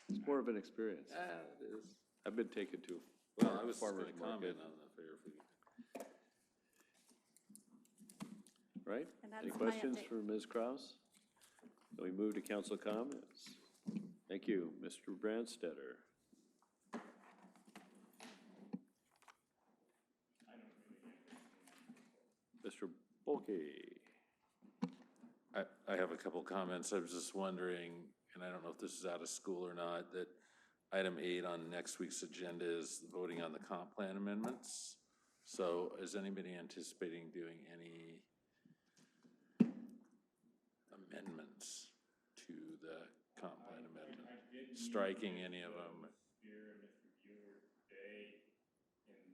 it's more of an experience. Yeah, it is. I've been taken to Well, I was just farmer's going to comment market, on the fair food. right? And that's Any my questions update. for Ms. Kraus? Then we move to council comments. Thank you, Mr. Brandstetter. Mr. Bulkey. I have a couple comments. I was just wondering, and I don't know if this is out of school or not, that item 8 on next week's agenda is voting on the comp plan amendments. So is anybody anticipating doing any amendments to the comp plan amendment? Striking any of them? Here, Mr. Bueller today, and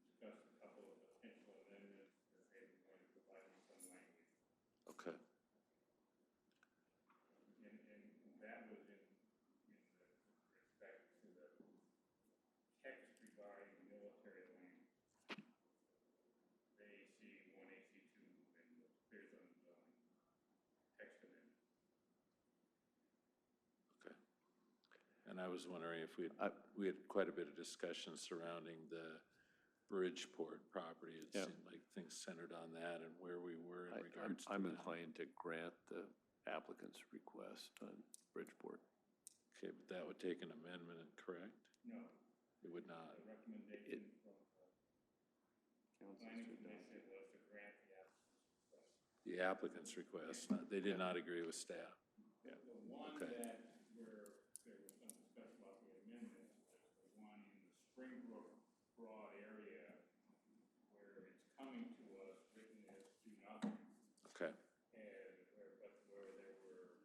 discussed a couple of potential amendments that they were going to provide me some language. Okay. And that was in respect to the text regarding military land. The AC1, AC2, and the Spear's text amendment. Okay. And I was wondering if we had quite a bit of discussion surrounding the Bridgeport property. It Yeah. seemed like things centered on that and where we were in regards to I'm that. inclined to grant the applicant's request on Bridgeport. Okay, but that would take an amendment, correct? No, It would not. the recommendation from the planning commission was to grant the applicant's request. The applicant's request, they did not agree with staff. The one Okay. that, where there was some discussion about the amendment, was the one in the Springbrook Broad area, where it's coming to us written as do nothing, Okay. and where there were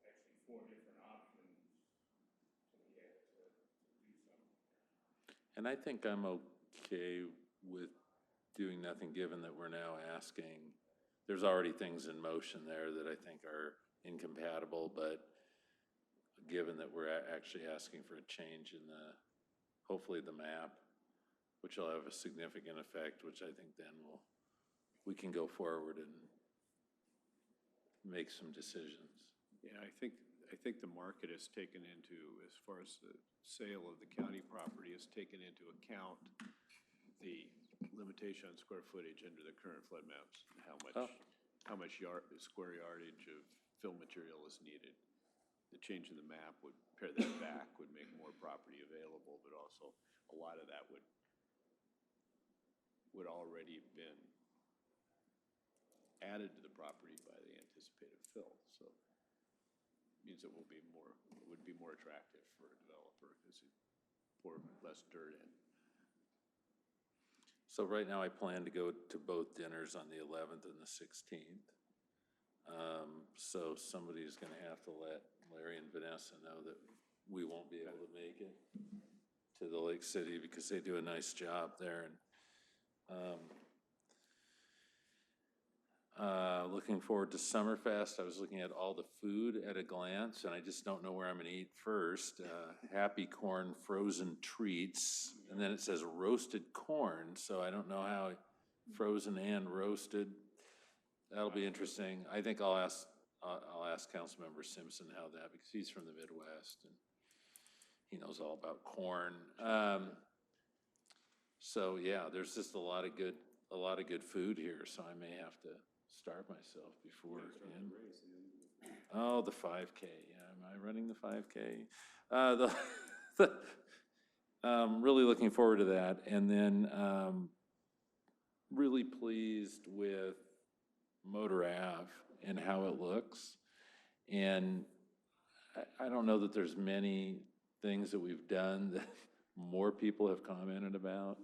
actually 4 different options to be able to do something. And I think I'm okay with doing nothing, given that we're now asking, there's already things in motion there that I think are incompatible, but given that we're actually asking for a change in hopefully the map, which will have a significant effect, which I think then we can go forward and make some decisions. Yeah, I think the market has taken into, as far as the sale of the county property, has taken into account the limitation on square footage under the current flood maps, how much square yardage of fill material is needed. The change in the map would pare that back, would make more property available, but also a lot of that would already have been added to the property by the anticipated fill. So it means it would be more attractive for a developer because it pour less dirt in. So right now I plan to go to both dinners on the 11th and the 16th. So somebody's going to have to let Larry and Vanessa know that we won't be able to make it to the Lake City because they do a nice job there. And looking forward to Summerfest. I was looking at all the food at a glance, and I just don't know where I'm going to eat first. Happy Corn frozen treats, and then it says roasted corn, so I don't know how frozen and roasted. That'll be interesting. I think I'll ask Councilmember Simpson how that, because he's from the Midwest and he knows all about corn. So yeah, there's just a lot of good food here, so I may have to starve myself before. Oh, the 5K. Yeah, am I running the 5K? Really looking forward to that. And then really pleased with Motor Ave and how it looks. And I don't know that there's many things that we've done that more people have commented about.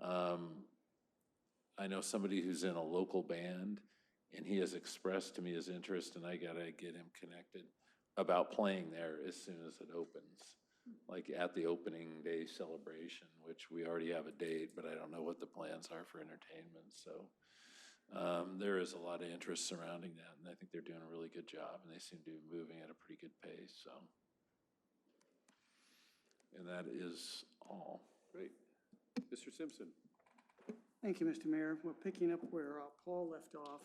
I know somebody who's in a local band, and he has expressed to me his interest, and I gotta get him connected about playing there as soon as it opens, like at the opening day celebration, which we already have a date, but I don't know what the plans are for entertainment. So there is a lot of interest surrounding that, and I think they're doing a really good job, and they seem to be moving at a pretty good pace. So, and that is all. Great. Mr. Simpson. Thank you, Mr. Mayor. Well, picking up where Paul left off,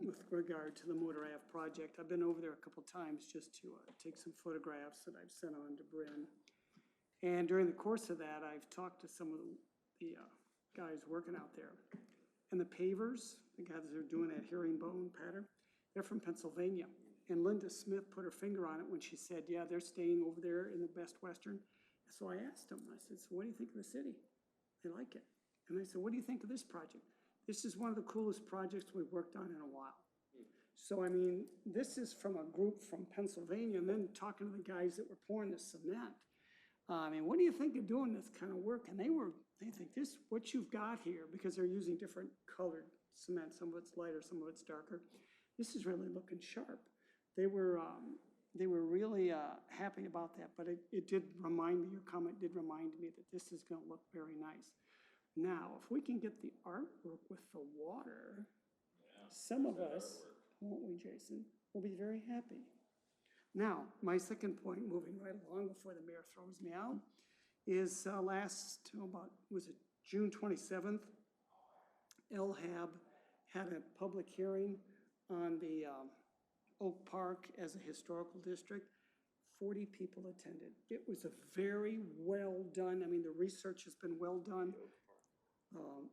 with regard to the Motor Ave project, I've been over there a couple times just to take some photographs that I've sent on to Bryn. And during the course of that, I've talked to some of the guys working out there. And the pavers, the guys that are doing that herringbone pattern, they're from Pennsylvania. And Linda Smith put her finger on it when she said, yeah, they're staying over there in the Best Western. So I asked them, I said, so what do you think of the city? They like it. And I said, what do you think of this project? This is one of the coolest projects we've worked on in a while. So, I mean, this is from a group from Pennsylvania, and then talking to the guys that were pouring the cement. I mean, what do you think of doing this kind of work? And they think this, what you've got here, because they're using different colored cement, some of it's lighter, some of it's darker. This is really looking sharp. They were really happy about that, but it did remind me, your comment did remind me that this is gonna look very nice. Now, if we can get the artwork with the water, some of us, won't we, Jason, will be very happy. Now, my second point, moving right along before the mayor throws me out, is was it June 27th? LHAB had a public hearing on the Oak Park as a historical district. 40 people attended. It was a very well done, I mean, the research has been well done.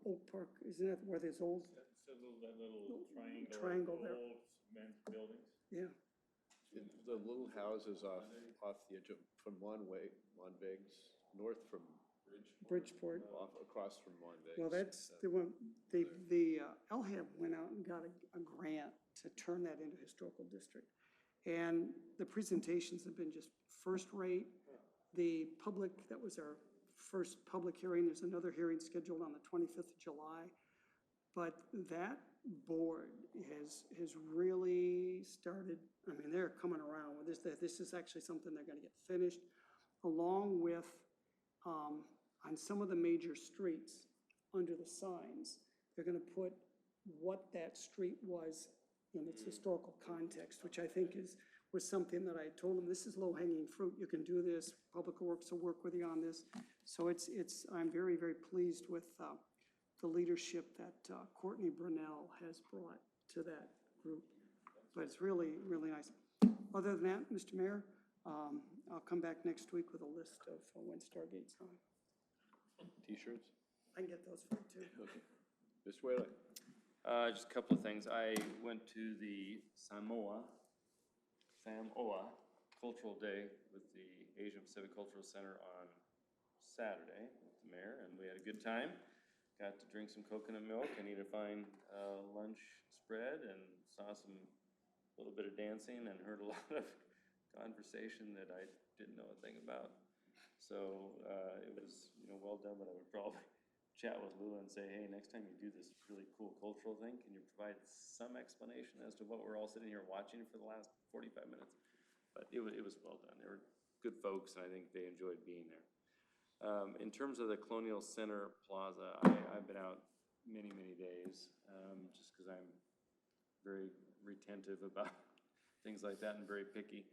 Oak Park, isn't that where there's old? That's that little triangle there. Old cement buildings. Yeah. The little houses off the edge of, from Monvegs, north from Bridgeport. across from Monvegs. Well, that's, the LHAB went out and got a grant to turn that into historical district. And the presentations have been just first rate. The public, that was our first public hearing. There's another hearing scheduled on the 25th of July. But that board has really started, I mean, they're coming around with this. This is actually something they're gonna get finished, along with, on some of the major streets, under the signs, they're gonna put what that street was in its historical context, which I think was something that I told them, this is low-hanging fruit. You can do this. Public Works will work with you on this. So I'm very, very pleased with the leadership that Courtney Brunell has brought to that group. But it's really, really nice. Other than that, Mr. Mayor, I'll come back next week with a list of when Stargate's on. T-shirts? I can get those for you too. Okay. Mr. Whaley? Just a couple of things. I went to the Samoa Cultural Day with the Asian Pacific Cultural Center on Saturday with the mayor, and we had a good time. Got to drink some coconut milk and eat a fine lunch spread, and saw a little bit of dancing, and heard a lot of conversation that I didn't know a thing about. So it was, well done, but I would probably chat with Lou and say, hey, next time you do this really cool cultural thing, can you provide some explanation as to what we're all sitting here watching for the last 45 minutes? But it was well done. They were good folks, and I think they enjoyed being there. In terms of the Colonial Center Plaza, I've been out many, many days, just because I'm very retentive about things like that and very picky.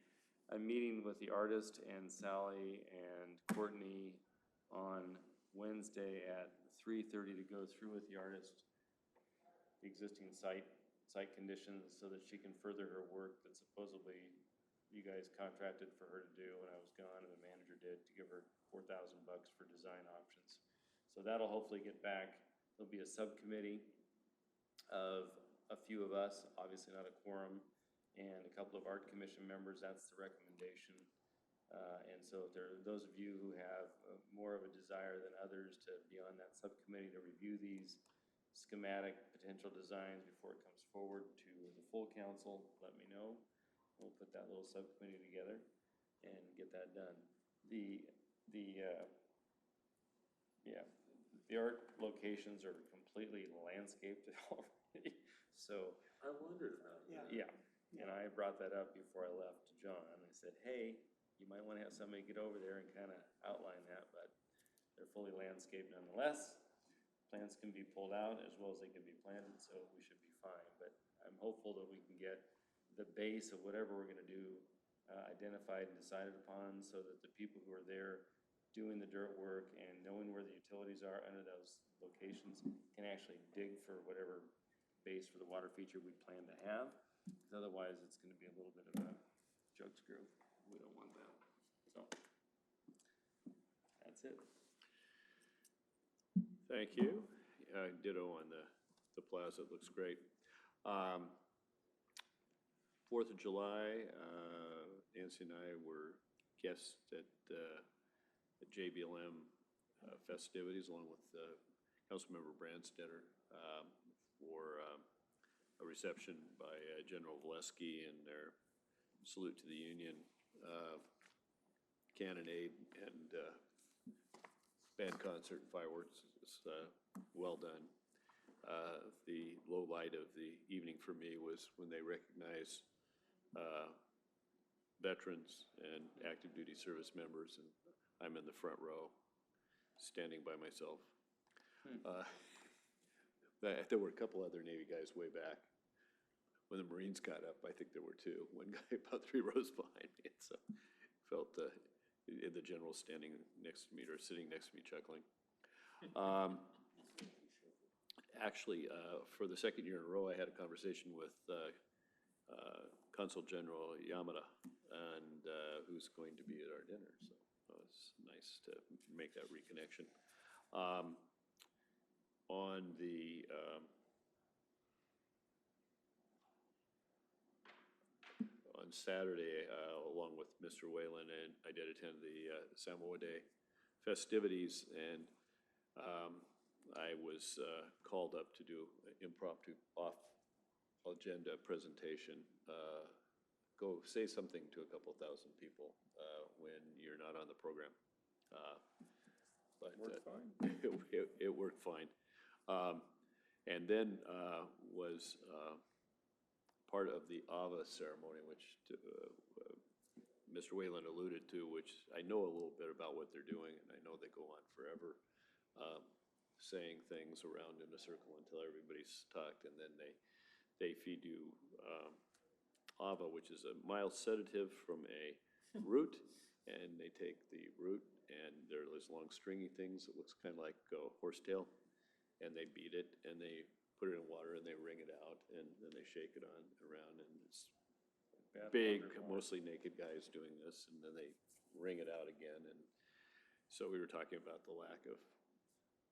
I'm meeting with the artist and Sally and Courtney on Wednesday at 3:30 to go through with the artist the existing site conditions so that she can further her work that supposedly you guys contracted for her to do when I was gone, and the manager did, to give her $4,000 for design options. So that'll hopefully get back. There'll be a subcommittee of a few of us, obviously not a quorum, and a couple of art commission members. That's the recommendation. And so if there are those of you who have more of a desire than others to be on that subcommittee to review these schematic potential designs before it comes forward to the full council, let me know. We'll put that little subcommittee together and get that done. The art locations are completely landscaped already, so. I wondered about that. Yeah, and I brought that up before I left to John. I said, hey, you might want to have somebody get over there and kind of outline that, but they're fully landscaped nonetheless. Plants can be pulled out as well as they can be planted, so we should be fine. But I'm hopeful that we can get the base of whatever we're going to do identified and decided upon so that the people who are there doing the dirt work and knowing where the utilities are under those locations can actually dig for whatever base for the water feature we plan to have. Because otherwise, it's going to be a little bit of a jug screw. We don't want that. So that's it. Thank you. Ditto on the plaza. It looks great. 4th of July, Nancy and I were guests at JBLM festivities along with Councilmember Branstetter for a reception by General Vleski and their salute to the Union, cannonade, and band concert and fireworks. It's well done. The low light of the evening for me was when they recognized veterans and active duty service members, and I'm in the front row, standing by myself. There were a couple other Navy guys way back. When the Marines got up, I think there were two. One guy about 3 rows behind me. And so felt the general standing next to me or sitting next to me chuckling. Actually, for the second year in a row, I had a conversation with Consul General Yamada, and who's going to be at our dinner. So it was nice to make that reconnection. On Saturday, along with Mr. Whalen, and I did attend the Samoa Day festivities, and I was called up to do an impromptu off-agenda presentation. Go say something to a couple thousand people when you're not on the program. But Worked fine. It worked fine. And then was part of the AVA ceremony, which Mr. Whalen alluded to, which I know a little bit about what they're doing, and I know they go on forever, saying things around in a circle until everybody's talked, and then they feed you AVA, which is a mild sedative from a root, and they take the root, and they're those long stringy things that looks kind of like a horsetail, and they beat it, and they put it in water, and they wring it out, and then they shake it around, and it's big, mostly naked guys doing this, and then they wring it out again. And so we were talking about the lack of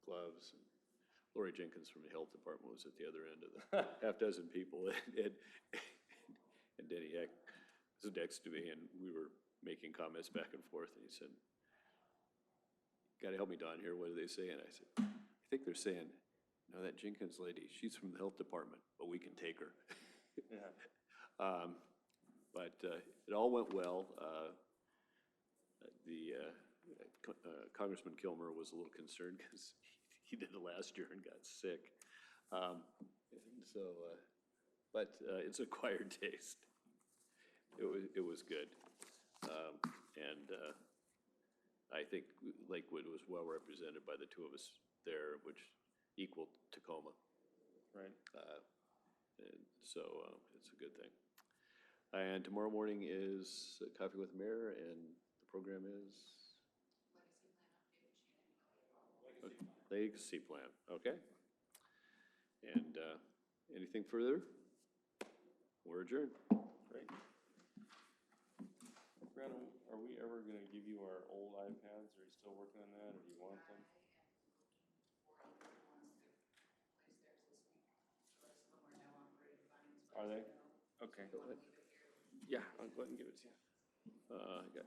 gloves, and Lori Jenkins from the health department was at the other end of the half dozen people, and Denny Heck was next to me, and we were making comments back and forth, and he said, "Got to help me, Don, here, what are they saying?" I said, "I think they're saying, no, that Jenkins lady, she's from the health department, but we can take her." Yeah. But it all went well. Congressman Kilmer was a little concerned because he did it last year and got sick. But it's an acquired taste. It was good. And I think Lakewood was well represented by the two of us there, which equaled Tacoma. Right. And so it's a good thing. And tomorrow morning is Coffee with the Mayor, and the program is? Legacy Plan, okay. And anything further? We're adjourned. Great. Brandon, are we ever going to give you our old iPads? Are you still working on that, or do you want them? Are they? Okay. Yeah, I'll go ahead and give it to you. I got